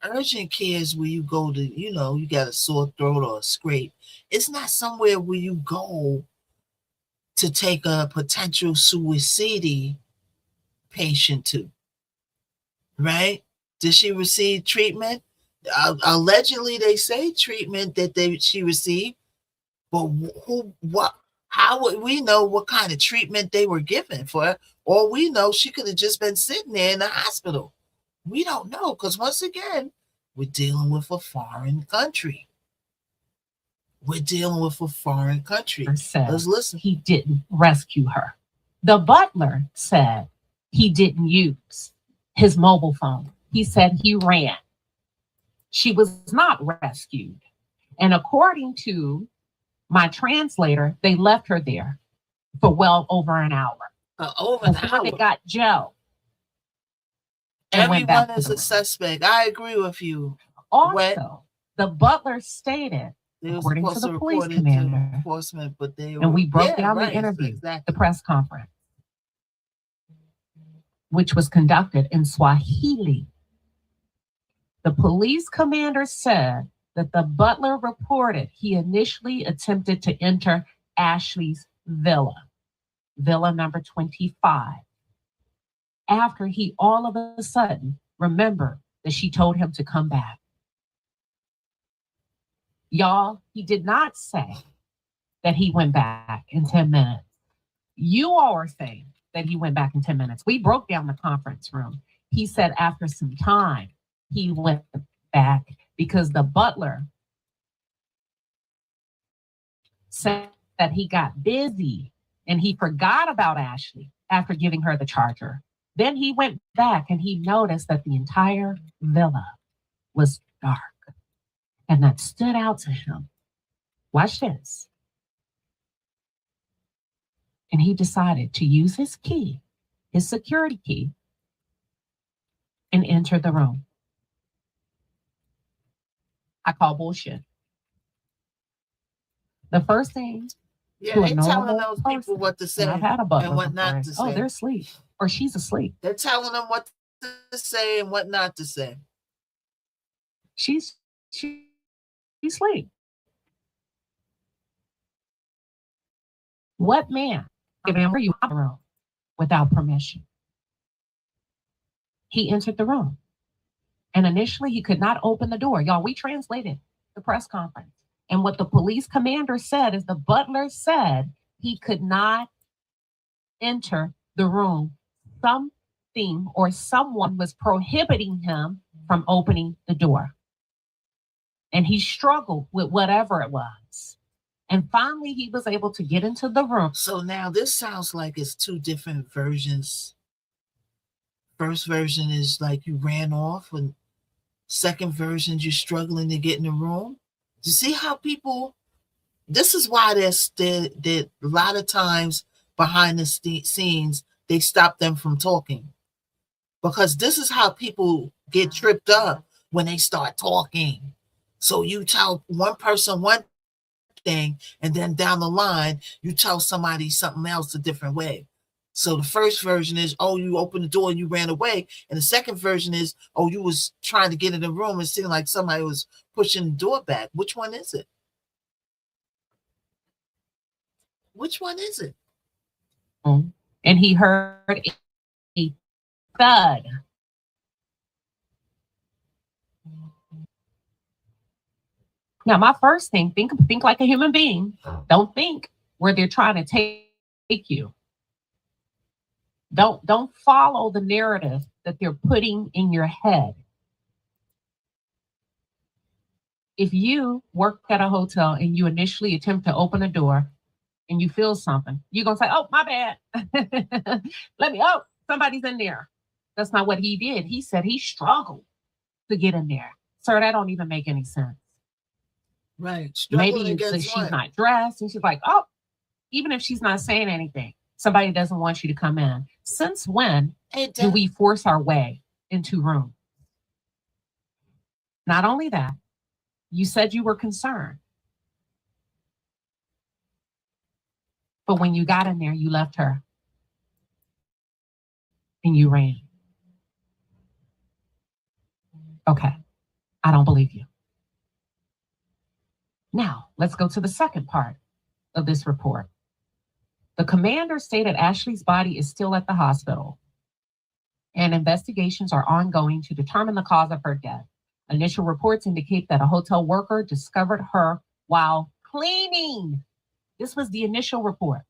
S1: Urgent care is where you go to, you got a sore throat or a scrape. It's not somewhere where you go to take a potential suicide patient to, right? Did she receive treatment? Allegedly, they say treatment that she received, but how would we know what kind of treatment they were given for her? Or we know she could have just been sitting there in the hospital. We don't know, because once again, we're dealing with a foreign country. Let's listen.
S19: He didn't rescue her. The butler said he didn't use his mobile phone. He said he ran. She was not rescued. And according to my translator, they left her there for well over an hour. They got Joe.
S1: Everyone is a suspect. I agree with you.
S19: Also, the butler stated, according to the police commander, and we broke down the interview, the press conference, which was conducted in Swahili. The police commander said that the butler reported he initially attempted to enter Ashley's villa number 25, after he all of a sudden remembered that she told him to come back. Y'all, he did not say that he went back in 10 minutes. You all are saying that he went back in 10 minutes. We broke down the conference room. He said after some time, he went back because the butler said that he got busy and he forgot about Ashley after giving her the charger. Then he went back and he noticed that the entire villa was dark. And that stood out to him. Watch this. And he decided to use his key, his security key, and enter the room. I call bullshit. The first thing to a
S1: they're telling those people what to say
S19: I've had a butler
S1: and what not to say.
S19: Oh, they're asleep. Or she's asleep.
S1: They're telling them what to say and what not to say.
S19: She's asleep. What man were you in the room without permission? He entered the room. And initially he could not open the door. Y'all, we translated the press conference. And what the police commander said is the butler said he could not enter the room. Something or someone was prohibiting him from opening the door. And he struggled with whatever it was. And finally, he was able to get into the room.
S1: So now this sounds like it's two different versions. First version is like you ran off, and second version, you're struggling to get in the room. You see how people, this is why there's a lot of times behind the scenes, they stop them from talking. Because this is how people get tripped up when they start talking. So you tell one person one thing, and then down the line, you tell somebody something else a different way. So the first version is, oh, you opened the door and you ran away. And the second version is, oh, you was trying to get in the room and seemed like somebody was pushing the door back. Which one is it? Which one is it?
S19: And he heard a thud. Now, my first thing, think like a human being. Don't think where they're trying to take you. Don't follow the narrative that they're putting in your head. If you work at a hotel and you initially attempt to open a door and you feel something, you're going to say, oh, my bad. Somebody's in there. That's not what he did. He said he struggled to get in there. Sir, that don't even make any sense.
S1: Right. Struggling
S19: Maybe it's that
S1: against
S19: she's
S1: what?
S19: not dressed and she's like, oh, even if she's not saying anything, somebody doesn't want you to come in. Since when do we force our way into room? Not only that, you said you were concerned. But when you got in there, you left her and you ran. Okay, I don't believe you. Now, let's go to the second part of this report. The commander stated Ashley's body is still at the hospital and investigations are ongoing to determine the cause of her death. Initial reports indicate that a hotel worker discovered her while cleaning. This was the initial report.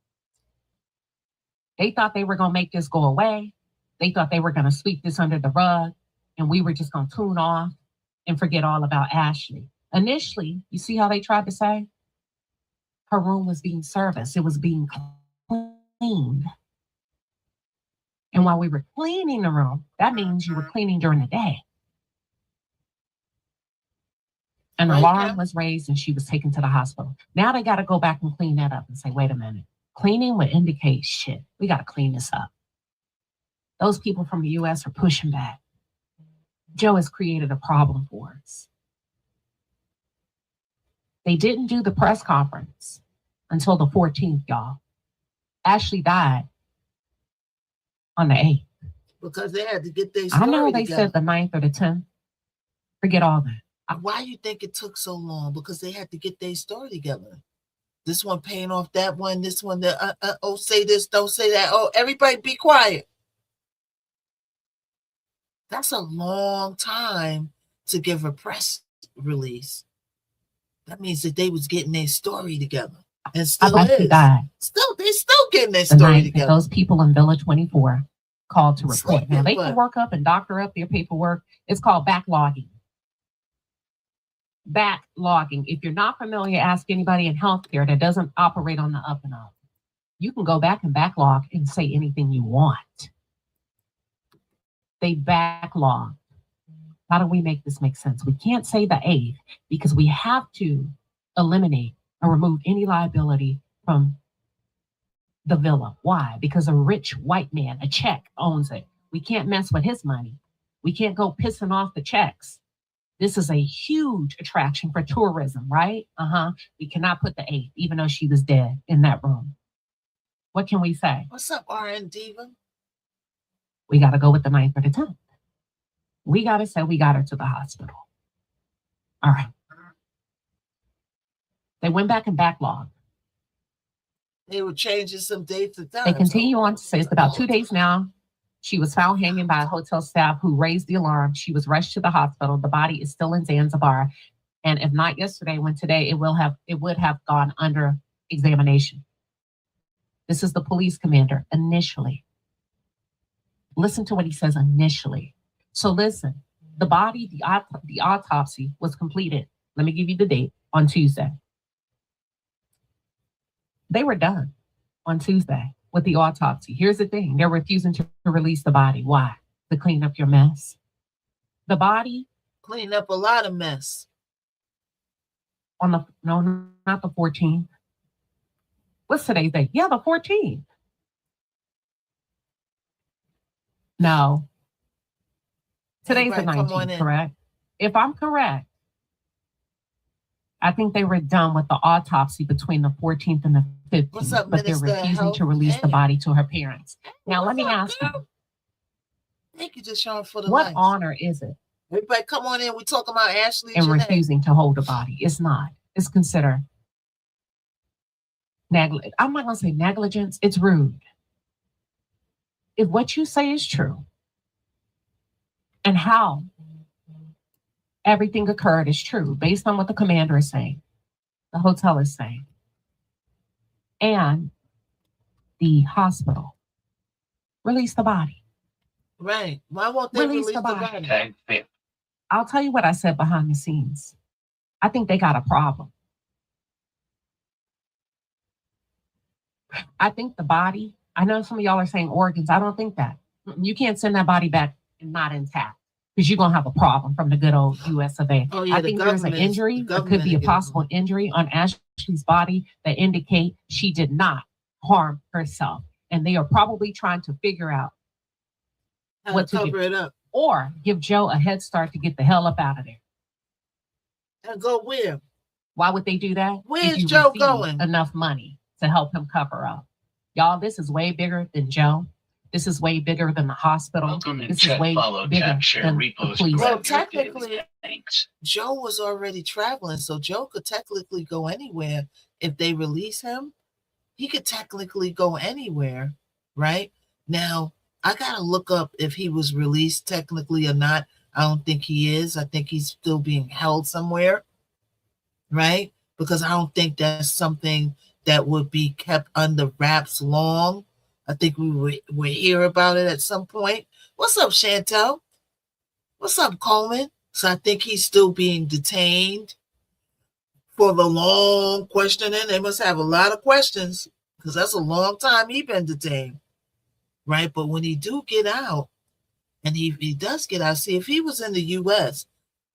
S19: They thought they were going to make this go away. They thought they were going to sweep this under the rug and we were just going to tune off and forget all about Ashley. Initially, you see how they tried to say? Her room was being serviced. It was being cleaned. And while we were cleaning the room, that means you were cleaning during the day. An alarm was raised and she was taken to the hospital. Now they got to go back and clean that up and say, wait a minute. Cleaning would indicate shit. We got to clean this up. Those people from the U.S. are pushing back. Joe has created a problem for us. They didn't do the press conference until the 14th, y'all. Ashley died on the 8th.
S1: Because they had to get their story
S19: I know they
S1: together.
S19: said the 9th or the 10th. Forget all that.
S1: Why you think it took so long? Because they had to get their story together. This one paying off that one, this one, oh, say this, don't say that. Oh, everybody be quiet. That's a long time to give a press release. That means that they was getting their story together. And still is.
S19: Died.
S1: They still getting their
S19: The
S1: story
S19: night
S1: together.
S19: that those people in Villa 24 called to report. Now, they
S1: but-
S19: can work up and doctor up their paperwork. It's called backlogging. Backlogging. If you're not familiar, ask anybody in healthcare that doesn't operate on the up and up. You can go back and backlog and say anything you want. They backlog. How do we make this make sense? We can't say the 8th because we have to eliminate or remove any liability from the villa. Why? Because a rich white man, a check, owns it. We can't mess with his money. We can't go pissing off the checks. This is a huge attraction for tourism, right? We cannot put the 8th, even though she was dead in that room. What can we say?
S1: What's up, RN Diva?
S19: We got to go with the 9th or the 10th. We got to say we got her to the hospital. All right. They went back and backlogged.
S1: They were changing some dates and times.
S19: They continue on to say it's about 2 days now. She was found hanging by a hotel staff who raised the alarm. She was rushed to the hospital. The body is still in Zanzibar. And if not yesterday, when today, it would have gone under examination. This is the police commander initially. Listen to what he says initially. So listen, the body, the autopsy was completed. Let me give you the date, on Tuesday. They were done on Tuesday with the autopsy. Here's the thing. They're refusing to release the body. Why? To clean up your mess. The body.
S1: Clean up a lot of mess.
S19: No, not the 14th. What's today's date? Yeah, the 14th. No. Today's the 19th, correct? If I'm correct, I think they were done with the autopsy between the 14th and the 15th.
S1: What's up,
S19: but they're
S1: Minister
S19: refusing
S1: Health?
S19: to release the
S1: Hey.
S19: body to her parents. Now, let me
S1: What's up,
S19: ask you,
S1: girl? Thank you, Deshaun, for the
S19: what
S1: likes.
S19: honor is it
S1: Everybody come on in. We're talking about Ashley
S19: in
S1: Janae.
S19: refusing to hold the body? It's not. It's considered negligence. I'm not going to say negligence. It's rude. If what you say is true and how everything occurred is true, based on what the commander is saying, the hotel is saying, and the hospital, release the body.
S1: Right. Why won't they release the body?
S4: Tag fit.
S19: I'll tell you what I said behind the scenes. I think they got a problem. I think the body, I know some of y'all are saying organs. I don't think that. You can't send that body back and not intact. because you're going to have a problem from the good old U.S. of A.
S1: Oh, yeah,
S19: I think there's an injury. There could be a possible injury on Ashley's body that indicate she did not harm herself. And they are probably trying to figure out what to
S1: cover
S19: do.
S1: it up.
S19: Or give Joe a head start to get the hell up out of there.
S1: And go where?
S19: Why would they do that?
S1: Where's Joe going?
S19: Enough money to help him cover up. Y'all, this is way bigger than Joe. This is way bigger than the hospital.
S4: Welcome and
S19: this
S4: check,
S19: is way
S4: follow,
S19: bigger
S4: tap, share,
S19: than
S4: repost,
S19: the police.
S1: Well, technically, Joe was already traveling, so Joe could technically go anywhere. If they release him, he could technically go anywhere, right? Now, I got to look up if he was released technically or not. I don't think he is. I think he's still being held somewhere, right? Because I don't think that's something that would be kept under wraps long. I think we would hear about it at some point. What's up, Chantel? What's up, Comin? So I think he's still being detained for the long questioning. They must have a lot of questions because that's a long time he's been detained, right? But when he do get out, and he does get out, see, if he was in the U.S.,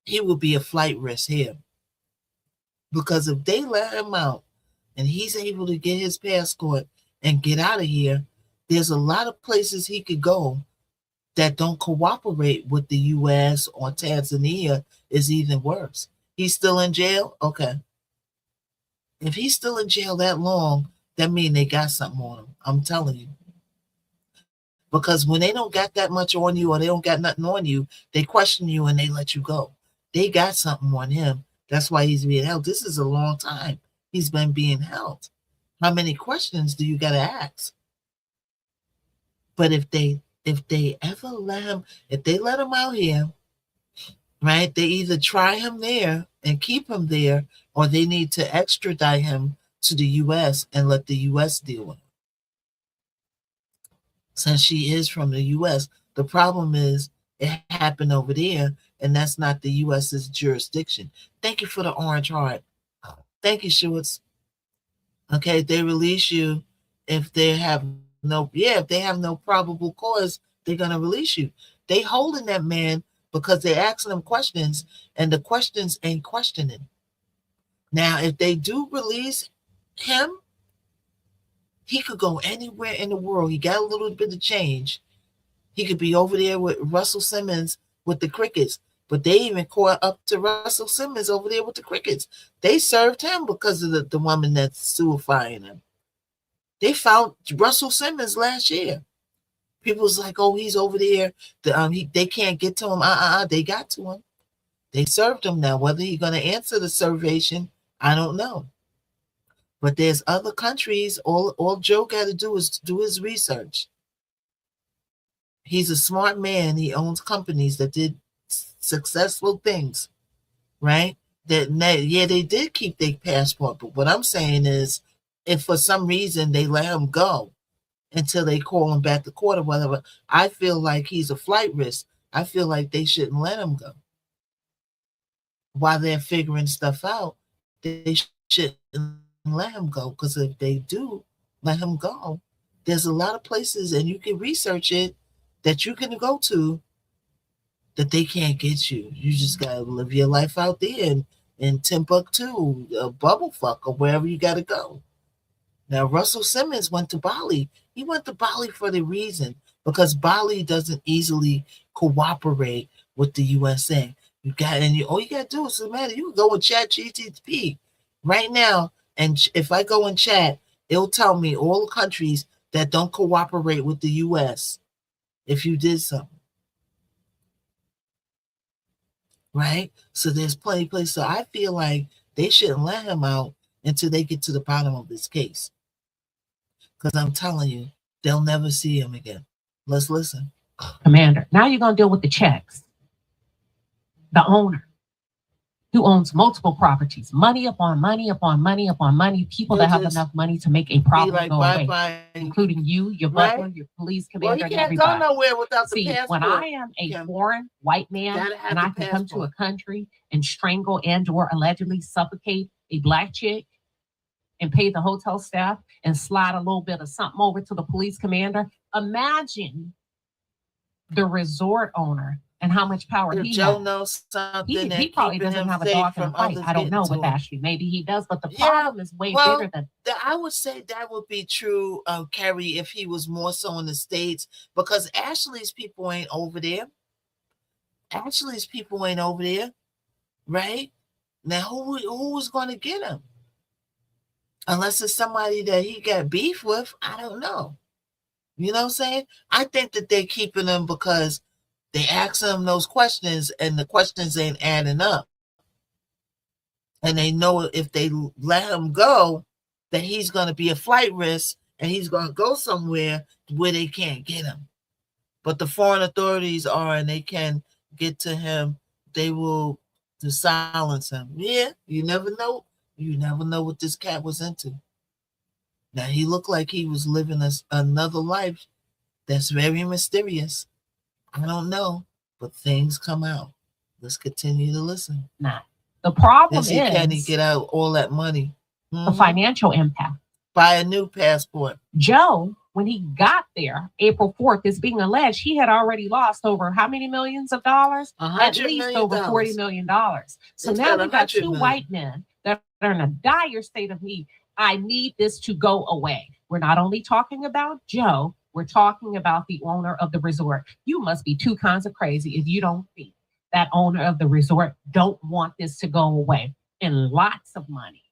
S1: he would be a flight risk here. Because if they let him out and he's able to get his passport and get out of here, there's a lot of places he could go that don't cooperate with the U.S. or Tanzania is even worse. He's still in jail? Okay. If he's still in jail that long, that means they got something on him. I'm telling you. Because when they don't got that much on you or they don't got nothing on you, they question you and they let you go. They got something on him. That's why he's being held. This is a long time he's been being held. How many questions do you got to ask? But if they ever let him, if they let him out here, right, they either try him there and keep him there, or they need to extradite him to the U.S. and let the U.S. deal with him. Since she is from the U.S., the problem is it happened over there, and that's not the U.S.'s jurisdiction. Thank you for the orange heart. Thank you, Schwartz. Okay, they release you if they have if they have no probable cause, they're gonna release you. They holding that man because they're asking him questions, and the questions ain't questioning. Now, if they do release him, he could go anywhere in the world. He got a little bit of change. He could be over there with Russell Simmons with the Crickets, but they even caught up to Russell Simmons over there with the Crickets. They served him because of the woman that's suiciding him. They found Russell Simmons last year. People was like, oh, he's over there. They can't get to him. They got to him. They served him now. Whether he's going to answer the servation, I don't know. But there's other countries. All Joe got to do is do his research. He's a smart man. He owns companies that did successful things, right? They did keep their passport. But what I'm saying is, if for some reason they let him go until they call him back to court or whatever, I feel like he's a flight risk. I feel like they shouldn't let him go. While they're figuring stuff out, they shouldn't let him go, because if they do let him go, there's a lot of places, and you can research it, that you can go to that they can't get you. You just got to live your life out there in Timbuktu, Bubblefuck, or wherever you got to go. Now, Russell Simmons went to Bali. He went to Bali for the reason, because Bali doesn't easily cooperate with the USA. All you got to do is, man, you can go and chat GTP right now. And if I go and chat, it'll tell me all the countries that don't cooperate with the U.S. if you did something. Right? So there's plenty of places. So I feel like they shouldn't let him out until they get to the bottom of this case. Because I'm telling you, they'll never see him again. Let's listen.
S19: Commander, now you're going to deal with the checks. The owner, who owns multiple properties, money upon money upon money upon money, people that have enough money to make a problem go away, including you, your butler, your police commander, and everybody.
S1: Well, you can't go nowhere without the passport.
S19: When I am a foreign white man and I can come to a country and strangle and or allegedly suffocate a black chick and pay the hotel staff and slide a little bit of something over to the police commander, imagine the resort owner and how much power
S1: If
S19: he
S1: Joe
S19: has.
S1: knows something,
S19: He probably doesn't have a dog in the fight. I don't know with Ashley. Maybe he does, but the problem is way bigger than.
S1: I would say that would be true, Kerry, if he was more so in the States, because Ashley's people ain't over there. Ashley's people ain't over there, right? Now, who was going to get him? Unless it's somebody that he got beef with, I don't know. You know what I'm saying? I think that they're keeping him because they ask him those questions and the questions ain't adding up. And they know if they let him go, that he's going to be a flight risk and he's going to go somewhere where they can't get him. But the foreign authorities are, and they can get to him. They will to silence him. Yeah, you never know. You never know what this cat was into. Now, he looked like he was living another life that's very mysterious. I don't know, but things come out. Let's continue to listen.
S19: Nah. The problem is,
S1: can he get out all that money?
S19: The financial impact.
S1: Buy a new passport. Joe,
S19: when he got there, April 4th, is being alleged he had already lost over how many millions of dollars? At least over $40 million. So now we got two white men that are in a dire state of need. I need this to go away. We're not only talking about Joe, we're talking about the owner of the resort. You must be two kinds of crazy if you don't think that owner of the resort don't want this to go away. And lots of money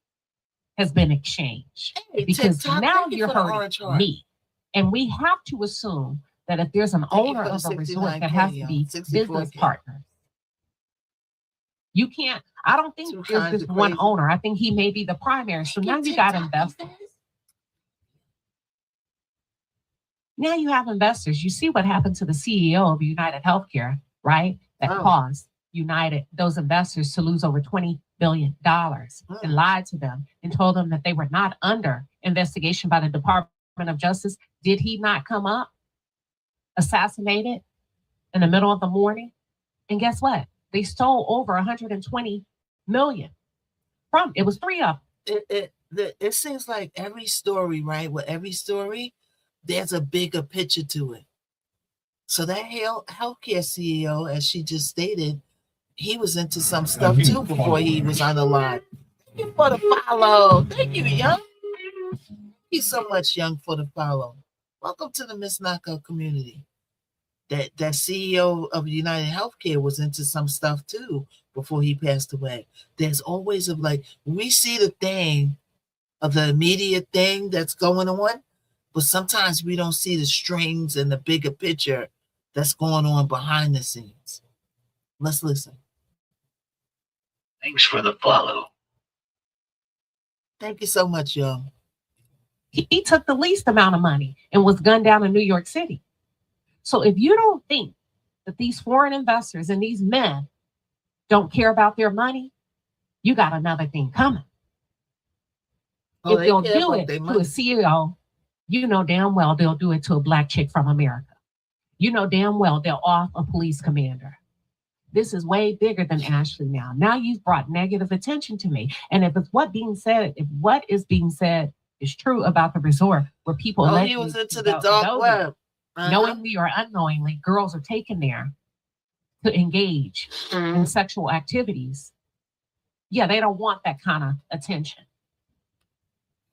S19: has been exchanged. Because now you're hurting me. And we have to assume that if there's an owner of a resort, that has to be business partners. You can't, I don't think there's just one owner. I think he may be the primary. So now you got investors. Now you have investors. You see what happened to the CEO of United Healthcare, right? That caused United, those investors, to lose over $20 billion and lied to them and told them that they were not under investigation by the Department of Justice. Did he not come up, assassinated in the middle of the morning? And guess what? They stole over 120 million from it. Was three of them.
S1: It seems like every story, right? With every story, there's a bigger picture to it. So that healthcare CEO, as she just stated, he was into some stuff too before he was on the line. Thank you for the follow. Thank you, Young. Thank you so much, Young, for the follow. Welcome to the Miss Knockout community. That CEO of United Healthcare was into some stuff too before he passed away. There's always we see the thing of the immediate thing that's going on, but sometimes we don't see the strings and the bigger picture that's going on behind the scenes. Let's listen.
S4: Thanks for the follow.
S1: Thank you so much, Young.
S19: He took the least amount of money and was gunned down in New York City. So if you don't think that these foreign investors and these men don't care about their money, you got another thing coming. If they'll do it to a CEO, you know damn well they'll do it to a black chick from America. You know damn well they'll off a police commander. This is way bigger than Ashley now. Now you've brought negative attention to me. And if what is being said is true about the resort, where people
S1: he was into the dark web.
S19: Knowingly or unknowingly, girls are taken there to engage in sexual activities. Yeah, they don't want that kind of attention.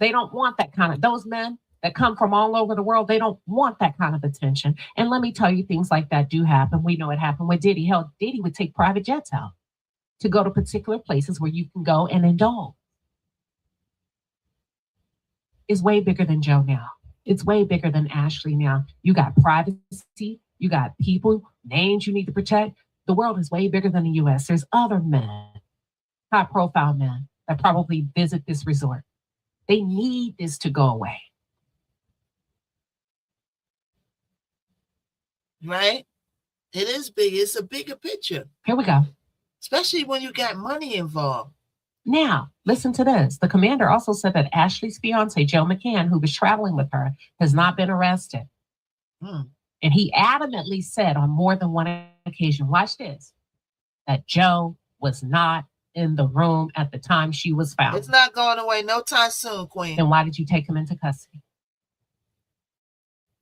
S19: They don't want that kind of, those men that come from all over the world, they don't want that kind of attention. And let me tell you, things like that do happen. We know it happened with Diddy. Hell, Diddy would take private jets out to go to particular places where you can go and indulge. It's way bigger than Joe now. It's way bigger than Ashley now. You got privacy. You got people, names you need to protect. The world is way bigger than the U.S. There's other men, high-profile men, that probably visit this resort. They need this to go away.
S1: Right? It is big. It's a bigger picture.
S19: Here we go.
S1: Especially when you got money involved.
S19: Now, listen to this. The commander also said that Ashley's fiance, Joe McCann, who was traveling with her, has not been arrested. And he adamantly said on more than one occasion, watch this, that Joe was not in the room at the time she was found.
S1: It's not going away no time soon, Queen.
S19: Then why did you take him into custody?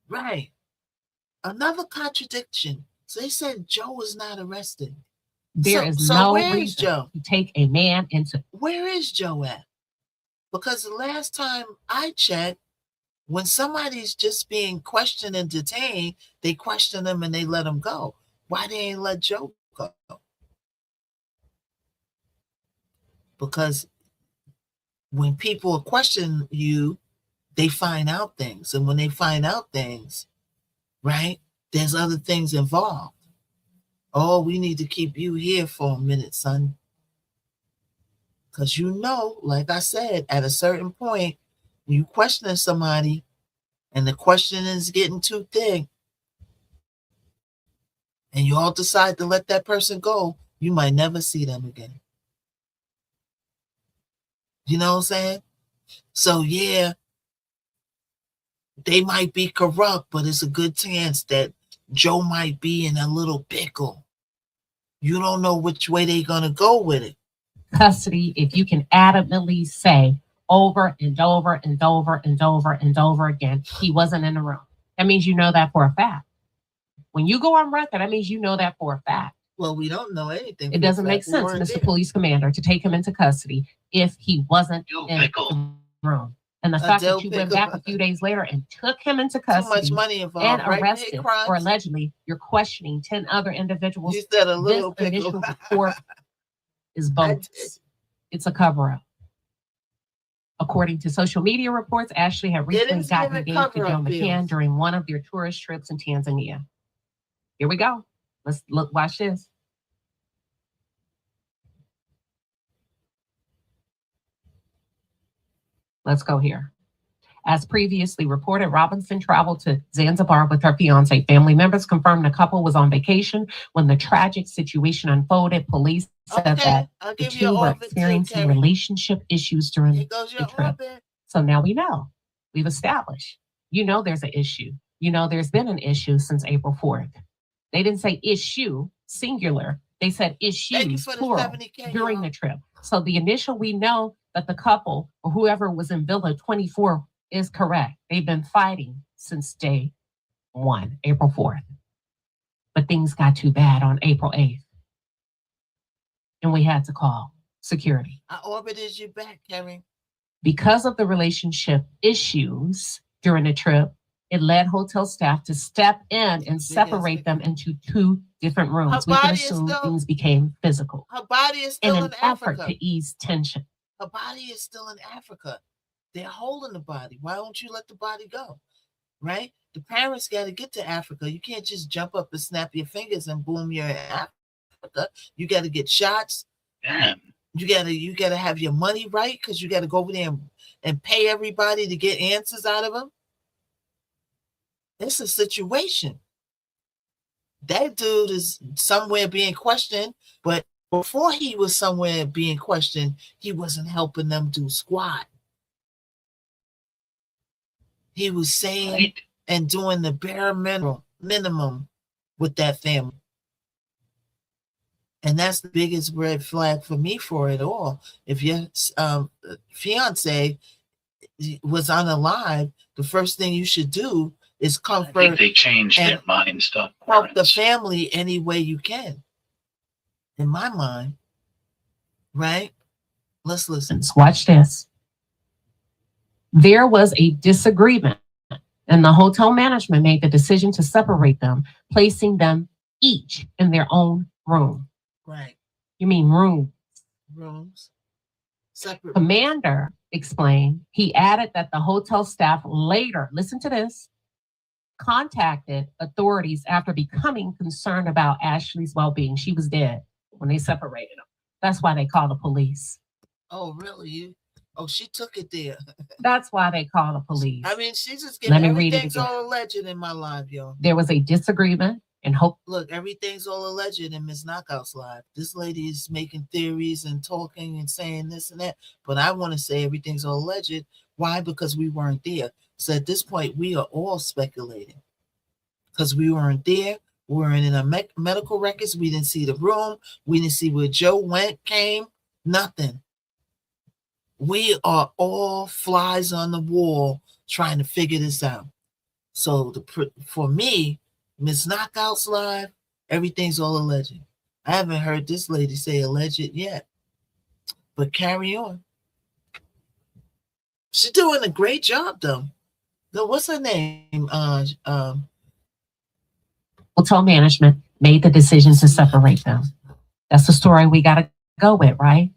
S1: Right. Another contradiction. So they said Joe was not arrested.
S19: There is
S1: so
S19: no
S1: where is
S19: reason
S1: Joe?
S19: to take a man into.
S1: Where is Joe at? Because the last time I checked, when somebody's just being questioned and detained, they question them and they let them go. Why they ain't let Joe go? Because when people question you, they find out things. And when they find out things, right, there's other things involved. Oh, we need to keep you here for a minute, son. Because like I said, at a certain point, you questioning somebody and the question is getting too thick, and you all decide to let that person go, you might never see them again. You know what I'm saying? So yeah, they might be corrupt, but it's a good chance that Joe might be in a little pickle. You don't know which way they're going to go with it.
S19: Custody, if you can adamantly say over and over and over and over and over again, he wasn't in the room. That means you know that for a fact. When you go on record, that means you know that for a fact.
S1: Well, we don't know anything.
S19: It doesn't make sense, Mr. Police Commander, to take him into custody if he wasn't in the room. And the fact that you went back a few days later and took him into custody
S1: Too much money involved,
S19: and
S1: right?
S19: arrested, or allegedly you're questioning 10 other individuals.
S1: You said a little
S19: this
S1: pickle.
S19: initial report is bogus. It's a cover-up. According to social media reports, Ashley had recently gotten engaged to Joe McCann during one of their tourist trips in Tanzania. Here we go. Let's look. Watch this. Let's go here. As previously reported, Robinson traveled to Zanzibar with her fiance. Family members confirmed the couple was on vacation when the tragic situation unfolded. Police said that the two were experiencing relationship issues during the trip. So now we know. We've established. There's an issue. There's been an issue since April 4th. They didn't say issue, singular. They said issues, plural, during the trip. So the initial, we know that the couple or whoever was in Villa 24 is correct. They've been fighting since day 1, April 4th. But things got too bad on April 8th. And we had to call security.
S1: I orbited you back, Karen.
S19: Because of the relationship issues during the trip, it led hotel staff to step in and separate them into 2 different rooms. We can assume things became physical.
S1: Her body is still in
S19: effort
S1: Africa.
S19: to ease tension.
S1: Her body is still in Africa. They're holding the body. Why don't you let the body go? Right? The parents got to get to Africa. You can't just jump up and snap your fingers and boom, you're in Africa. You got to get shots.
S4: Damn.
S1: You gotta have your money right, because you got to go over there and pay everybody to get answers out of them. It's a situation. That dude is somewhere being questioned, but before he was somewhere being questioned, he wasn't helping them do squat. He was saying and doing the bare minimum with that family. And that's the biggest red flag for me for it all. If your fiance was unalive, the first thing you should do is comfort.
S4: I think they changed their minds.
S1: Help the family any way you can. In my mind, right? Let's listen.
S19: Watch this. There was a disagreement, and the hotel management made the decision to separate them, placing them each in their own room.
S1: Right.
S19: You mean rooms?
S1: Rooms. Separate.
S19: Commander explained. He added that the hotel staff later, listen to this, contacted authorities after becoming concerned about Ashley's well-being. She was dead when they separated them. That's why they called the police.
S1: Oh, really? Oh, she took it there.
S19: That's why they called the police.
S1: I mean, she's just getting everything's all alleged in my live, yo.
S19: There was a disagreement and hope.
S1: Look, everything's all alleged in Miss Knockout's live. This lady is making theories and talking and saying this and that, but I want to say everything's all alleged. Why? Because we weren't there. So at this point, we are all speculating because we weren't there. We weren't in our medical records. We didn't see the room. We didn't see where Joe went, came, nothing. We are all flies on the wall trying to figure this out. So for me, Miss Knockout's live Everything's all alleged. I haven't heard this lady say alleged yet. But carry on. She's doing a great job, though. What's her name?
S19: Hotel management made the decision to separate them. That's the story we got to go with, right?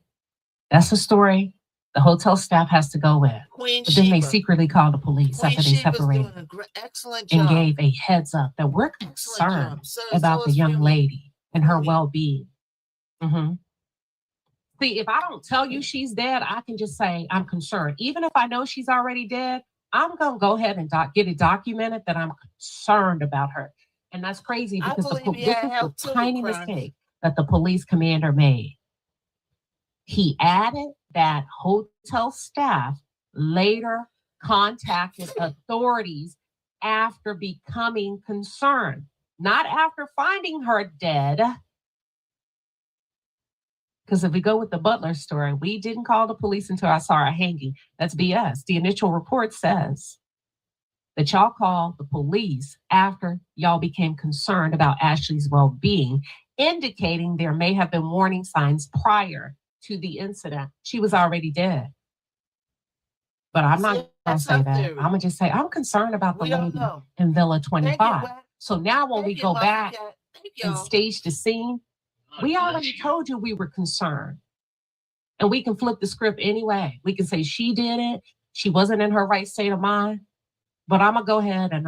S19: That's the story the hotel staff has to go with. But then they secretly called the police after they separated and gave a heads up that we're concerned about the young lady and her well-being. See, if I don't tell you she's dead, I can just say I'm concerned. Even if I know she's already dead, I'm going to go ahead and get it documented that I'm concerned about her. And that's crazy because this is the tiny mistake that the police commander made. He added that hotel staff later contacted authorities after becoming concerned, not after finding her dead. Because if we go with the Butler story, we didn't call the police until I saw her hanging. That's BS. The initial report says that y'all called the police after y'all became concerned about Ashley's well-being, indicating there may have been warning signs prior to the incident. She was already dead. But I'm not going to say that. I'm going to just say I'm concerned about the lady in Villa 25. So now when we go back and stage the scene, we already told you we were concerned. And we can flip the script anyway. We can say she did it. She wasn't in her right state of mind. But I'm going to go ahead and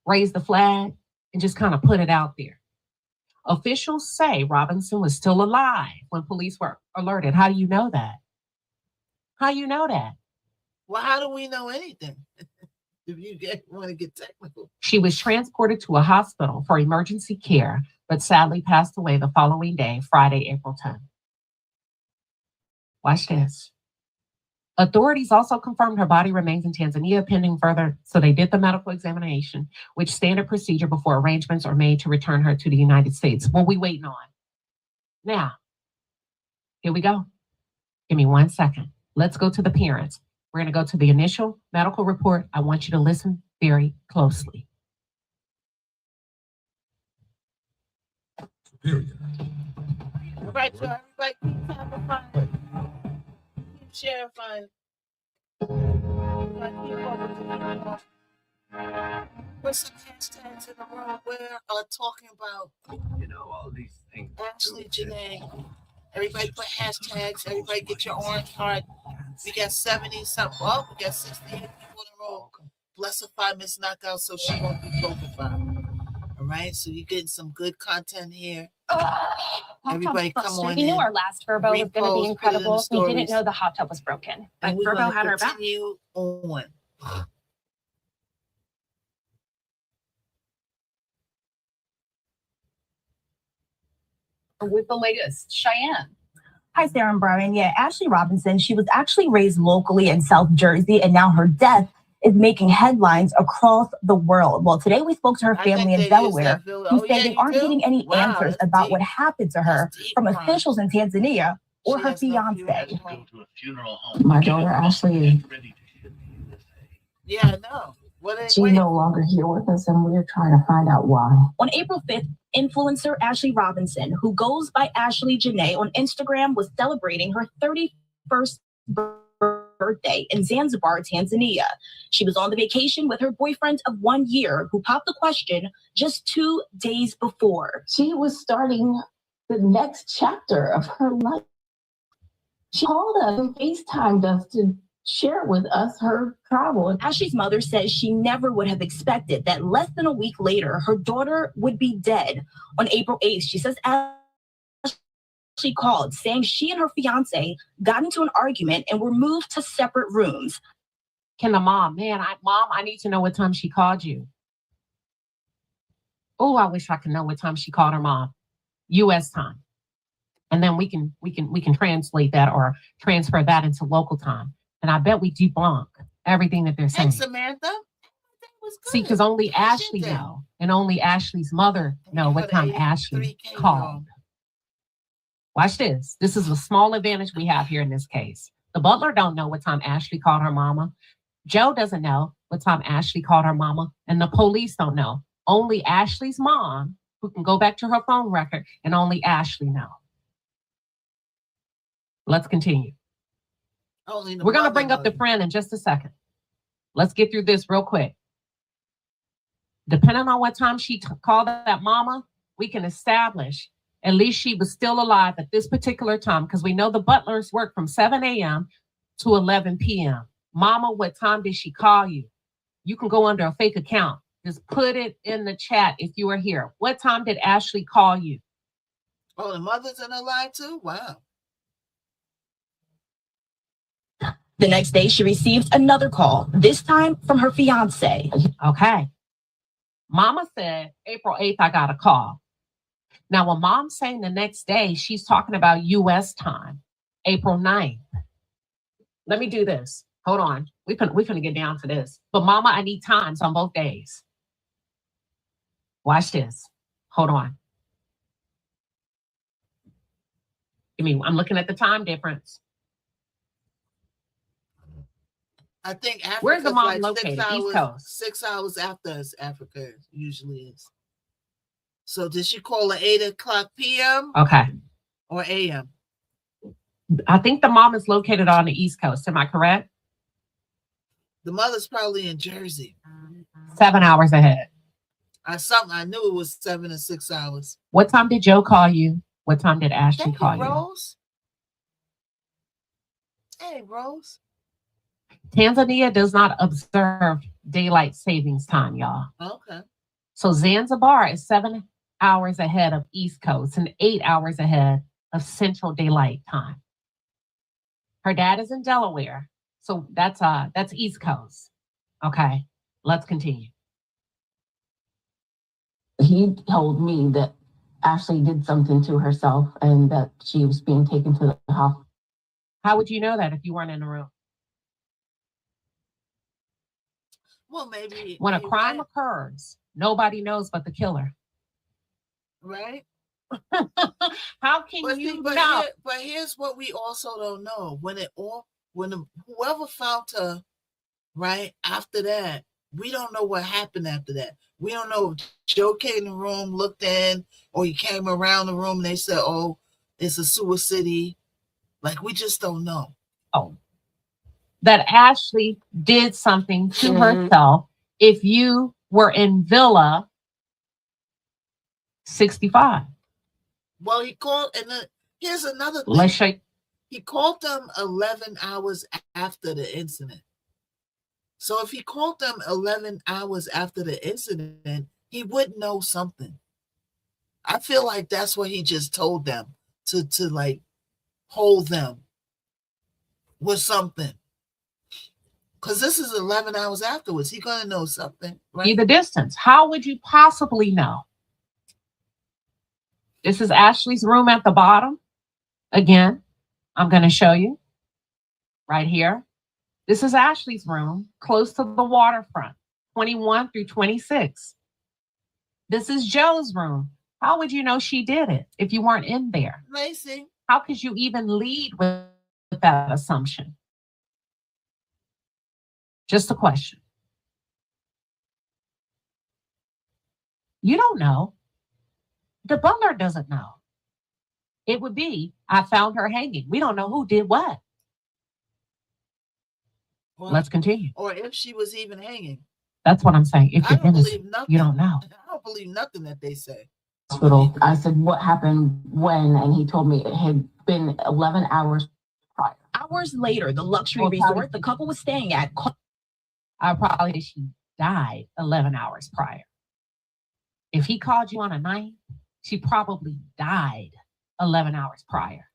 S19: raise the flag and just kind of put it out there. Officials say Robinson was still alive when police were alerted. How do you know that? How do you know that?
S1: Well, how do we know anything? If you want to get technical.
S19: She was transported to a hospital for emergency care, but sadly passed away the following day, Friday, April 10th. Watch this. Authorities also confirmed her body remains in Tanzania pending further. So they did the medical examination, which standard procedure before arrangements are made to return her to the United States. What we waiting on? Now, here we go. Give me 1 second. Let's go to the parents. We're going to go to the initial medical report. I want you to listen very closely.
S1: Period. Right, so everybody keep having fun. Keep sharing fun. Put some hashtags in the room. We're talking about,
S20: all these things.
S1: Ashley Janae. Everybody put hashtags. Everybody get your orange heart. We got 70 something. Well, we got 68 people in a row. Blessify Miss Knockout so she won't be profiled. All right, so you're getting some good content here. Everybody come on
S17: We
S1: in.
S17: knew our last Verbo was going to be incredible. We didn't know the hot tub was broken. But Verbo had our back.
S1: Continue on.
S10: With the latest, Cheyenne.
S21: Hi, Sarah and Brian. Yeah, Ashley Robinson, she was actually raised locally in South Jersey, and now her death is making headlines across the world. Well, today we spoke to her family in Delaware, who say they aren't getting any answers about what happened to her from officials in Tanzania or her fiance.
S11: My daughter Ashley,
S1: yeah, I know.
S11: She's no longer here with us, and we're trying to find out why.
S10: On April 5th, influencer Ashley Robinson, who goes by Ashley Janae on Instagram, was celebrating her 31st birthday in Zanzibar, Tanzania. She was on the vacation with her boyfriend of 1 year, who popped the question just 2 days before.
S11: She was starting the next chapter of her life. She called us and FaceTimed us to share with us her travel.
S10: Ashley's mother says she never would have expected that less than a week later, her daughter would be dead. On April 8th, she says Ashley called saying she and her fiance got into an argument and were moved to separate rooms.
S19: Can the mom, I need to know what time she called you. Oh, I wish I could know what time she called her mom. U.S. time. And then we can translate that or transfer that into local time. And I bet we debunk everything that they're saying.
S1: And Samantha?
S19: See, because only Ashley know, and only Ashley's mother know what time Ashley called. Watch this. This is a small advantage we have here in this case. The butler don't know what time Ashley called her mama. Joe doesn't know what time Ashley called her mama. And the police don't know. Only Ashley's mom who can go back to her phone record and only Ashley know. Let's continue. We're going to bring up the friend in just a second. Let's get through this real quick. Depending on what time she called that mama, we can establish at least she was still alive at this particular time, because we know the butlers work from 7 a.m. to 11 p.m. Mama, what time did she call you? You can go under a fake account. Just put it in the chat if you were here. What time did Ashley call you?
S1: Oh, the mother's in her line too? Wow.
S10: The next day, she received another call, this time from her fiance.
S19: Okay. Mama said, April 8th, I got a call. Now, when mom's saying the next day, she's talking about U.S. time, April 9th. Let me do this. Hold on. We're gonna get down to this. But mama, I need times on both days. Watch this. Hold on. I'm looking at the time difference.
S1: I think Africa's
S19: Where's the mom
S1: like
S19: located?
S1: 6 hours,
S19: East Coast.
S1: 6 hours after us, Africa usually is. So did she call at 8 o'clock p.m.?
S19: Okay.
S1: Or a.m.?
S19: I think the mom is located on the East Coast. Am I correct?
S1: The mother's probably in Jersey.
S19: 7 hours ahead.
S1: I knew it was 7 and 6 hours.
S19: What time did Joe call you? What time did Ashley call you?
S1: Rose. Hey, Rose.
S19: Tanzania does not observe daylight savings time, y'all.
S1: Okay.
S19: So Zanzibar is 7 hours ahead of East Coast and 8 hours ahead of Central Daylight Time. Her dad is in Delaware, so that's East Coast. Okay, let's continue.
S11: He told me that Ashley did something to herself and that she was being taken to the hospital.
S19: How would you know that if you weren't in the room?
S1: Well, maybe
S19: when a crime occurs, nobody knows but the killer.
S1: Right?
S19: How can you know?
S1: But here's what we also don't know. Whoever found her, right, after that, we don't know what happened after that. We don't know if Joe came in the room, looked in, or he came around the room and they said, oh, it's a suicide. Like, we just don't know.
S19: Oh. That Ashley did something to herself if you were in Villa 65.
S1: Well, he called, and here's another thing.
S19: Let's show you.
S1: He called them 11 hours after the incident. So if he called them 11 hours after the incident, he would know something. I feel like that's what he just told them to like hold them with something. Because this is 11 hours afterwards. He's going to know something. Right?
S19: The distance. How would you possibly know? This is Ashley's room at the bottom. Again, I'm going to show you right here. This is Ashley's room close to the waterfront, 21 through 26. This is Joe's room. How would you know she did it if you weren't in there?
S1: Amazing.
S19: How could you even lead with that assumption? Just a question. You don't know. The butler doesn't know. It would be, I found her hanging. We don't know who did what. Well, let's continue.
S1: Or if she was even hanging.
S19: That's what I'm saying. If you're innocent, you don't know.
S1: I don't believe nothing that they say.
S11: Hospital. I said, what happened when? And he told me it had been 11 hours prior.
S10: Hours later, the luxury resort the couple was staying at.
S19: She died 11 hours prior. If he called you on a night, she probably died 11 hours prior.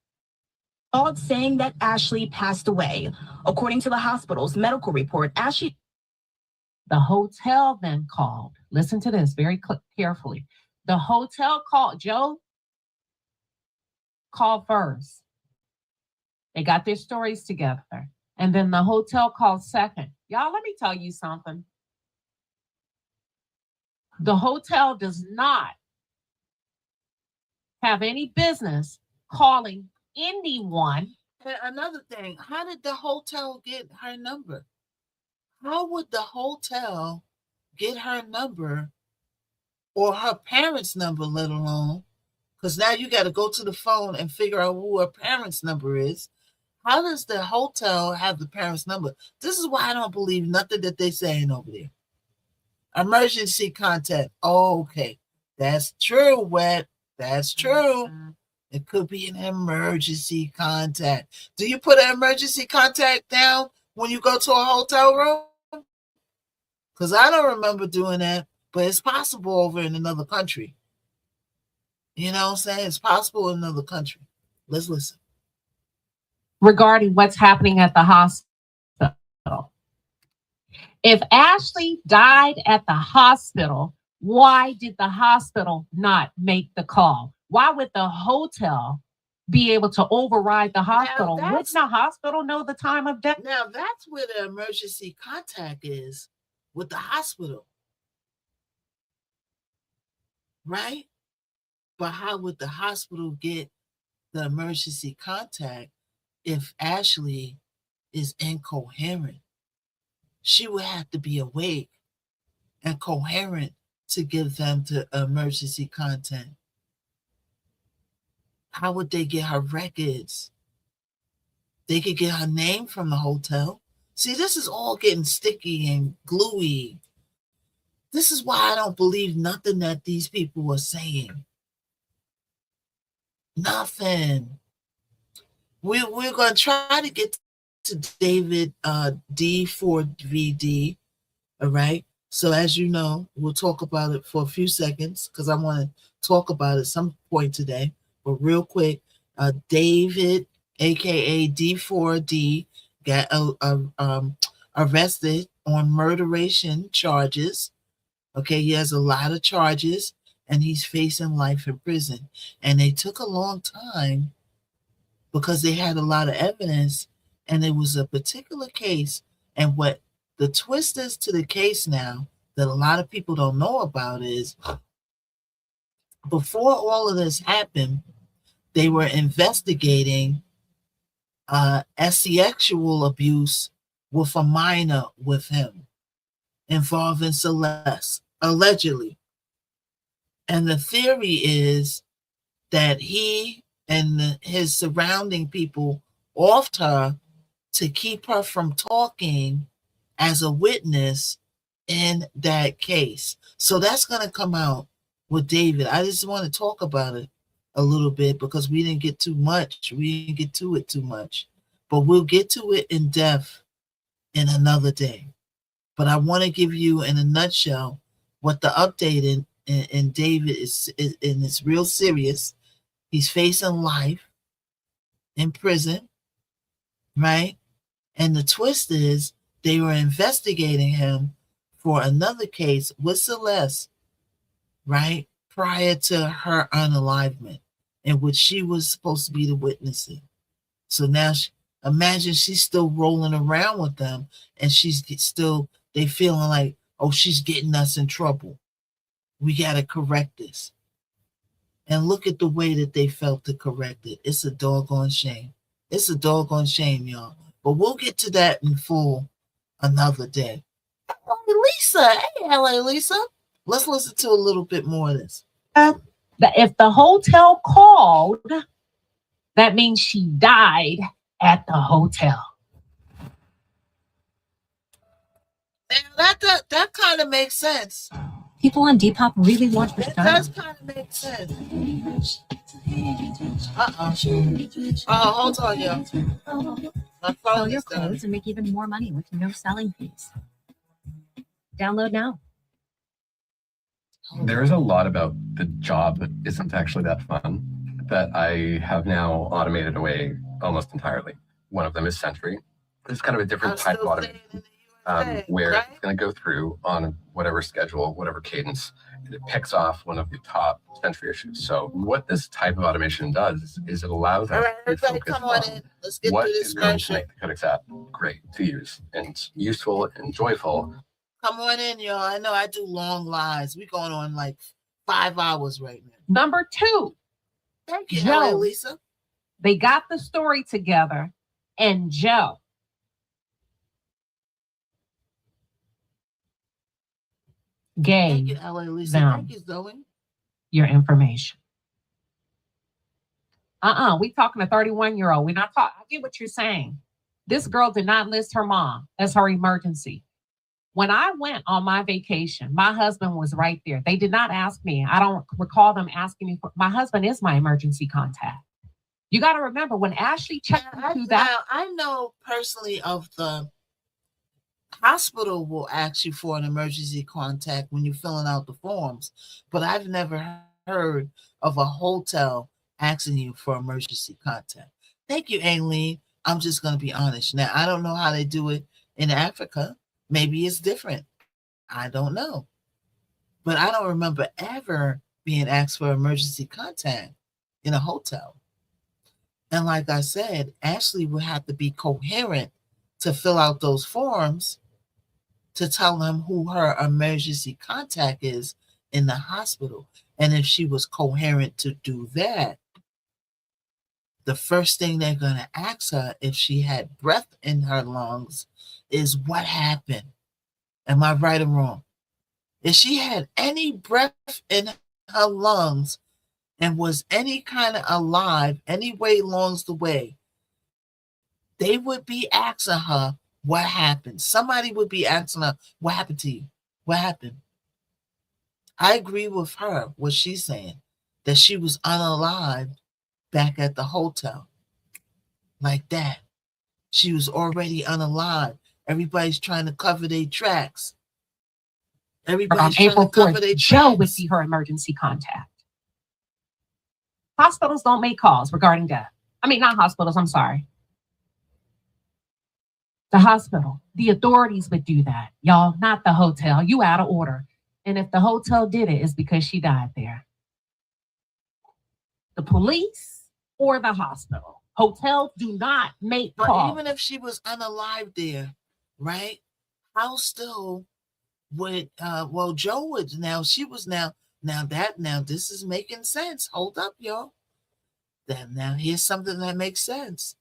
S10: Called saying that Ashley passed away. According to the hospital's medical report, Ashley.
S19: The hotel then called. Listen to this very carefully. The hotel called. Joe called first. They got their stories together. And then the hotel called second. Y'all, let me tell you something. The hotel does not have any business calling anyone.
S1: And another thing, how did the hotel get her number? How would the hotel get her number or her parents' number, let alone, because now you got to go to the phone and figure out who her parents' number is. How does the hotel have the parents' number? This is why I don't believe nothing that they're saying over there. Emergency contact. Oh, okay. That's true, Wet. That's true. It could be an emergency contact. Do you put an emergency contact down when you go to a hotel room? Because I don't remember doing that, but it's possible over in another country. You know what I'm saying? It's possible in another country. Let's listen.
S19: Regarding what's happening at the hospital. If Ashley died at the hospital, why did the hospital not make the call? Why would the hotel be able to override the hospital? Wouldn't the hospital know the time of death?
S1: Now, that's where the emergency contact is with the hospital. Right? But how would the hospital get the emergency contact if Ashley is incoherent? She would have to be awake and coherent to give them the emergency contact. How would they get her records? They could get her name from the hotel. See, this is all getting sticky and gluey. This is why I don't believe nothing that these people are saying. Nothing. We're going to try to get to David D4VD. All right. So as you know, we'll talk about it for a few seconds because I want to talk about it some point today. But real quick, David, aka D4D, got arrested on murderation charges. Okay, he has a lot of charges and he's facing life in prison. And they took a long time because they had a lot of evidence and it was a particular case. And what the twist is to the case now that a lot of people don't know about is before all of this happened, they were investigating sexual abuse with a minor with him involving Celeste, allegedly. And the theory is that he and his surrounding people offed her to keep her from talking as a witness in that case. So that's going to come out with David. I just want to talk about it a little bit because we didn't get too much. We didn't get to it too much. But we'll get to it in depth in another day. But I want to give you in a nutshell what the update in David is, and it's real serious. He's facing life in prison, right? And the twist is they were investigating him for another case with Celeste, right? Prior to her unalivement, in which she was supposed to be the witness in. So now imagine she's still rolling around with them and they feeling like, oh, she's getting us in trouble. We got to correct this. And look at the way that they felt to correct it. It's a doggone shame. It's a doggone shame, y'all. But we'll get to that in full another day. Oh, Lisa. Hey, LA Lisa. Let's listen to a little bit more of this.
S19: If the hotel called, that means she died at the hotel.
S1: That kind of makes sense.
S7: People on Depop really want her to
S1: That
S7: die.
S1: does kind of make sense. Hold on, y'all. My phone
S7: Sell your
S1: is done.
S7: clothes and make even more money with no selling fees. Download now.
S2: There is a lot about the job that isn't actually that fun that I have now automated away almost entirely. One of them is Sentry. It's kind of a different type of automation where it's going to go through on whatever schedule, whatever cadence, and it picks off one of the top Sentry issues. So what this type of automation does is it allows us to focus on what is going to make the Codex app great to use and useful and joyful.
S1: Come on in, y'all. I know I do long lives. We're going on like 5 hours right now.
S19: Number 2.
S1: Thank you,
S19: Joe.
S1: LA Lisa.
S19: They got the story together, and Joe. gave
S1: you, LA Lisa.
S19: them
S1: Thank you, Zoe.
S19: your information. We talking a 31-year-old. We're not talking. I get what you're saying. This girl did not list her mom as her emergency. When I went on my vacation, my husband was right there. They did not ask me. I don't recall them asking me. My husband is my emergency contact. You got to remember when Ashley checked into that.
S1: Now, I know personally of the hospital will ask you for an emergency contact when you're filling out the forms, but I've never heard of a hotel asking you for emergency contact. Thank you, Aileen. I'm just going to be honest. Now, I don't know how they do it in Africa. Maybe it's different. I don't know. But I don't remember ever being asked for emergency contact in a hotel. And like I said, Ashley would have to be coherent to fill out those forms to tell them who her emergency contact is in the hospital. And if she was coherent to do that, the first thing they're going to ask her if she had breath in her lungs is what happened. Am I right or wrong? If she had any breath in her lungs and was any kind of alive, any way along the way, they would be asking her what happened. Somebody would be asking her, what happened to you? What happened? I agree with her, what she's saying, that she was unalived back at the hotel. Like that. She was already unalive. Everybody's trying to cover their tracks. Everybody's trying to cover their tracks.
S19: Joe would be her emergency contact. Hospitals don't make calls regarding death. I mean, not hospitals, I'm sorry. The hospital, the authorities would do that. Y'all, not the hotel. You out of order. And if the hotel did it, it's because she died there. The police or the hospital. Hotels do not make calls.
S1: But even if she was unalive there, right? How still would Joe would now this is making sense. Hold up, y'all. Now here's something that makes sense,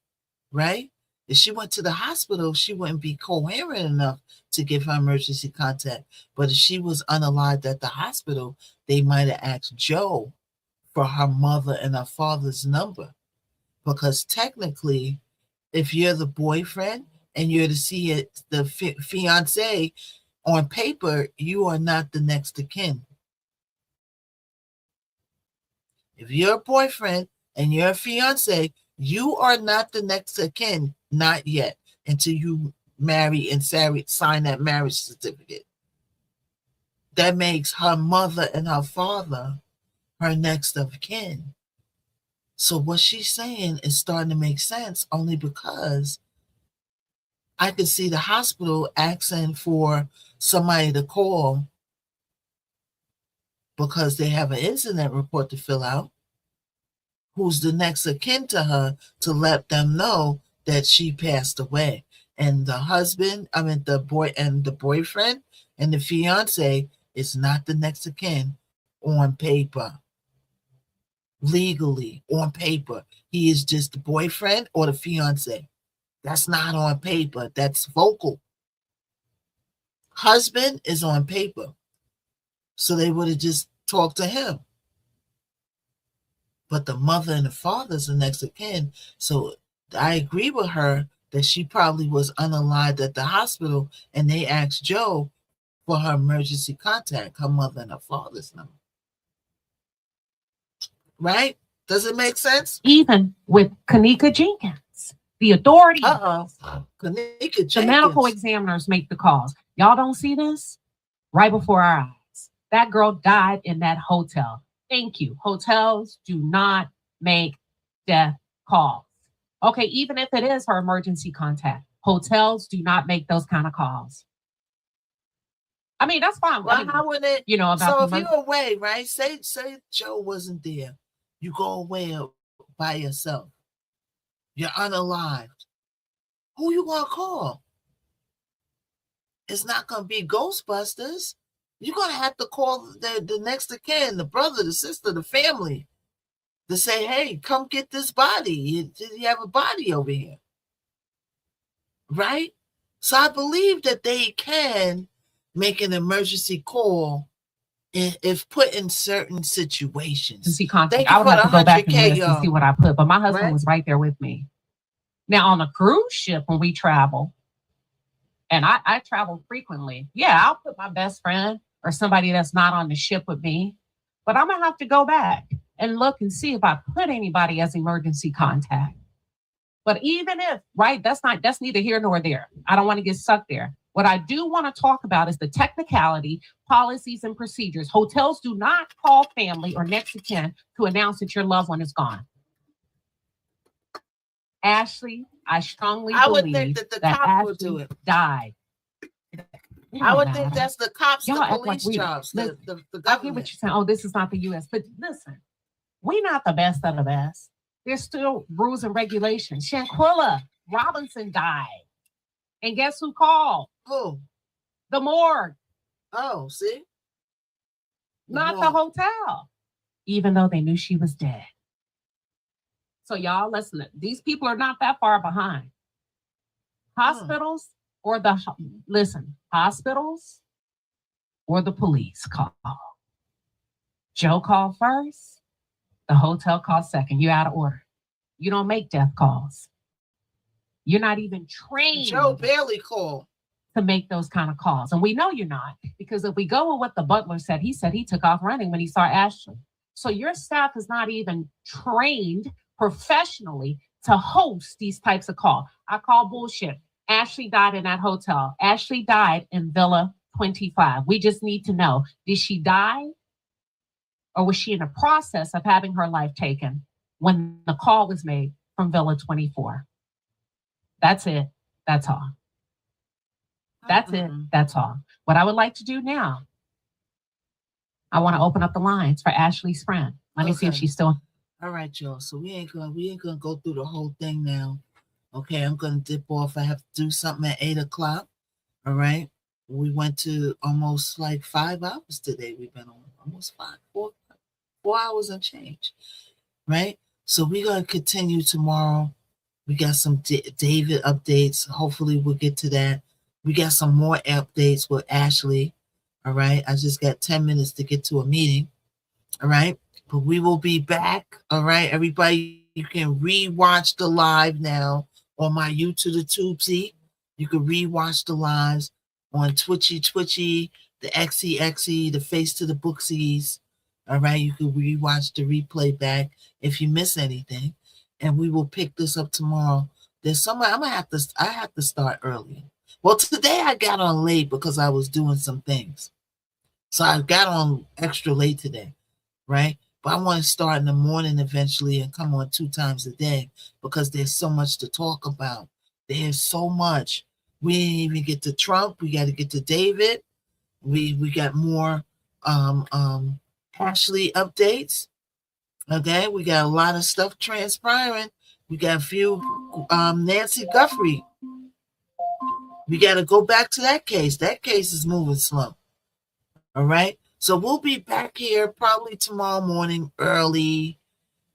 S1: right? If she went to the hospital, she wouldn't be coherent enough to give her emergency contact. But if she was unalived at the hospital, they might have asked Joe for her mother and her father's number. Because technically, if you're the boyfriend and you're to see it, the fiance, on paper, you are not the next of kin. If you're a boyfriend and you're a fiance, you are not the next of kin, not yet, until you marry and sign that marriage certificate. That makes her mother and her father her next of kin. So what she's saying is starting to make sense only because I could see the hospital asking for somebody to call because they have an incident report to fill out, who's the next of kin to her, to let them know that she passed away. And the boyfriend and the fiance is not the next of kin on paper. Legally, on paper, he is just the boyfriend or the fiance. That's not on paper. That's vocal. Husband is on paper. So they would have just talked to him. But the mother and the father is the next of kin. So I agree with her that she probably was unalived at the hospital and they asked Joe for her emergency contact, her mother and her father's number. Right? Does it make sense?
S19: Even with Kanika Jenkins, the authorities,
S1: Kanika Jenkins,
S19: the medical examiners make the calls. Y'all don't see this? Right before our eyes. That girl died in that hotel. Thank you. Hotels do not make death calls. Okay, even if it is her emergency contact, hotels do not make those kind of calls. I mean, that's fine.
S1: Well, how would it?
S19: About
S1: so if you're away, right? Say Joe wasn't there. You go away by yourself. You're unalived. Who you gonna call? It's not gonna be Ghostbusters. You're gonna have to call the next of kin, the brother, the sister, the family, to say, "Hey, come get this body. You have a body over here." Right? So I believe that they can make an emergency call if put in certain situations.
S19: See, contact.
S1: Thank you
S19: I would
S1: for
S19: have to
S1: the
S19: go back and
S1: 100K,
S19: list and see
S1: y'all.
S19: what I put, but my husband
S1: Right?
S19: was right there with me. Now on a cruise ship when we travel, and I travel frequently, yeah, I'll put my best friend or somebody that's not on the ship with me, but I'm gonna have to go back and look and see if I put anybody as emergency contact. But even if, right, that's neither here nor there. I don't want to get stuck there. What I do want to talk about is the technicality, policies, and procedures. Hotels do not call family or next of kin to announce that your loved one is gone. Ashley, I strongly
S1: would
S19: believe
S1: think that the
S19: that
S1: cop will
S19: Ashley
S1: do it.
S19: died.
S1: I would think that's the cops,
S19: Y'all
S1: the
S19: act like
S1: police
S19: we-
S1: jobs, the
S19: I get what
S1: government.
S19: you're saying. Oh, this is not the U.S. But listen, we're not the best of the best. There's still rules and regulations. Shanquilla Robinson died. And guess who called?
S1: Who?
S19: The morgue.
S1: Oh, see?
S19: Not the hotel. Even though they knew she was dead. So y'all, listen, these people are not that far behind. Hospitals or hospitals or the police call. Joe called first. The hotel called second. You're out of order. You don't make death calls. You're not even trained.
S1: Joe barely called
S19: to make those kind of calls. And we know you're not, because if we go with what the butler said he took off running when he saw Ashley. So your staff is not even trained professionally to host these types of calls. I call bullshit. Ashley died in that hotel. Ashley died in Villa 25. We just need to know, did she die? Or was she in the process of having her life taken when the call was made from Villa 24? That's it. That's all. That's it. That's all. What I would like to do now, I want to open up the lines for Ashley's friend. Let me see if she's still.
S1: All right, y'all. So we ain't gonna go through the whole thing now. Okay, I'm gonna dip off. I have to do something at 8:00. All right. We went to almost like 5 hours today. We've been on almost 4 hours and change. Right. So we're gonna continue tomorrow. We got some David updates. Hopefully we'll get to that. We got some more updates with Ashley. All right. I just got 10 minutes to get to a meeting. All right. But we will be back. All right. Everybody, you can rewatch the live now on my YouTube the Tubesy. You can rewatch the lives on Twitchy, the XE, the Face to the Booksies. All right. You can rewatch the replay back if you miss anything. And we will pick this up tomorrow. There's somewhere I have to start early. Well, today I got on late because I was doing some things. So I got on extra late today, right? But I want to start in the morning eventually and come on 2 times a day because there's so much to talk about. There's so much. We didn't even get to Trump. We got to get to David. We got more Ashley updates. Okay, we got a lot of stuff transpiring. We got a few Nancy Guthrie. We got to go back to that case. That case is moving slow. All right. So we'll be back here probably tomorrow morning early.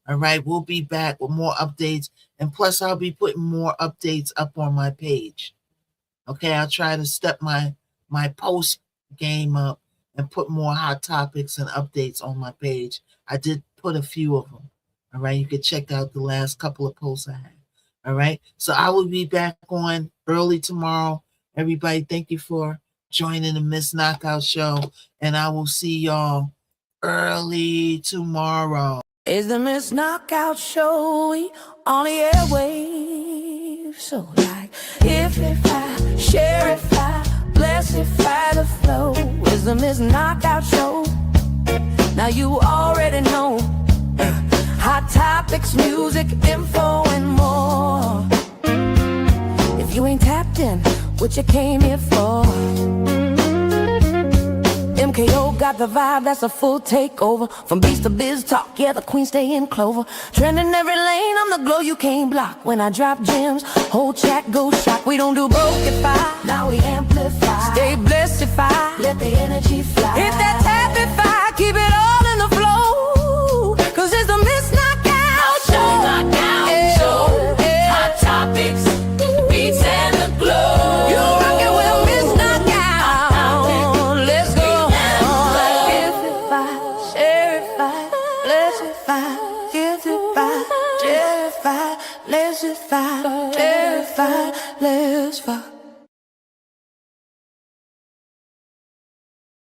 S1: All right. We'll be back with more updates. And plus, I'll be putting more updates up on my page. Okay. I'll try to step my post game up and put more hot topics and updates on my page. I did put a few of them. All right. You can check out the last couple of posts I had. All right. So I will be back on early tomorrow. Everybody, thank you for joining the Miss Knockout Show. And I will see y'all early tomorrow.
S3: It's the Miss Knockout Show on the airwaves. So like, if I share, if I bless, if I the flow. It's the Miss Knockout Show. Now you already know. Hot topics, music, info, and more. If you ain't tapped in, what you came here for? MKO got the vibe, that's a full takeover. From beast to biz talk, yeah, the queen stay in clover. Trending every lane, I'm the glow you can't block. When I drop gems, whole chat goes shock. We don't do brokeify, now we amplify. Stay blessed if I let the energy fly. Hit that tapify, keep it all in the flow. Cause it's the Miss Knockout Show. Knockout Show. Hot topics, beats and the glow. You're rocking with Miss Knockout. Blessified, gifted by, terrified, let's just fight, terrified, let's fight.